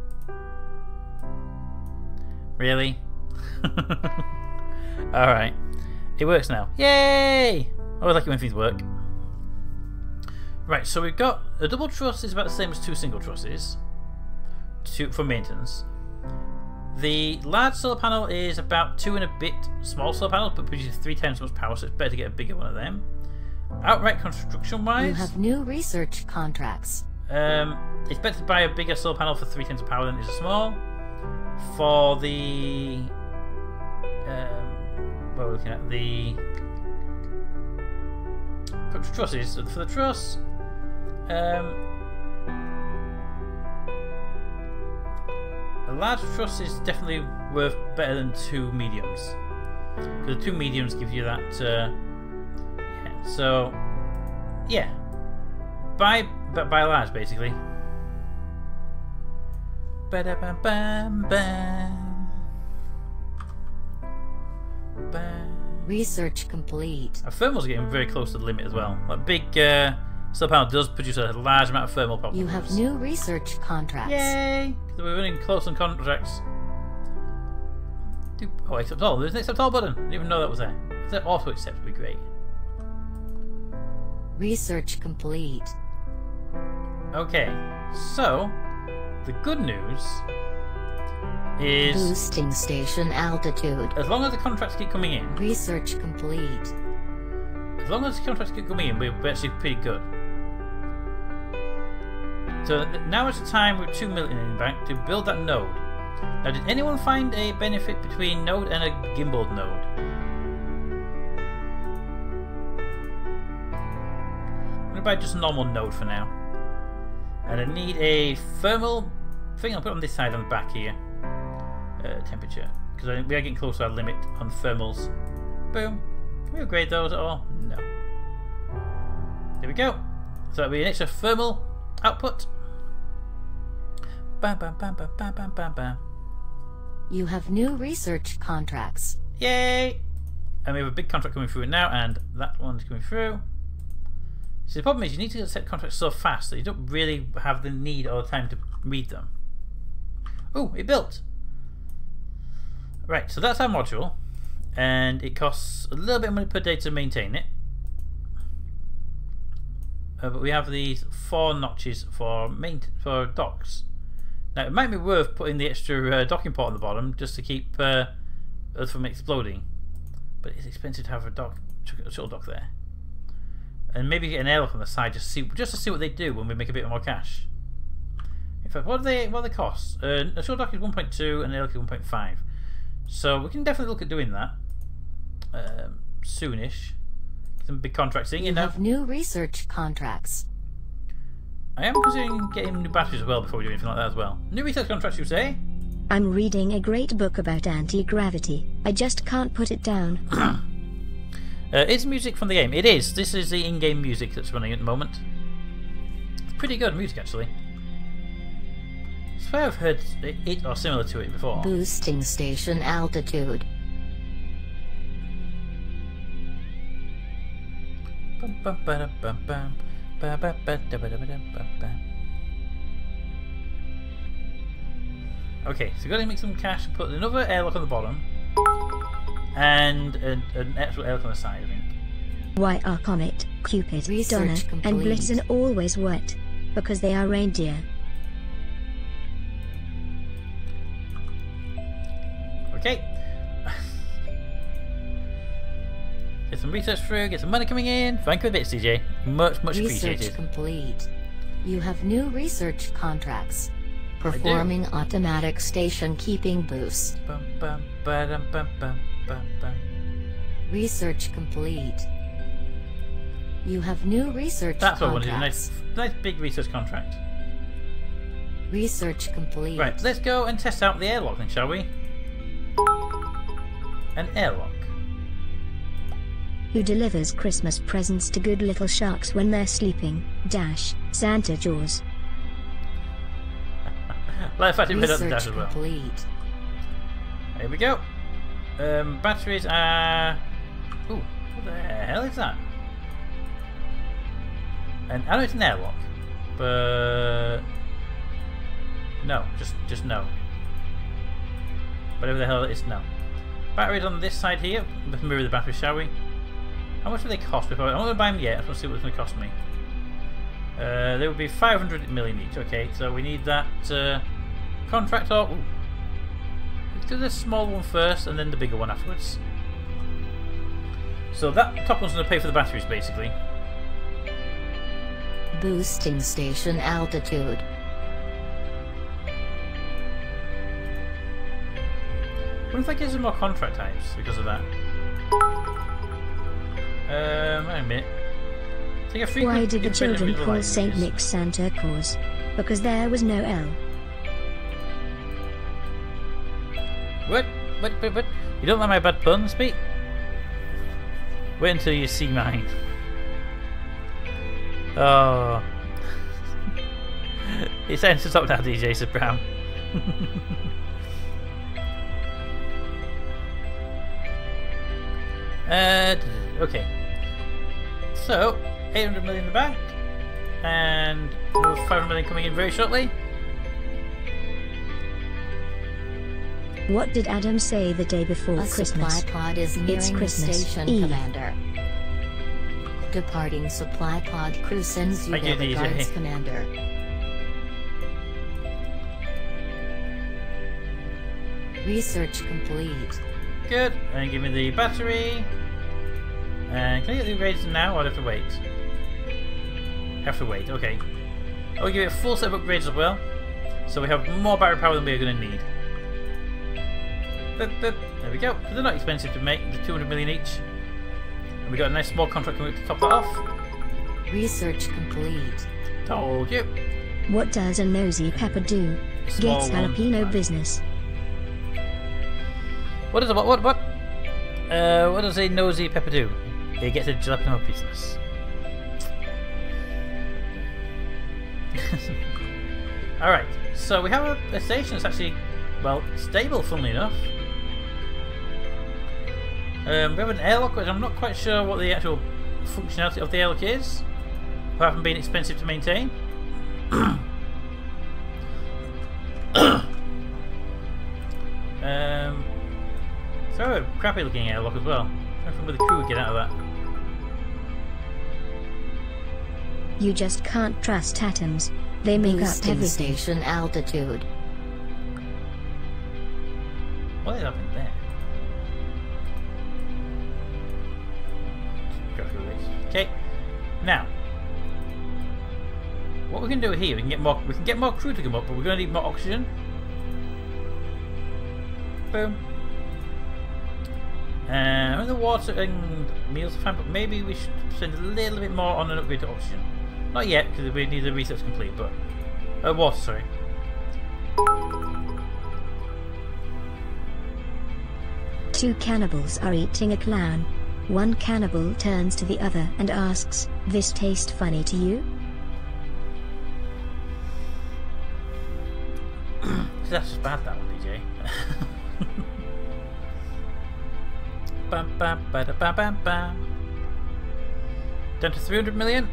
Speaker 1: Really? Alright. It works now. Yay! I always like it when things work. Right, so we've got a double truss is about the same as 2 single trusses for maintenance. The large solar panel is about 2 and a bit small solar panels, but produces 3 times as much power, so it's better to get a bigger one of them. Outright construction wise,
Speaker 2: You have new research contracts.
Speaker 1: it's better to buy a bigger solar panel for 3 times the power than it is a small. For the what are we looking at? The trusses. For the truss, a large truss is definitely worth better than 2 mediums. Because the 2 mediums give you that. Yeah. So, yeah. Buy large basically. Ba-da-bam-bam-bam. Bam.
Speaker 2: Research complete.
Speaker 1: Our thermal's getting very close to the limit as well. Like big solar panel does produce a large amount of thermal power.
Speaker 2: You have new research contracts.
Speaker 1: Yay! So we're running close on contracts. Oh, accept all. There's an accept all button. I didn't even know that was there. If that auto accept would be great.
Speaker 2: Research complete.
Speaker 1: Okay, so the good news is
Speaker 2: Boosting station altitude.
Speaker 1: as long as the contracts keep coming in,
Speaker 2: Research complete.
Speaker 1: as long as the contracts keep coming in, we're actually pretty good. So now is the time with 2 million in the bank to build that node. Now, did anyone find a benefit between node and a gimbaled node? I'm going to buy just a normal node for now. And I need a thermal thing. I'll put it on this side on the back here. Temperature. Because we are getting close to our limit on thermals. Boom. Can we upgrade those at all? No. There we go. So that'll be an extra thermal output. Bam, bam, bam, bam, bam, bam, bam, bam.
Speaker 2: You have new research contracts.
Speaker 1: Yay! And we have a big contract coming through now, and that one's coming through. So the problem is you need to set contracts so fast that you don't really have the need or the time to read them. Oh, it built! Right, so that's our module, and it costs a little bit of money per day to maintain it. But we have these 4 notches for docks. Now it might be worth putting the extra docking port on the bottom just to keep Earth from exploding, but it's expensive to have a shuttle dock there. And maybe get an airlock on the side just to see what they do when we make a bit more cash. In fact, what do they cost? A shuttle dock is 1.2 and an airlock is 1.5. So we can definitely look at doing that soonish. Get some big contracts in.
Speaker 2: You have new research contracts.
Speaker 1: I am considering getting new batteries as well before we do anything like that as well. New research contracts, you say?
Speaker 3: I'm reading a great book about anti-gravity. I just can't put it down.
Speaker 1: It's music from the game. It is. This is the in-game music that's running at the moment. It's pretty good music, actually. I swear I've heard it or similar to it before.
Speaker 2: Boosting station altitude.
Speaker 1: Bum, bum, ba-dum, bum, bum. Okay, so we've got to make some cash, put another airlock on the bottom, and an actual airlock on the side, I think.
Speaker 3: Why are Comet, Cupid, Donna, and Blitzen always wet? Because they are reindeer.
Speaker 1: Okay. Get some research through, get some money coming in. Thank you a bit, CJ. Much appreciated.
Speaker 2: Research complete. You have new research contracts. Performing automatic station keeping boost. Research complete. You have new research
Speaker 1: That's what I wanted,
Speaker 2: contracts.
Speaker 1: nice big research contract.
Speaker 2: Research complete.
Speaker 1: Right, let's go and test out the airlock then, shall we? An airlock.
Speaker 3: Who delivers Christmas presents to good little sharks when they're sleeping? Dash, Santa Jaws.
Speaker 1: Like the fact it read out the dash
Speaker 2: Research
Speaker 1: as well.
Speaker 2: complete.
Speaker 1: Here we go. Batteries are... Ooh, what the hell is that? And I know it's an airlock, but... No, just no. Whatever the hell it is, no. Batteries on this side here. Let's mirror the batteries, shall we? How much do they cost? Before I'm not going to buy them yet. I just want to see what it's going to cost me. They would be 500 million each. Okay, so we need that contractor. Ooh. Let's do the small one first, and then the bigger one afterwards. So that top one's going to pay for the batteries, basically.
Speaker 2: Boosting station altitude.
Speaker 1: What if that gives them more contract types because of that? Wait a minute. Take a frequent
Speaker 3: Why did the children
Speaker 1: independent
Speaker 3: call
Speaker 1: visualizer
Speaker 3: Saint
Speaker 1: use.
Speaker 3: Nick Santa Claus? Because there was no L.
Speaker 1: What? You don't like my bad puns, Pete? Wait until you see mine. Oh. It's time to stop now, DJ, said Brown. Okay. So, 800 million in the bank, and 500 million coming in very shortly.
Speaker 3: What did Adam say the day before
Speaker 2: A
Speaker 3: Christmas?
Speaker 2: supply pod is nearing
Speaker 3: It's
Speaker 2: the
Speaker 3: Christmas
Speaker 2: station,
Speaker 3: Eve.
Speaker 2: Commander. Departing supply pod crew sends you
Speaker 1: Thank you,
Speaker 2: their
Speaker 1: DJ.
Speaker 2: regards, Commander. Research complete.
Speaker 1: Good. And give me the battery. And can I get the upgrades now, or do I have to wait? Have to wait, okay. I'll give it a full set of upgrades as well. So we have more battery power than we're going to need. Boop, boop. There we go. So they're not expensive to make, the 200 million each. And we got a nice small contract coming to top that off.
Speaker 2: Research complete.
Speaker 1: Told you.
Speaker 3: What does a nosy pepper do?
Speaker 1: Small
Speaker 3: Gets
Speaker 1: one.
Speaker 3: jalapeno business.
Speaker 1: What is it? What does a nosy pepper do? It gets a jalapeno business. Alright, so we have a station that's actually, well, stable, funnily enough. We have an airlock, which I'm not quite sure what the actual functionality of the airlock is, apart from being expensive to maintain. So a crappy looking airlock as well. I don't know where the crew would get out of that.
Speaker 3: You just can't trust atoms. They make up
Speaker 2: Boosting
Speaker 3: everything.
Speaker 2: station altitude.
Speaker 1: What is happening there? Go through this. Okay. Now, what we can do here, we can get more crew to come up, but we're going to need more oxygen. Boom. I mean, the water and meals are fine, but maybe we should spend a little bit more on an upgrade to oxygen. Not yet, because we need the research complete, but water, sorry.
Speaker 3: Two cannibals are eating a clown. One cannibal turns to the other and asks, "This taste funny to you?"
Speaker 1: That's just bad, that one, DJ. Bam, bam, bada, bam, bam, bam. Down to 300 million.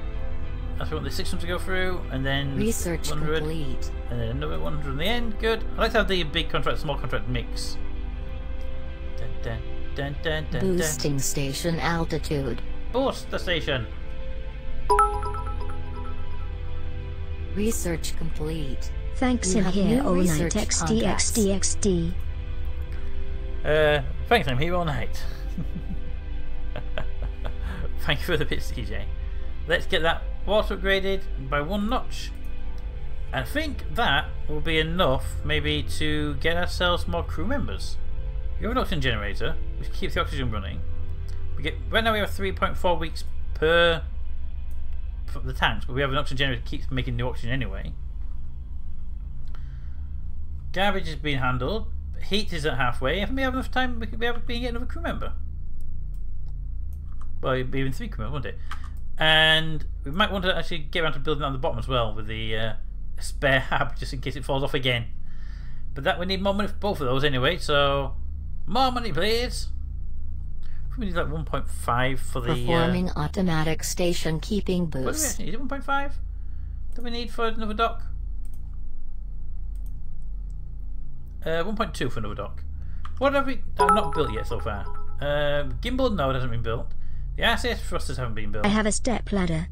Speaker 1: That's what the 600 to go through, and then
Speaker 2: Research
Speaker 1: 100,
Speaker 2: complete.
Speaker 1: and then another 100 in the end. Good. I like to have the big contract, small contract mix. Dun, dun, dun, dun, dun,
Speaker 2: Boosting
Speaker 1: dun.
Speaker 2: station altitude.
Speaker 1: Boost the station.
Speaker 2: Research complete.
Speaker 3: Thanks
Speaker 2: You
Speaker 3: in
Speaker 2: have
Speaker 3: here
Speaker 2: new
Speaker 3: all night
Speaker 2: research
Speaker 3: XD
Speaker 2: contracts.
Speaker 3: XD XD.
Speaker 1: Thanks, I'm here all night. Thank you for the bits, DJ. Let's get that water upgraded by 1 notch. I think that will be enough, maybe, to get ourselves more crew members. We have an oxygen generator, which keeps the oxygen running. Right now we have 3.4 weeks per for the tanks, but we have an oxygen generator that keeps making new oxygen anyway. Garbage is being handled. Heat is at halfway. If we have enough time, we could be able to get another crew member. Well, even 3 crew members, won't it? And we might want to actually get around to building on the bottom as well with the spare hab, just in case it falls off again. But that we need more money for both of those anyway, so more money please. We need like 1.5 for the
Speaker 2: Performing automatic station keeping
Speaker 1: what do we
Speaker 2: boost.
Speaker 1: actually need? 1.5? Do we need for another dock? 1.2 for another dock. What have we not built yet so far? Gimbal, no, it hasn't been built. The RCS thrusters haven't been built.
Speaker 3: I have a step ladder.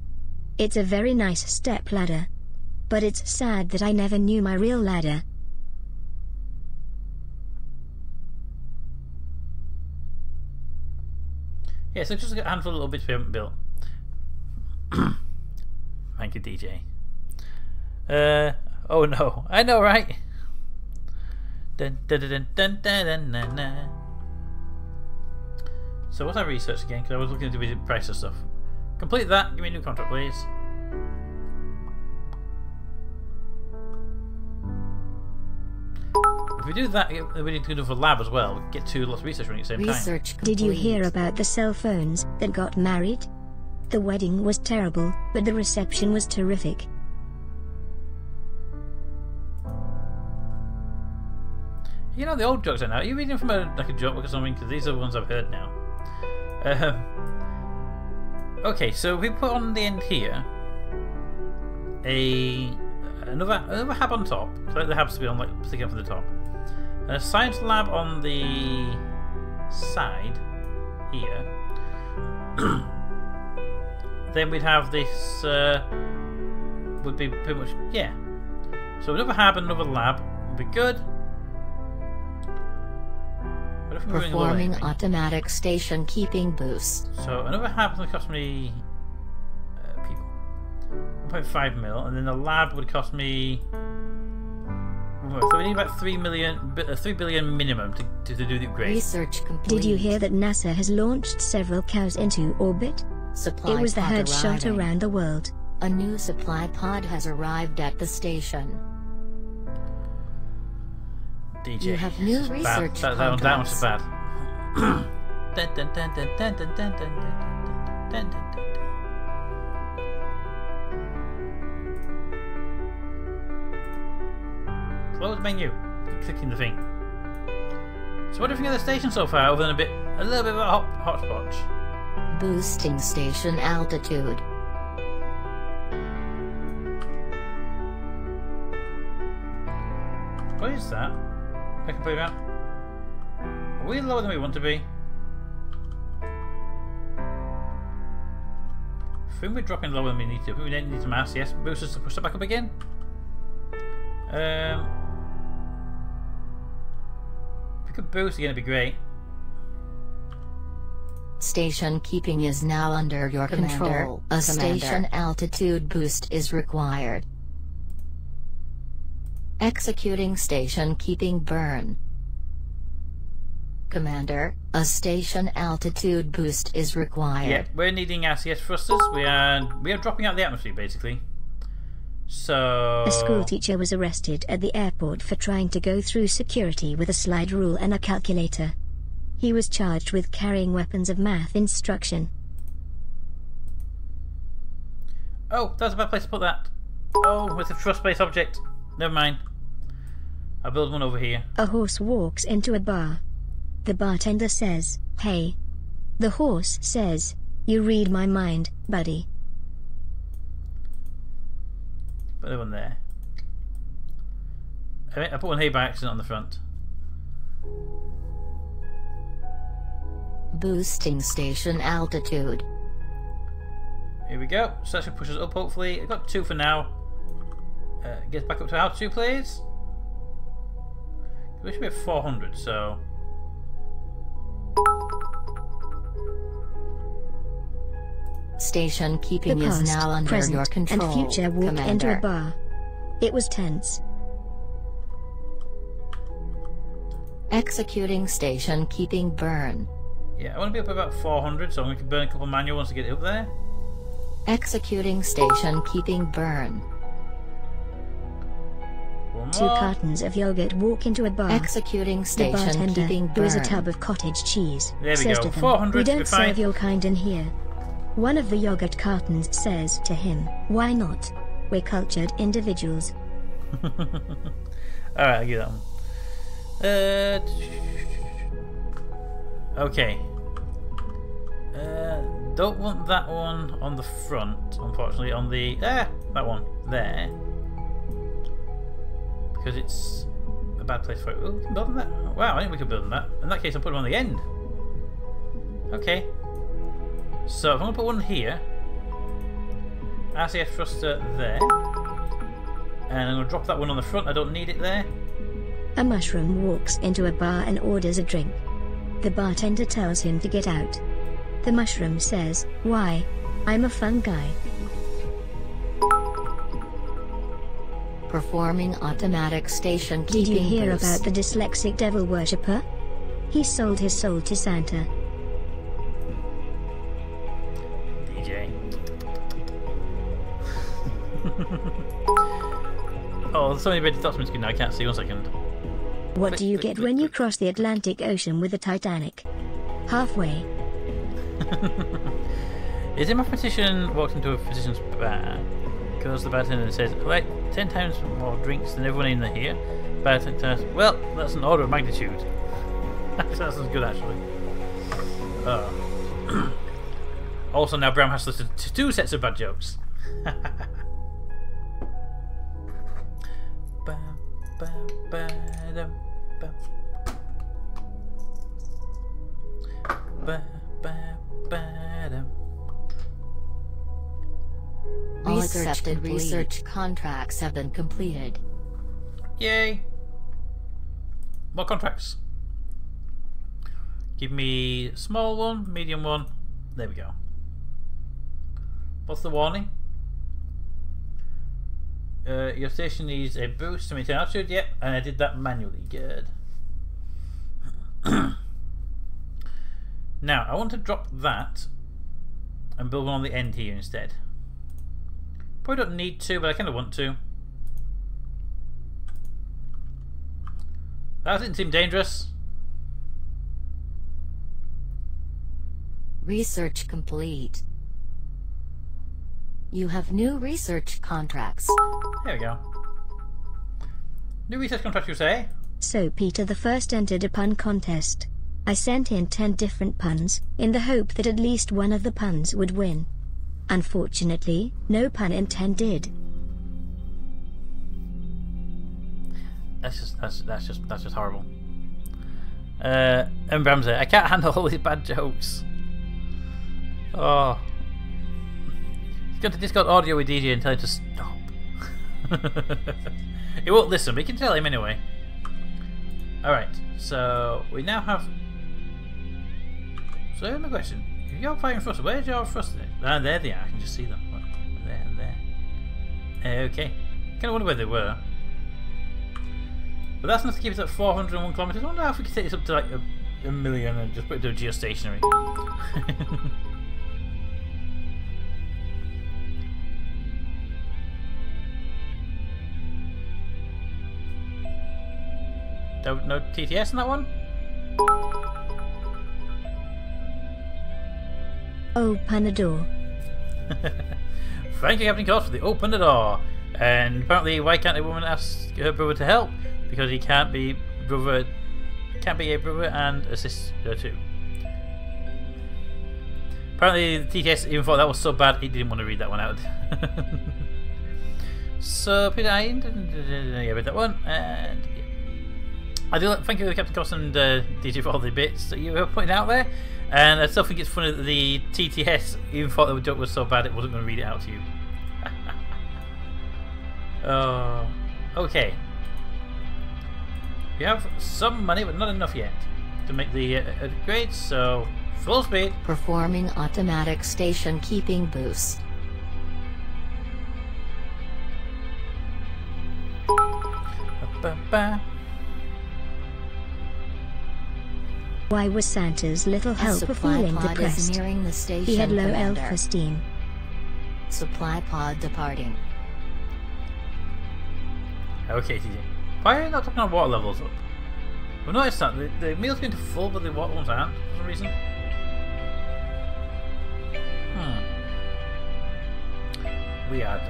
Speaker 3: It's a very nice step ladder. But it's sad that I never knew my real ladder.
Speaker 1: Yeah, so just a handful of little bits we haven't built. Thank you, DJ. Oh no, I know, right? Dun, dun, dun, dun, dun, dun, dun, dun. So what's our research again? Because I was looking to do price of stuff. Complete that. Give me a new contract, please. If we do that, we need to do for lab as well. We can get 2 lots of research running at the same time.
Speaker 2: Research complete.
Speaker 3: Did you hear about the cell phones that got married? The wedding was terrible, but the reception was terrific.
Speaker 1: You know the old jokes are now. Are you reading from like a joke book or something? Because these are the ones I've heard now. Okay, so we put on the end here another hab on top. So the habs to be on like sticking up from the top. And a science lab on the side here. Then we'd have this. Would be pretty much So another hab and another lab would be good.
Speaker 2: Performing automatic station keeping boost.
Speaker 1: So another hab would cost me people 1.5 mil, and then the lab would cost me. So we need about 3 billion minimum to do the upgrade.
Speaker 2: Research complete.
Speaker 3: Did you hear that NASA has launched several cows into orbit?
Speaker 2: Supply
Speaker 3: It was the
Speaker 2: pod
Speaker 3: head shot
Speaker 2: arriving.
Speaker 3: around the world.
Speaker 2: A new supply pod has arrived at the station.
Speaker 1: DJ.
Speaker 2: You have new
Speaker 1: It's
Speaker 2: research
Speaker 1: bad. That one's
Speaker 2: contracts.
Speaker 1: bad. Dun, dun, dun, dun, dun, dun, dun, dun, dun, dun, dun. Close menu. Keep clicking the thing. So what do you think of the station so far, other than a little bit of a hotspot?
Speaker 2: Boosting station altitude.
Speaker 1: What is that? I can play that. Are we lower than we want to be? I think we're dropping lower than we need to. I think we don't need some RCS boosters to push that back up again. If we could boost again, it'd be great.
Speaker 2: Station keeping is now under your control. A station altitude boost is required. Executing station keeping burn. Commander, a station altitude boost is required.
Speaker 1: Yeah, we're needing RCS thrusters. We are dropping out the atmosphere basically. So
Speaker 3: A schoolteacher was arrested at the airport for trying to go through security with a slide rule and a calculator. He was charged with carrying weapons of math instruction.
Speaker 1: Oh, that's a bad place to put that. Oh, it's a thrust-based object. Never mind. I'll build one over here.
Speaker 3: A horse walks into a bar. The bartender says, "Hey." The horse says, "You read my mind, buddy."
Speaker 1: Put the one there. I put one here by accident on the front.
Speaker 2: Boosting station altitude.
Speaker 1: Here we go. So that should push us up, hopefully. I've got 2 for now. Get back up to altitude, please. We should be at 400, so...
Speaker 2: Station keeping
Speaker 3: The
Speaker 2: is
Speaker 3: past,
Speaker 2: now under
Speaker 3: present,
Speaker 2: your control,
Speaker 3: and future walk
Speaker 2: Commander.
Speaker 3: into a bar. It was tense.
Speaker 2: Executing station keeping burn.
Speaker 1: Yeah, I want to be up about 400, so I'm going to burn a couple of manual ones to get it up there.
Speaker 2: Executing station keeping burn.
Speaker 1: One
Speaker 3: 2
Speaker 1: more.
Speaker 3: cartons of yogurt walk into a bar.
Speaker 2: Executing
Speaker 3: The
Speaker 2: station
Speaker 3: bartender,
Speaker 2: keeping
Speaker 3: who is a
Speaker 2: burn.
Speaker 3: tub of cottage cheese,
Speaker 1: There we
Speaker 3: says
Speaker 1: go.
Speaker 3: to them,
Speaker 1: 400
Speaker 3: "We
Speaker 1: should be
Speaker 3: don't
Speaker 1: fine."
Speaker 3: serve your kind in here." One of the yogurt cartons says to him, "Why not? We're cultured individuals."
Speaker 1: Alright, I'll give that one. Okay. Don't want that one on the front, unfortunately. On the that one there, because it's a bad place for it. Oh, we can build on that. Wow, I think we could build on that. In that case, I'll put it on the end. Okay. So if I'm gonna put one here, RCF thruster there, and I'm gonna drop that one on the front. I don't need it there.
Speaker 3: A mushroom walks into a bar and orders a drink. The bartender tells him to get out. The mushroom says, "Why? I'm a fun guy."
Speaker 2: Performing automatic station
Speaker 3: Did
Speaker 2: keeping
Speaker 3: you hear
Speaker 2: boost.
Speaker 3: about the dyslexic devil worshipper? He sold his soul to Santa.
Speaker 1: DJ. Oh, there's so many red dots on my screen now, I can't see. 1 second.
Speaker 3: What
Speaker 1: Click,
Speaker 3: do you
Speaker 1: click,
Speaker 3: get
Speaker 1: click,
Speaker 3: when you
Speaker 1: click.
Speaker 3: cross the Atlantic Ocean with the Titanic? Halfway.
Speaker 1: Is a mathematician walks into a physician's bar because the bartender says, "Right, 10 times more drinks than everyone in here." Bartender says, "Well, that's an order of magnitude." That sounds good, actually. Also, now Bram has to listen to 2 sets of bad jokes. Bam, bam, ba-dum, bam. Ba, ba, ba-dum.
Speaker 2: All accepted research contracts have been completed.
Speaker 1: Yay! More contracts. Give me small one, medium one. There we go. What's the warning? Your station needs a boost to maintain altitude. Yep, and I did that manually. Good. Now, I want to drop that and build one on the end here instead. Probably don't need to, but I kind of want to. That didn't seem dangerous.
Speaker 2: Research complete. You have new research contracts.
Speaker 1: There we go. New research contract, you say?
Speaker 3: So Peter the First entered a pun contest. I sent in 10 different puns, in the hope that at least one of the puns would win. Unfortunately, no pun intended.
Speaker 1: That's just horrible. And Bram's there. I can't handle all these bad jokes. Oh. He's going to Discord audio with DJ and tell him to stop. He won't listen, but you can tell him anyway. Alright, so we now have... So here's my question. If you're fighting thruster, where's your thruster? Ah, there they are. I can just see them. Look, there and there. Okay. Kind of wonder where they were. But that's enough to keep us at 401 kilometers. I wonder if we could take this up to like a million and just put it to a geostationary. No TTS in that one?
Speaker 3: Open the door.
Speaker 1: Thank you, Captain Cost, for the open the door. And apparently, why can't a woman ask her brother to help? Because he can't be a brother and assist her too. Apparently, the TTS even thought that was so bad he didn't want to read that one out. So, Peter, I read that one, and I do thank you, Captain Cost and DJ, for all the bits that you were putting out there. And I still think it's funny that the TTS even thought the joke was so bad it wasn't going to read it out to you. Okay. We have some money, but not enough yet to make the upgrades, so full speed.
Speaker 2: Performing automatic station keeping boost.
Speaker 3: Why was Santa's little helper feeling depressed?
Speaker 2: Nearing the station.
Speaker 3: He had low
Speaker 2: Commander.
Speaker 3: self-esteem.
Speaker 2: Supply pod departing.
Speaker 1: Okay, TJ. Why are you not talking about water levels up? I've noticed that the meal's going to full, but the water ones aren't for some reason. Weird.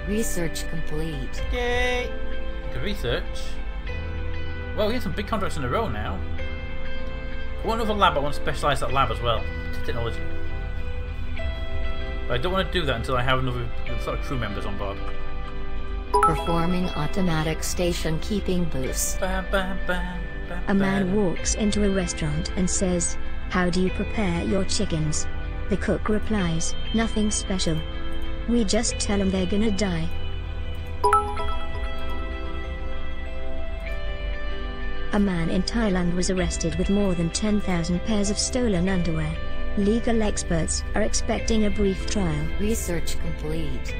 Speaker 2: Research complete.
Speaker 1: Yay! Good research. Well, we have some big contracts in a row now. I want another lab, I want to specialise that lab as well. To technology. But I don't want to do that until I have another sort of crew members on board.
Speaker 2: Performing automatic station keeping boost.
Speaker 3: A man walks into a restaurant and says, "How do you prepare your chickens?" The cook replies, "Nothing special. We just tell them they're gonna die." A man in Thailand was arrested with more than 10,000 pairs of stolen underwear. Legal experts are expecting a brief trial.
Speaker 2: Research complete.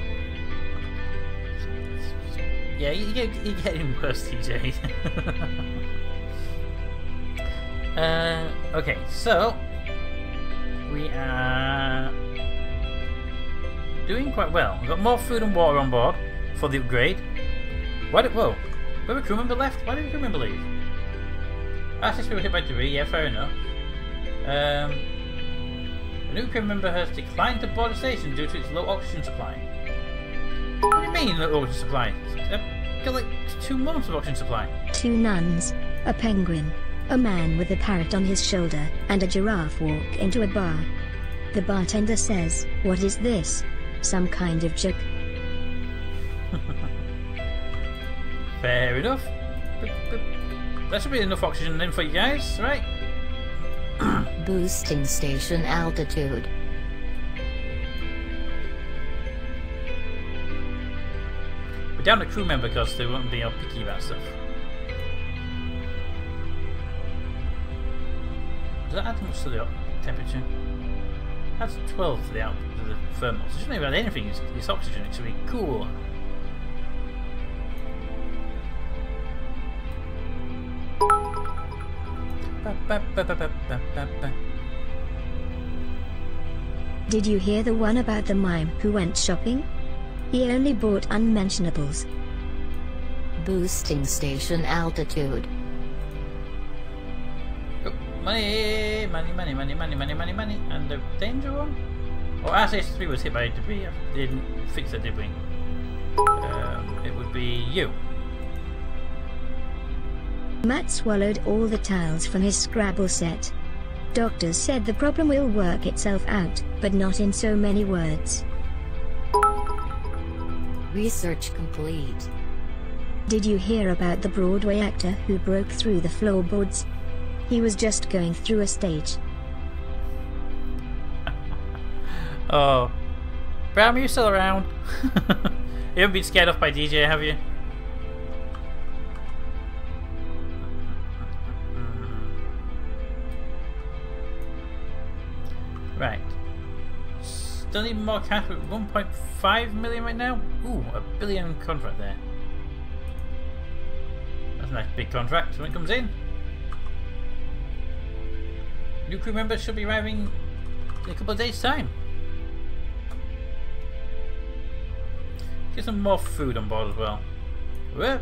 Speaker 1: Yeah, you're getting worse, TJ. Okay, so we are doing quite well. We've got more food and water on board for the upgrade. Whoa, we have a crew member left? Why did the crew member leave? Since we were hit by debris, yeah, fair enough. A new crew member has declined to board the station due to its low oxygen supply. What do you mean, low oxygen supply? I've got like 2 months of oxygen supply.
Speaker 3: 2 nuns, a penguin, a man with a parrot on his shoulder, and a giraffe walk into a bar. The bartender says, "What is this? Some kind of joke?"
Speaker 1: Fair enough. That should be enough oxygen then for you guys, right?
Speaker 2: Boosting station altitude.
Speaker 1: We're down to crew member because they won't be all picky about stuff. Does that add much to the temperature? That's 12 to the thermals. It shouldn't even add anything, it's oxygen, it should be cool.
Speaker 3: Did you hear the one about the mime who went shopping? He only bought unmentionables.
Speaker 2: Boosting station altitude.
Speaker 1: Oh, money, money, money, money, money, money, money, money. And the danger one? Oh, RS3 was hit by debris. I didn't fix that, did we? It would be you.
Speaker 3: Matt swallowed all the tiles from his Scrabble set. Doctors said the problem will work itself out, but not in so many words.
Speaker 2: Research complete.
Speaker 3: Did you hear about the Broadway actor who broke through the floorboards? He was just going through a stage.
Speaker 1: Oh. Bram, are you still around? You haven't been scared off by DJ, have you? Right. Still need more cash with 1.5 million right now? Ooh, $1 billion contract there. That's a nice big contract when it comes in. New crew members should be arriving in a couple of days' time. Get some more food on board as well. Whoop. There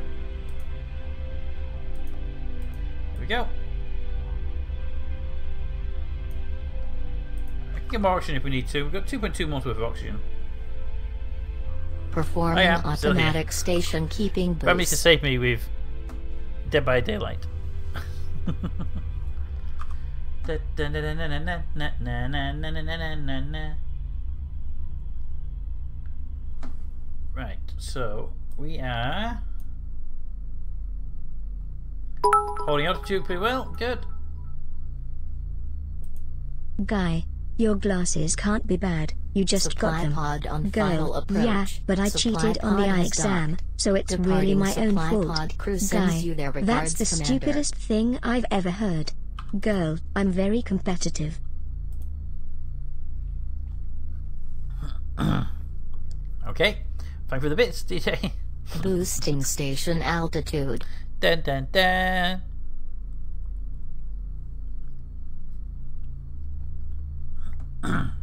Speaker 1: we go. I can get more oxygen if we need to. We've got 2.2 months worth of oxygen.
Speaker 2: Performing automatic station keeping boost.
Speaker 1: That needs to save me with Dead by Daylight. Right, so we are holding altitude pretty well. Good.
Speaker 3: Guy, your glasses can't be bad. You just got them.
Speaker 2: Supply pod on
Speaker 3: Girl,
Speaker 2: final approach.
Speaker 3: yeah, but I
Speaker 2: Supply
Speaker 3: cheated on the
Speaker 2: pod
Speaker 3: eye
Speaker 2: is
Speaker 3: exam,
Speaker 2: docked.
Speaker 3: so it's really
Speaker 2: Departing
Speaker 3: my own
Speaker 2: supply
Speaker 3: fault.
Speaker 2: pod crew sends
Speaker 3: Guy,
Speaker 2: you their
Speaker 3: that's
Speaker 2: regards,
Speaker 3: the
Speaker 2: Commander.
Speaker 3: stupidest thing I've ever heard. Girl, I'm very competitive.
Speaker 1: Okay. Thank you for the bits, DJ.
Speaker 2: Boosting station altitude.
Speaker 1: Dun dun dun. Trying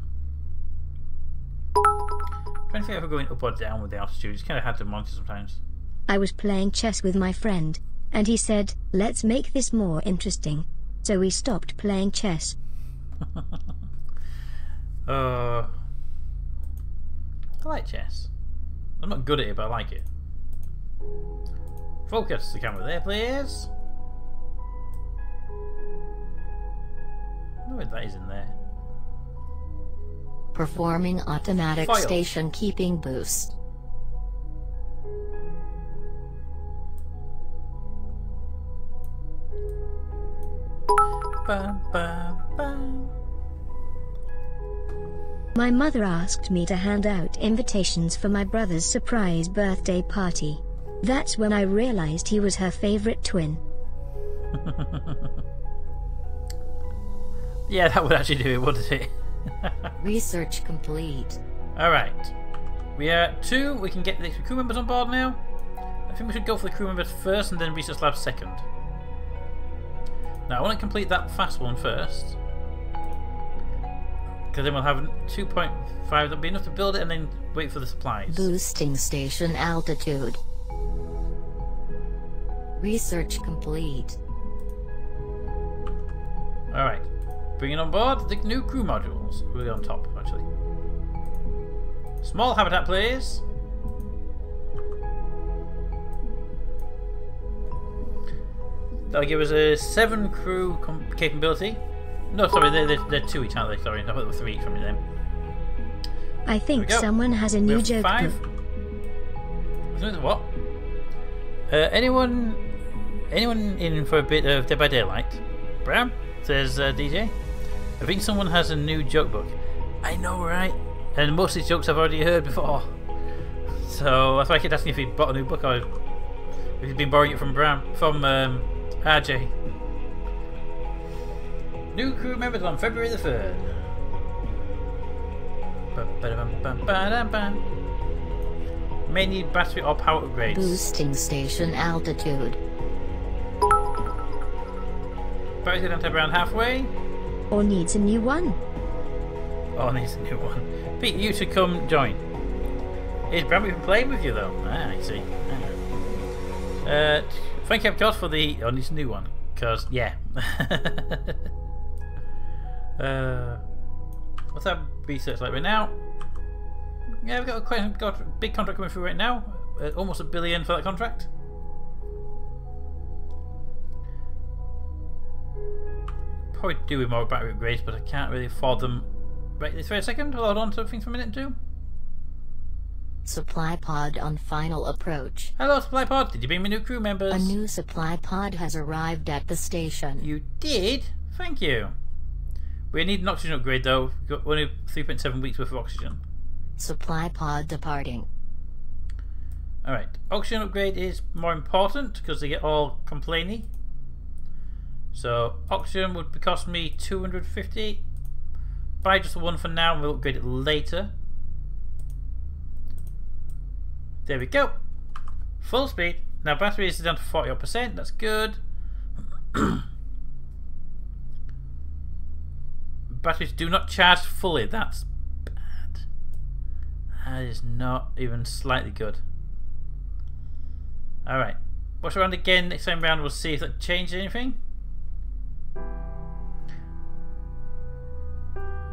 Speaker 1: to figure out if we're going up or down with the altitude. It's kind of hard to monitor sometimes.
Speaker 3: I was playing chess with my friend, and he said, let's make this more interesting. So we stopped playing chess.
Speaker 1: I like chess. I'm not good at it, but I like it. Focus the camera there, please. I don't know what that is in there.
Speaker 2: Performing automatic
Speaker 1: Foil.
Speaker 2: station keeping boost.
Speaker 1: Bum, bum, bum.
Speaker 3: My mother asked me to hand out invitations for my brother's surprise birthday party. That's when I realized he was her favorite twin.
Speaker 1: Yeah, that would actually do it, wouldn't it?
Speaker 2: Research complete.
Speaker 1: Alright. We are 2. We can get the crew members on board now. I think we should go for the crew members first and then research lab second. Now, I want to complete that fast one first. Because then we'll have 2.5. That'll be enough to build it and then wait for the supplies.
Speaker 2: Boosting station altitude. Research complete.
Speaker 1: Alright. Bringing on board the new crew modules. We're on top, actually. Small habitat, please. That'll give us a 7 crew capability. No, sorry, they're 2 each, aren't they? Sorry, I thought there were 3 each from them.
Speaker 3: I think
Speaker 1: go.
Speaker 3: someone has a
Speaker 1: We
Speaker 3: new
Speaker 1: have
Speaker 3: joke
Speaker 1: 5.
Speaker 3: book.
Speaker 1: What? Anyone in for a bit of Dead by Daylight? Bram? Says DJ. I think someone has a new joke book. I know, right? And most of these jokes I've already heard before. So that's why I kept asking if he'd bought a new book or if he'd been borrowing it from RJ. New crew members on February the 3rd. May need battery or power upgrades.
Speaker 2: Boosting station altitude.
Speaker 1: Battery's going down to around halfway.
Speaker 3: Or needs a new one.
Speaker 1: Oh, needs a new one. Pete, you should come join. Is Bram been playing with you though? Ah, I see. Ah. Thank you, Josh, for the. Oh, needs a new one. Because, yeah. What's that research like right now? Yeah, we've got a big contract coming through right now. Almost $1 billion for that contract. Probably do with more battery upgrades, but I can't really afford them right this very second. We'll hold on to things for a minute or 2.
Speaker 2: Supply pod on final approach.
Speaker 1: Hello, supply pod. Did you bring me new crew members?
Speaker 2: A new supply pod has arrived at the station.
Speaker 1: You did? Thank you. We need an oxygen upgrade though. We've got only 3.7 weeks worth of oxygen.
Speaker 2: Supply pod departing.
Speaker 1: Alright, oxygen upgrade is more important because they get all complainy. So oxygen would cost me 250. Buy just the one for now and we'll upgrade it later. There we go. Full speed. Now battery is down to 40%. That's good. Batteries do not charge fully. That's bad. That is not even slightly good. Alright. Watch around again next time round. We'll see if that changed anything.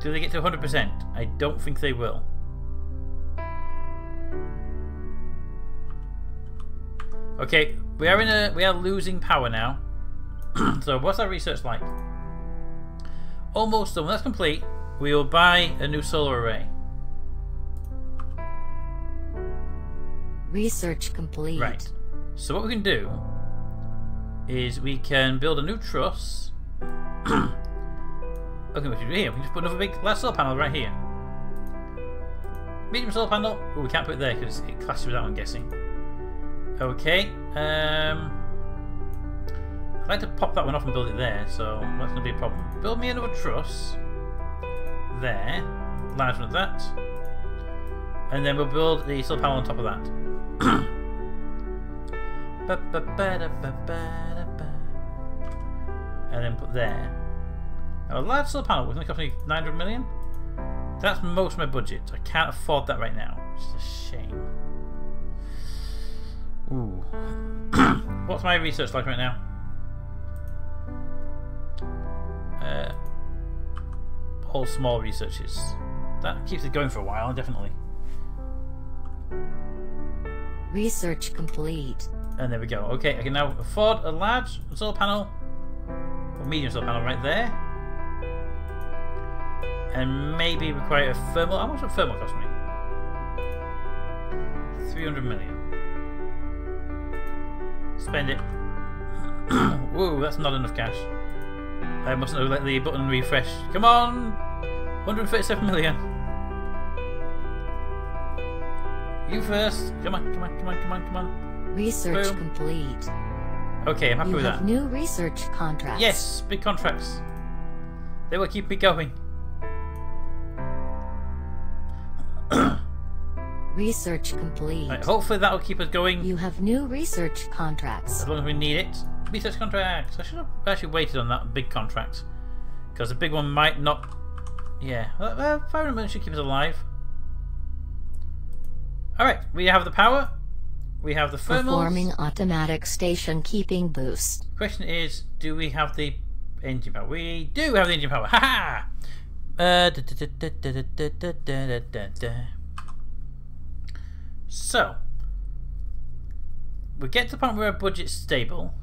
Speaker 1: Do they get to 100%? I don't think they will. Okay, we are losing power now. So what's our research like? Almost done. When that's complete, we will buy a new solar array.
Speaker 2: Research complete.
Speaker 1: Right. So what we can do is we can build a new truss. Okay, what should we do here? We can just put another big large solar panel right here. Medium solar panel. Oh, we can't put it there because it clashes with that one, I'm guessing. Okay. I'd like to pop that one off and build it there, so that's going to be a problem. Build me another truss. There. Large one of that. And then we'll build the solar panel on top of that. And then put there. Now a large solar panel was going to cost me 900 million. That's most of my budget. I can't afford that right now. Which is a shame. Ooh. What's my research like right now? All small researches. That keeps it going for a while, definitely.
Speaker 2: Research complete.
Speaker 1: And there we go. Okay, I can now afford a large solar panel, or medium solar panel right there. And maybe require a thermal. How much would thermal cost me? 300 million. Spend it. Whoa, that's not enough cash. I mustn't have let the button refresh. Come on! 137 million. You first. Come on, come on, come on, come on, come on.
Speaker 2: Research
Speaker 1: Boom.
Speaker 2: complete.
Speaker 1: Okay, I'm happy
Speaker 2: You
Speaker 1: with
Speaker 2: have
Speaker 1: that.
Speaker 2: new research contracts.
Speaker 1: Yes, big contracts. They will keep me going.
Speaker 2: Research complete.
Speaker 1: Right, hopefully that will keep us going
Speaker 2: You have new research contracts.
Speaker 1: as long as we need it. Research contracts. I should have actually waited on that big contract, because the big one might not. Yeah, 500 million should keep us alive. Alright, we have the power. We have the thermals.
Speaker 2: Performing automatic station keeping boost.
Speaker 1: Question is, do we have the engine power? We do have the engine power. Haha! So we get to the point where our budget's stable.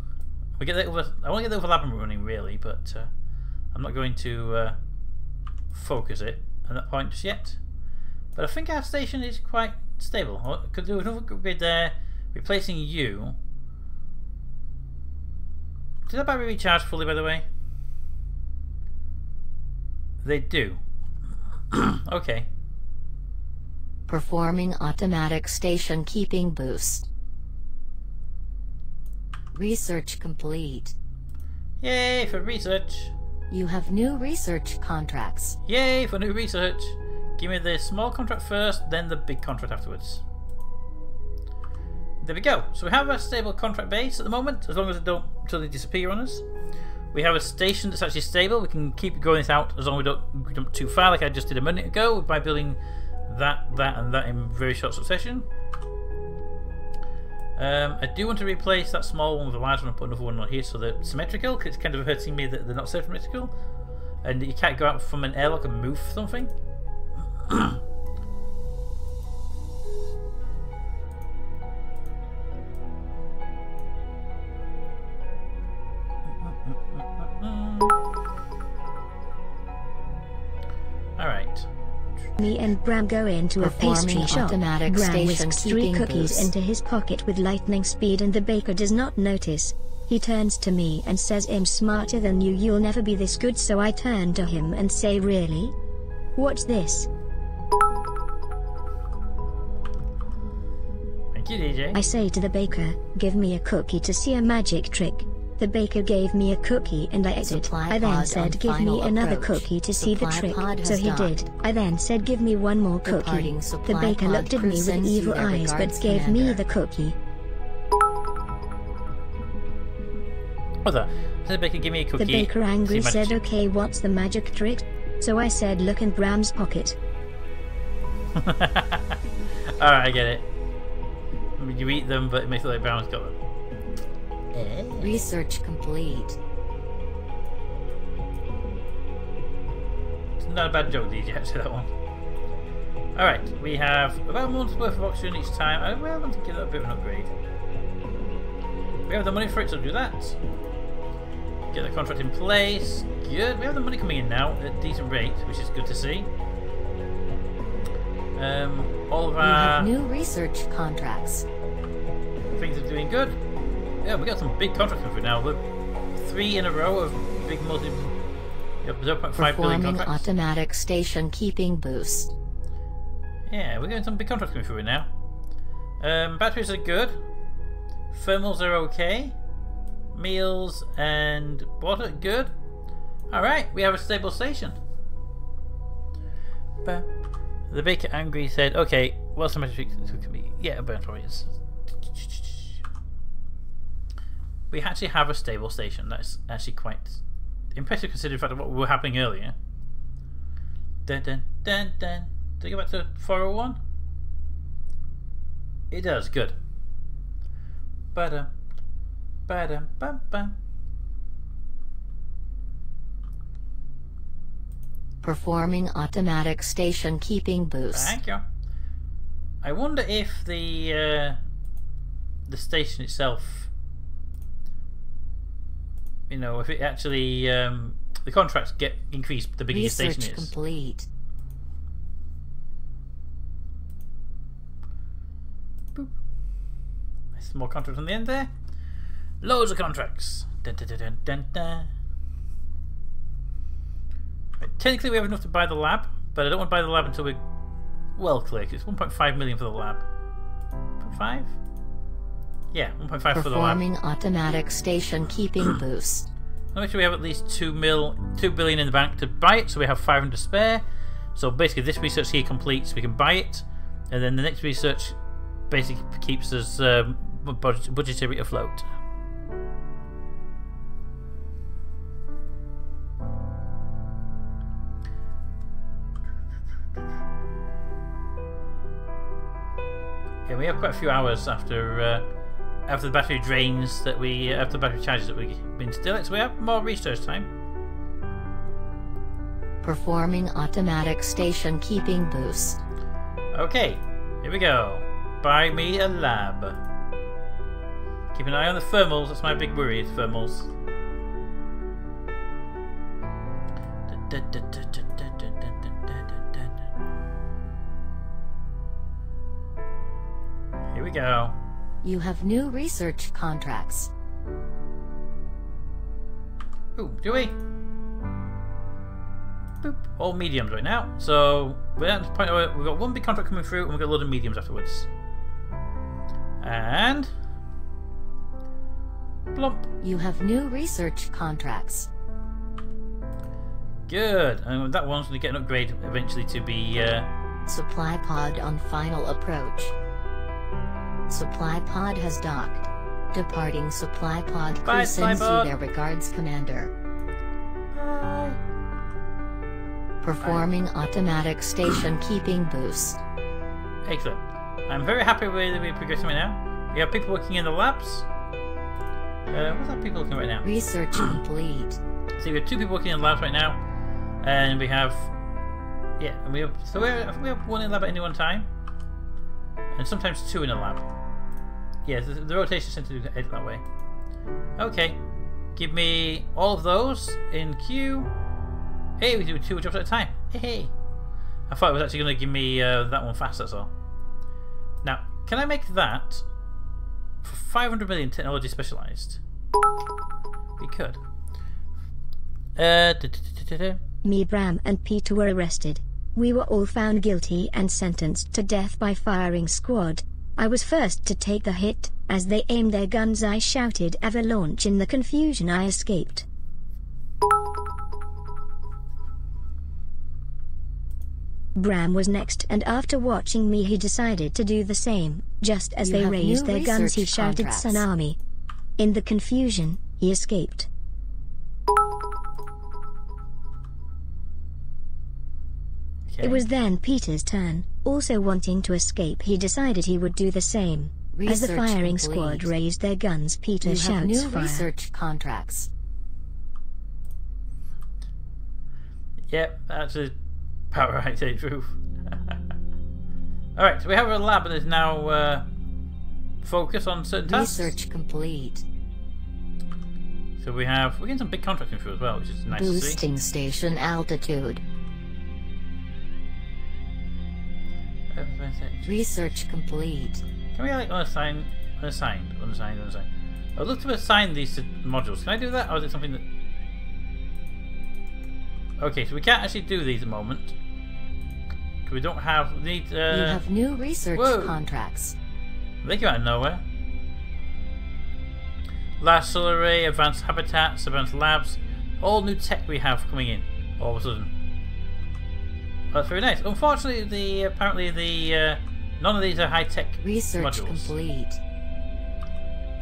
Speaker 1: We get that over. I want to get the overlapping running really, but I'm not going to focus it at that point just yet. But I think our station is quite stable. I could do another upgrade there, replacing you. Did that battery recharge fully, by the way? They do. Okay.
Speaker 2: Performing automatic station keeping boost. Research complete.
Speaker 1: Yay for research.
Speaker 2: You have new research contracts.
Speaker 1: Yay for new research. Give me the small contract first, then the big contract afterwards. There we go. So we have a stable contract base at the moment, as long as it don't totally disappear on us. We have a station that's actually stable. We can keep growing this out as long as we don't jump too far, like I just did a minute ago by building that, and that in very short succession. I do want to replace that small one with a large one and put another one on here so they're symmetrical, because it's kind of hurting me that they're not symmetrical, and you can't go out from an airlock and move something.
Speaker 3: Alright. Me and Bram go into a pastry shop. Bram whisks 3 cookies into his pocket with lightning speed and the baker does not notice. He turns to me and says, "I'm smarter than you, you'll never be this good." So I turn to him and say, "Really? What's this?"
Speaker 1: Thank you, DJ.
Speaker 3: I say to the baker, "Give me a cookie to see a magic trick." The baker gave me a cookie and I ate it. I then said, "Give me another cookie to see the trick." So he did. I then said, "Give me one more cookie." The baker looked at me with evil eyes but gave me the cookie.
Speaker 1: What's that? The baker give me a cookie.
Speaker 3: The baker angry said, "Okay, what's the magic trick?" So I said, "Look in Bram's pocket."
Speaker 1: Alright, I get it. You eat them, but it makes it like Bram's got them.
Speaker 2: Research complete.
Speaker 1: It's not a bad joke, DJ, actually, that one. Alright, we have about a month's worth of oxygen each time. I want to give that a bit of an upgrade. We have the money for it, so do that. Get the contract in place. Good. We have the money coming in now at a decent rate, which is good to see. All of our...
Speaker 2: You have new research contracts.
Speaker 1: things are doing good. Yeah, we got some big contracts coming through now. Look, 3 in a row of big multi. Yep, 0.5 billion
Speaker 2: Performing
Speaker 1: contracts.
Speaker 2: automatic station keeping boost.
Speaker 1: Yeah, we're getting some big contracts coming through now. Batteries are good. Thermals are okay. Meals and water good. Alright, we have a stable station. The baker angry said, okay, what's the matter? Yeah, burnt warriors. We actually have a stable station. That's actually quite impressive considering the fact of what were happening earlier. Dun dun dun dun. Did it go back to 401? It does, good. Ba-dum. Ba-dum bum bum.
Speaker 2: Performing automatic station keeping boost.
Speaker 1: Thank you. I wonder if the station itself, you know, if it actually the contracts get increased the bigger the station is.
Speaker 2: Research complete.
Speaker 1: Boop. Some more contracts on the end there. Loads of contracts. Dun, dun, dun, dun, dun, dun. Right, technically we have enough to buy the lab, but I don't want to buy the lab until we're well clear. It's 1.5 million for the lab. 1.5? Yeah, 1.5 for the lab.
Speaker 2: Performing automatic station keeping boost.
Speaker 1: I'll make sure we have at least 2 billion in the bank to buy it, so we have 500 to spare. So basically this research here completes, we can buy it, and then the next research basically keeps us budgetary afloat. Yeah, we have quite a few hours after the battery drains that we after the battery charges that we've been still, so we have more research time.
Speaker 2: Performing automatic station keeping boost.
Speaker 1: Okay, here we go. Buy me a lab. Keep an eye on the thermals. That's my big worry. Is thermals. Here we go.
Speaker 2: You have new research contracts.
Speaker 1: Ooh, do we? Boop. All mediums right now. So we're at the point where we've got one big contract coming through and we've got a load of mediums afterwards. And plump.
Speaker 2: You have new research contracts.
Speaker 1: Good. And that one's going to get an upgrade eventually to be
Speaker 2: Supply pod on final approach. Supply pod has docked. Departing supply pod crew
Speaker 1: Bye,
Speaker 2: sends
Speaker 1: supply pod.
Speaker 2: you their regards, Commander.
Speaker 1: Bye.
Speaker 2: Performing automatic station keeping boost.
Speaker 1: Excellent. I'm very happy with the way we're progressing right now. We have people working in the labs. What's that people working right now?
Speaker 2: Research complete.
Speaker 1: So we have 2 people working in the labs right now, and we have and we have we have 1 in the lab at any one time, and sometimes 2 in the lab. Yeah, the rotation seems to do it that way. Okay, give me all of those in queue. Hey, we do 2 jobs at a time. Hey, I thought it was actually going to give me that one fast. That's all. Now, can I make that for 500 million technology specialized? We could.
Speaker 3: Me, Bram, and Peter were arrested. We were all found guilty and sentenced to death by firing squad. I was first to take the hit. As they aimed their guns, I shouted avalanche. In the confusion, I escaped. Bram was next, and after watching me he decided to do the same. Just as
Speaker 2: You
Speaker 3: they
Speaker 2: have
Speaker 3: raised
Speaker 2: new
Speaker 3: their guns he
Speaker 2: research
Speaker 3: shouted
Speaker 2: contracts.
Speaker 3: tsunami. In the confusion, he escaped.
Speaker 1: Okay.
Speaker 3: It was then Peter's turn. Also wanting to escape, he decided he would do the same. As the
Speaker 2: Research
Speaker 3: firing
Speaker 2: complete.
Speaker 3: squad raised their guns, Peter
Speaker 2: You have
Speaker 3: shouts
Speaker 2: new
Speaker 3: fire.
Speaker 2: research contracts.
Speaker 1: Yep, that's a power right to proof. Alright, so we have a lab that is now focused on certain tasks.
Speaker 2: Research complete.
Speaker 1: So we're getting some big contracts through as well, which is nice to see.
Speaker 2: Boosting station altitude. Research complete.
Speaker 1: Can we like assign Unassigned. I'd love to assign these to modules. Can I do that, or is it something that... Okay, so we can't actually do these at the moment. Because we don't have... We need,
Speaker 2: You have new research contracts.
Speaker 1: They came out of nowhere. Large solar array, advanced habitats, advanced labs. All new tech we have coming in all of a sudden. That's very nice. Unfortunately, apparently none of these are high-tech
Speaker 2: Research
Speaker 1: modules.
Speaker 2: complete.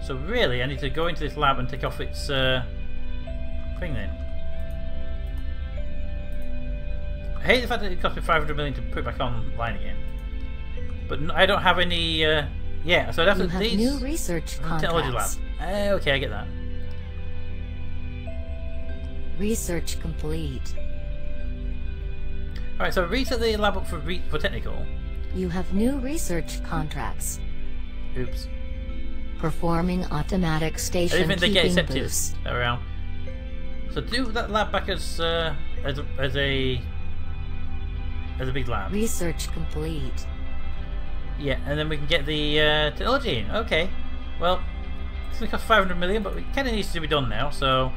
Speaker 1: So really, I need to go into this lab and take off its thing then. I hate the fact that it cost me 500 million to put it back online again. But I don't have any... yeah, so that's
Speaker 2: these new research
Speaker 1: technology
Speaker 2: contracts.
Speaker 1: lab. Okay, I get that.
Speaker 2: Research complete.
Speaker 1: Alright, so reset the lab up for technical.
Speaker 2: You have new research contracts.
Speaker 1: Oops.
Speaker 2: Performing automatic station
Speaker 1: I they get
Speaker 2: keeping
Speaker 1: accepted
Speaker 2: boost.
Speaker 1: around. So do that lab back as a big lab.
Speaker 2: Research complete.
Speaker 1: Yeah, and then we can get the technology in. Okay. Well, it's going to cost 500 million, but it kind of needs to be done now. So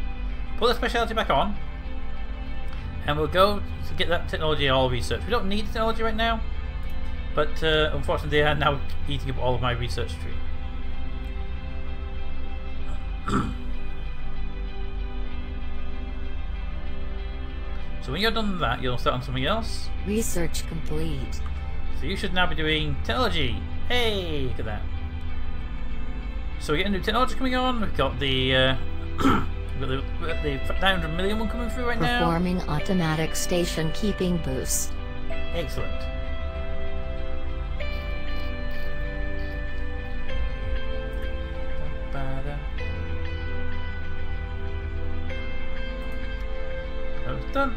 Speaker 1: put the speciality back on, and we'll go to get that technology all research. We don't need the technology right now, but unfortunately they are now eating up all of my research tree. So when you're done with that, you'll start on something else.
Speaker 2: Research complete.
Speaker 1: So you should now be doing technology. Hey, look at that. So we get a new technology coming on. We've got the the 900 million one coming through right now.
Speaker 2: Performing automatic station keeping boost.
Speaker 1: Excellent. That was done.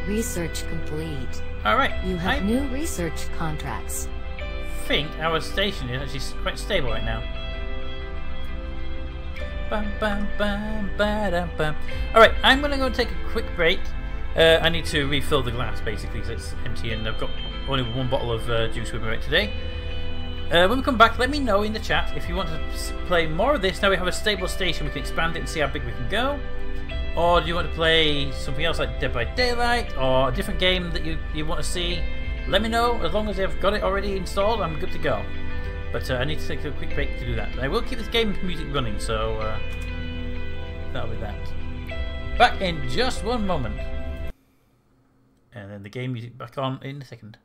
Speaker 2: Research complete.
Speaker 1: Alright.
Speaker 2: You have new research contracts.
Speaker 1: I think our station is actually quite stable right now. Alright, I'm going to go and take a quick break. I need to refill the glass basically because it's empty and I've got only one bottle of juice with me right today. When we come back, let me know in the chat if you want to play more of this. Now we have a stable station, we can expand it and see how big we can go. Or do you want to play something else like Dead by Daylight or a different game that you want to see? Let me know. As long as I've got it already installed, I'm good to go. But I need to take a quick break to do that. I will keep this game music running, so that'll be that. Back in just one moment. And then the game music back on in a second.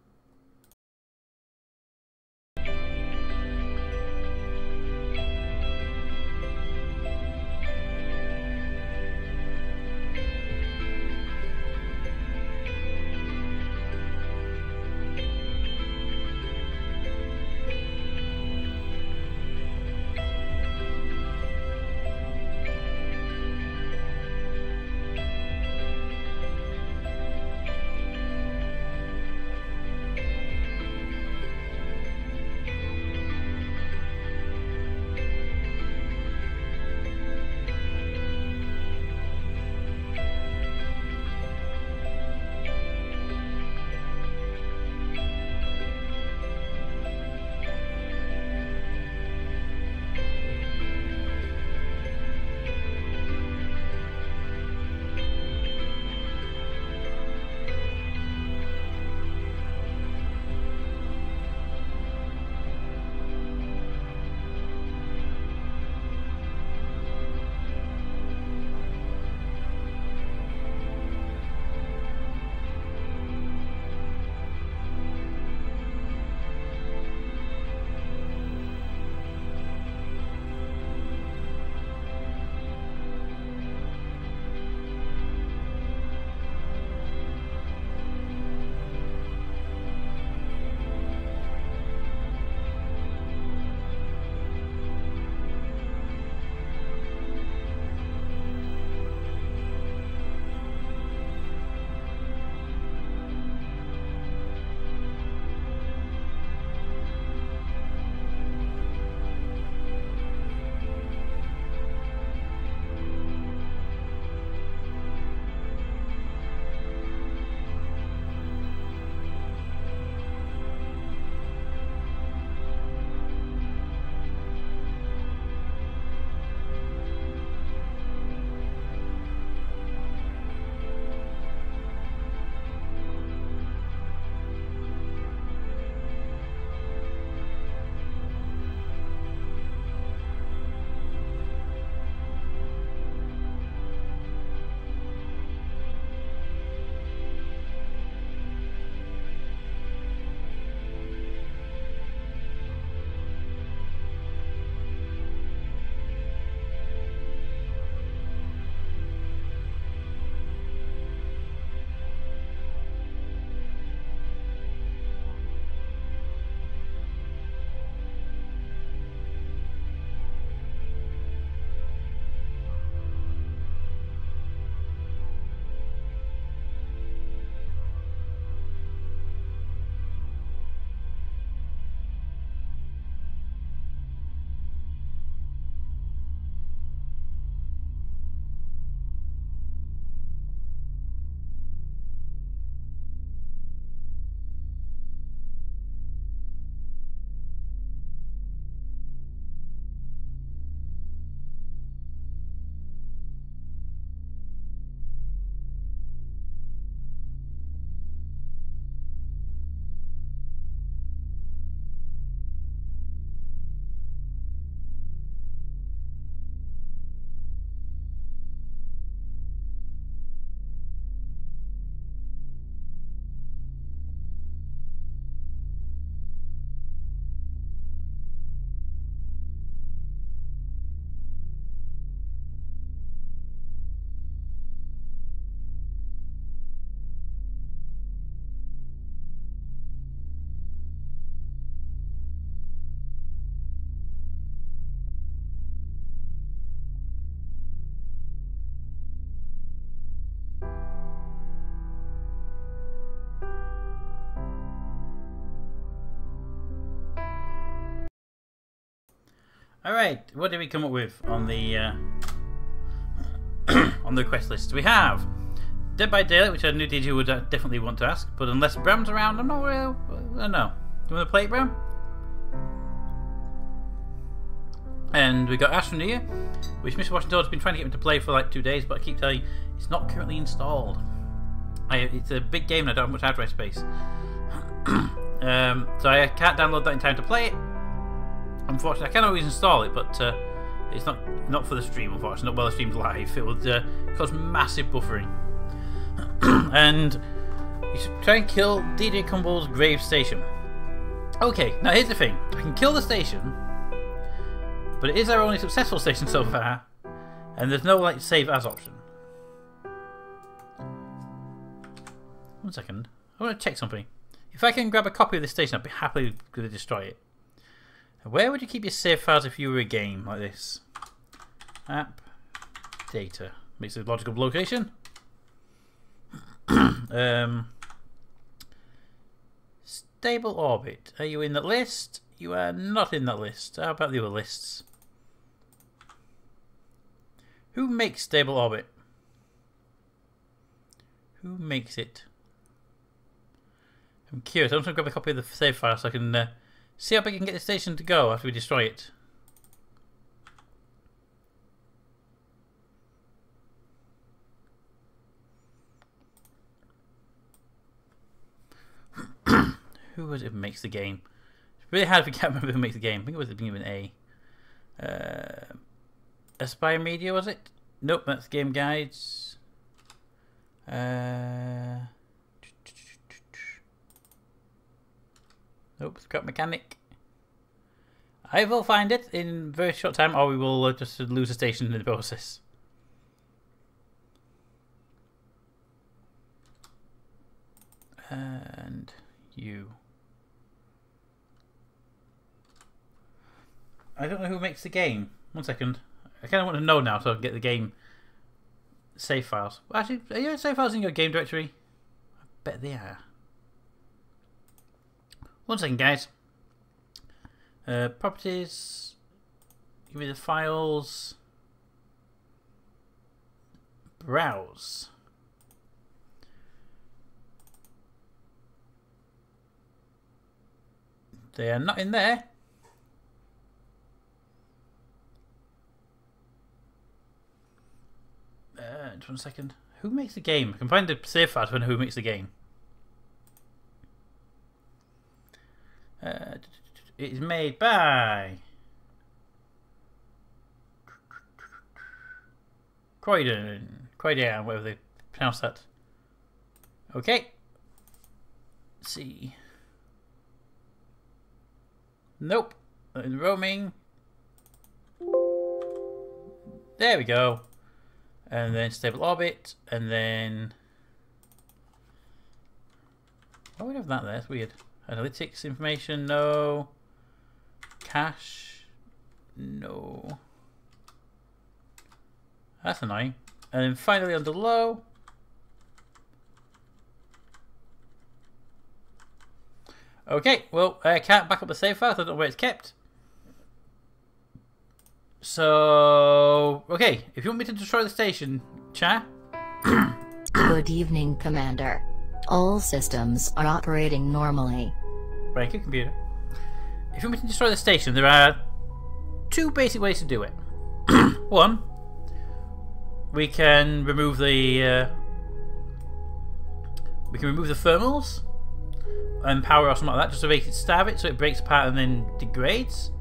Speaker 1: Alright, what did we come up with on the on the request list? We have Dead by Daylight, which I knew DJ would definitely want to ask, but unless Bram's around, I'm not really... I don't know. Do you want to play it, Bram? And we got Astroneer, which Mr. Washington has been trying to get him to play for like 2 days, but I keep telling you, it's not currently installed. It's a big game and I don't have much hard drive space. So I can't download that in time to play it. Unfortunately, I can always install it, but it's not for the stream, unfortunately. Not while the stream's live. It would cause massive buffering. And you should try and kill DJ Cumble's grave station. Okay, now here's the thing. I can kill the station, but it is our only successful station so far, and there's no like save as option. 1 second. I want to check something. If I can grab a copy of this station, I'd be happily going to destroy it. Where would you keep your save files if you were a game like this? App, data. Makes a logical location. Stable orbit. Are you in that list? You are not in that list. How about the other lists? Who makes stable orbit? Who makes it? I'm curious. I'm just going to grab a copy of the save file so I can see how big I can get the station to go after we destroy it. Who was it who makes the game? It's really hard if you can't remember who makes the game. I think it was the beginning with an A. Aspire Media, was it? Nope, that's Game Guides. Nope, Scrap Mechanic. I will find it in a very short time, or we will just lose a station in the process. And you. I don't know who makes the game. 1 second. I kind of want to know now so I can get the game save files. Actually, are your save files in your game directory? I bet they are. 1 second, guys. Properties. Give me the files. Browse. They are not in there. Just 1 second. Who makes the game? I can find the save files for who makes the game. It is made by Croydon, whatever they pronounce that. Okay. Let's see. Nope. In roaming. There we go. And then stable orbit, and then why would we have that there? That's weird. Analytics information, no. Cache, no. That's annoying. And then finally under low. Okay, well, I can't back up the save file, so I don't know where it's kept. So, okay, if you want me to destroy the station, Cha?
Speaker 2: Good evening, Commander. All systems are operating normally.
Speaker 1: Break your computer. If you want me to destroy the station, there are 2 basic ways to do it. 1, we can remove the thermals and power or something like that, just to make it starve it so it breaks apart and then degrades.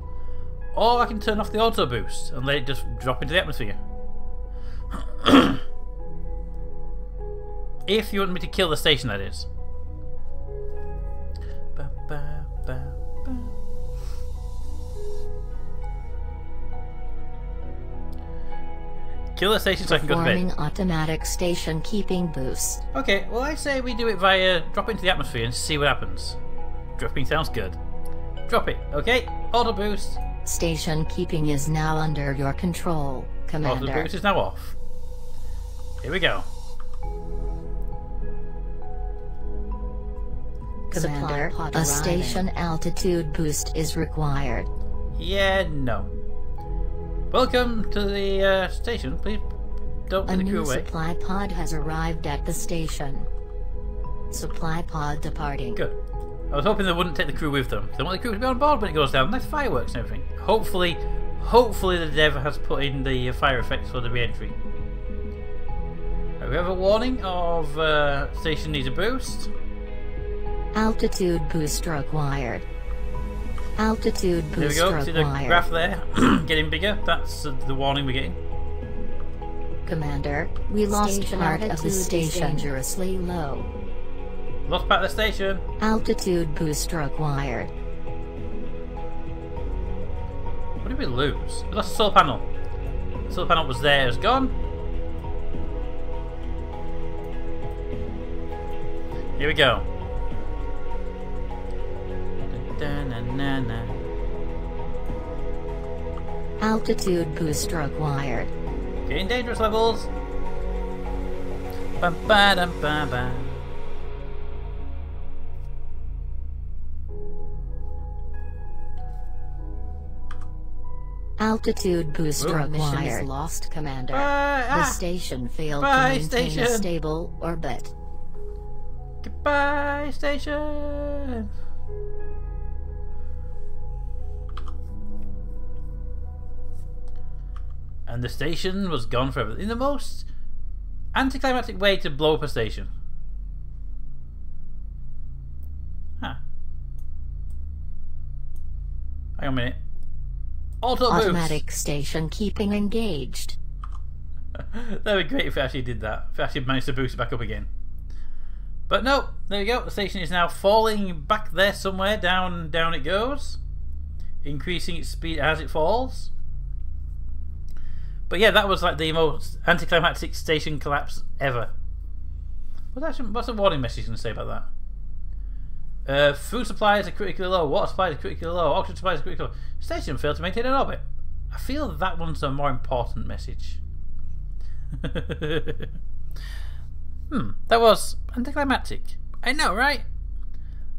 Speaker 1: Or I can turn off the auto boost and let it just drop into the atmosphere. If you want me to kill the station, that is. Kill the station so I can go to bed.
Speaker 2: Performing automatic station keeping boost.
Speaker 1: Okay, well I say we do it via drop into the atmosphere and see what happens. Dropping sounds good. Drop it, okay? Auto boost.
Speaker 2: Station keeping is now under your control, Commander.
Speaker 1: Auto boost is now off. Here we go.
Speaker 2: Commander, a station altitude boost is required.
Speaker 1: Yeah, no. Welcome to the station. Please don't take the crew away.
Speaker 2: A new supply pod has arrived at the station. Supply pod departing.
Speaker 1: Good. I was hoping they wouldn't take the crew with them. They want the crew to be on board when it goes down. Nice fireworks and everything. Hopefully the dev has put in the fire effects for the re-entry. We have a warning of station needs a boost.
Speaker 2: Altitude boost required. Altitude boost
Speaker 1: required. There we go.
Speaker 2: required.
Speaker 1: See the graph there getting bigger. That's the warning we're getting.
Speaker 2: Commander, we lost
Speaker 3: Station
Speaker 2: part of the
Speaker 3: altitude is
Speaker 2: station.
Speaker 3: dangerously low.
Speaker 1: Lost part of the station.
Speaker 2: Altitude boost required.
Speaker 1: What did we lose? We lost the solar panel. The solar panel was there, it's gone. Here we go.
Speaker 2: Altitude boost required.
Speaker 1: Getting dangerous levels. Ba ba da ba ba.
Speaker 2: Altitude boost
Speaker 1: Ooh.
Speaker 2: required.
Speaker 3: Mission is lost, Commander.
Speaker 2: The station failed to
Speaker 1: Bye,
Speaker 2: maintain
Speaker 1: station.
Speaker 2: a stable orbit.
Speaker 1: Goodbye, station. And the station was gone forever. In the most anticlimactic way to blow up a station. Huh. Hang on a minute. Auto boost.
Speaker 2: Automatic station keeping engaged.
Speaker 1: That would be great if it actually did that. If it actually managed to boost it back up again. But no, there we go. The station is now falling back there somewhere. Down it goes. Increasing its speed as it falls. But yeah, that was like the most anticlimactic station collapse ever. What's the warning message going to say about that? Food supplies are critically low. Water supplies are critically low. Oxygen supplies are critically low. Station failed to maintain an orbit. I feel that one's a more important message. That was anticlimactic. I know, right?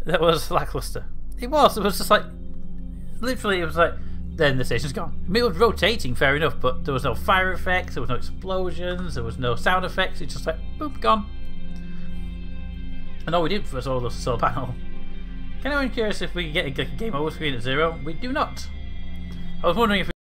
Speaker 1: That was lackluster. It was just like, literally, it was like, then the station's gone. I mean, it was rotating, fair enough, but there was no fire effects, there was no explosions, there was no sound effects. It's just like, boop, gone. And all we did was all the solar panel. Can anyone curious if we can get a game over screen at 0? We do not. I was wondering if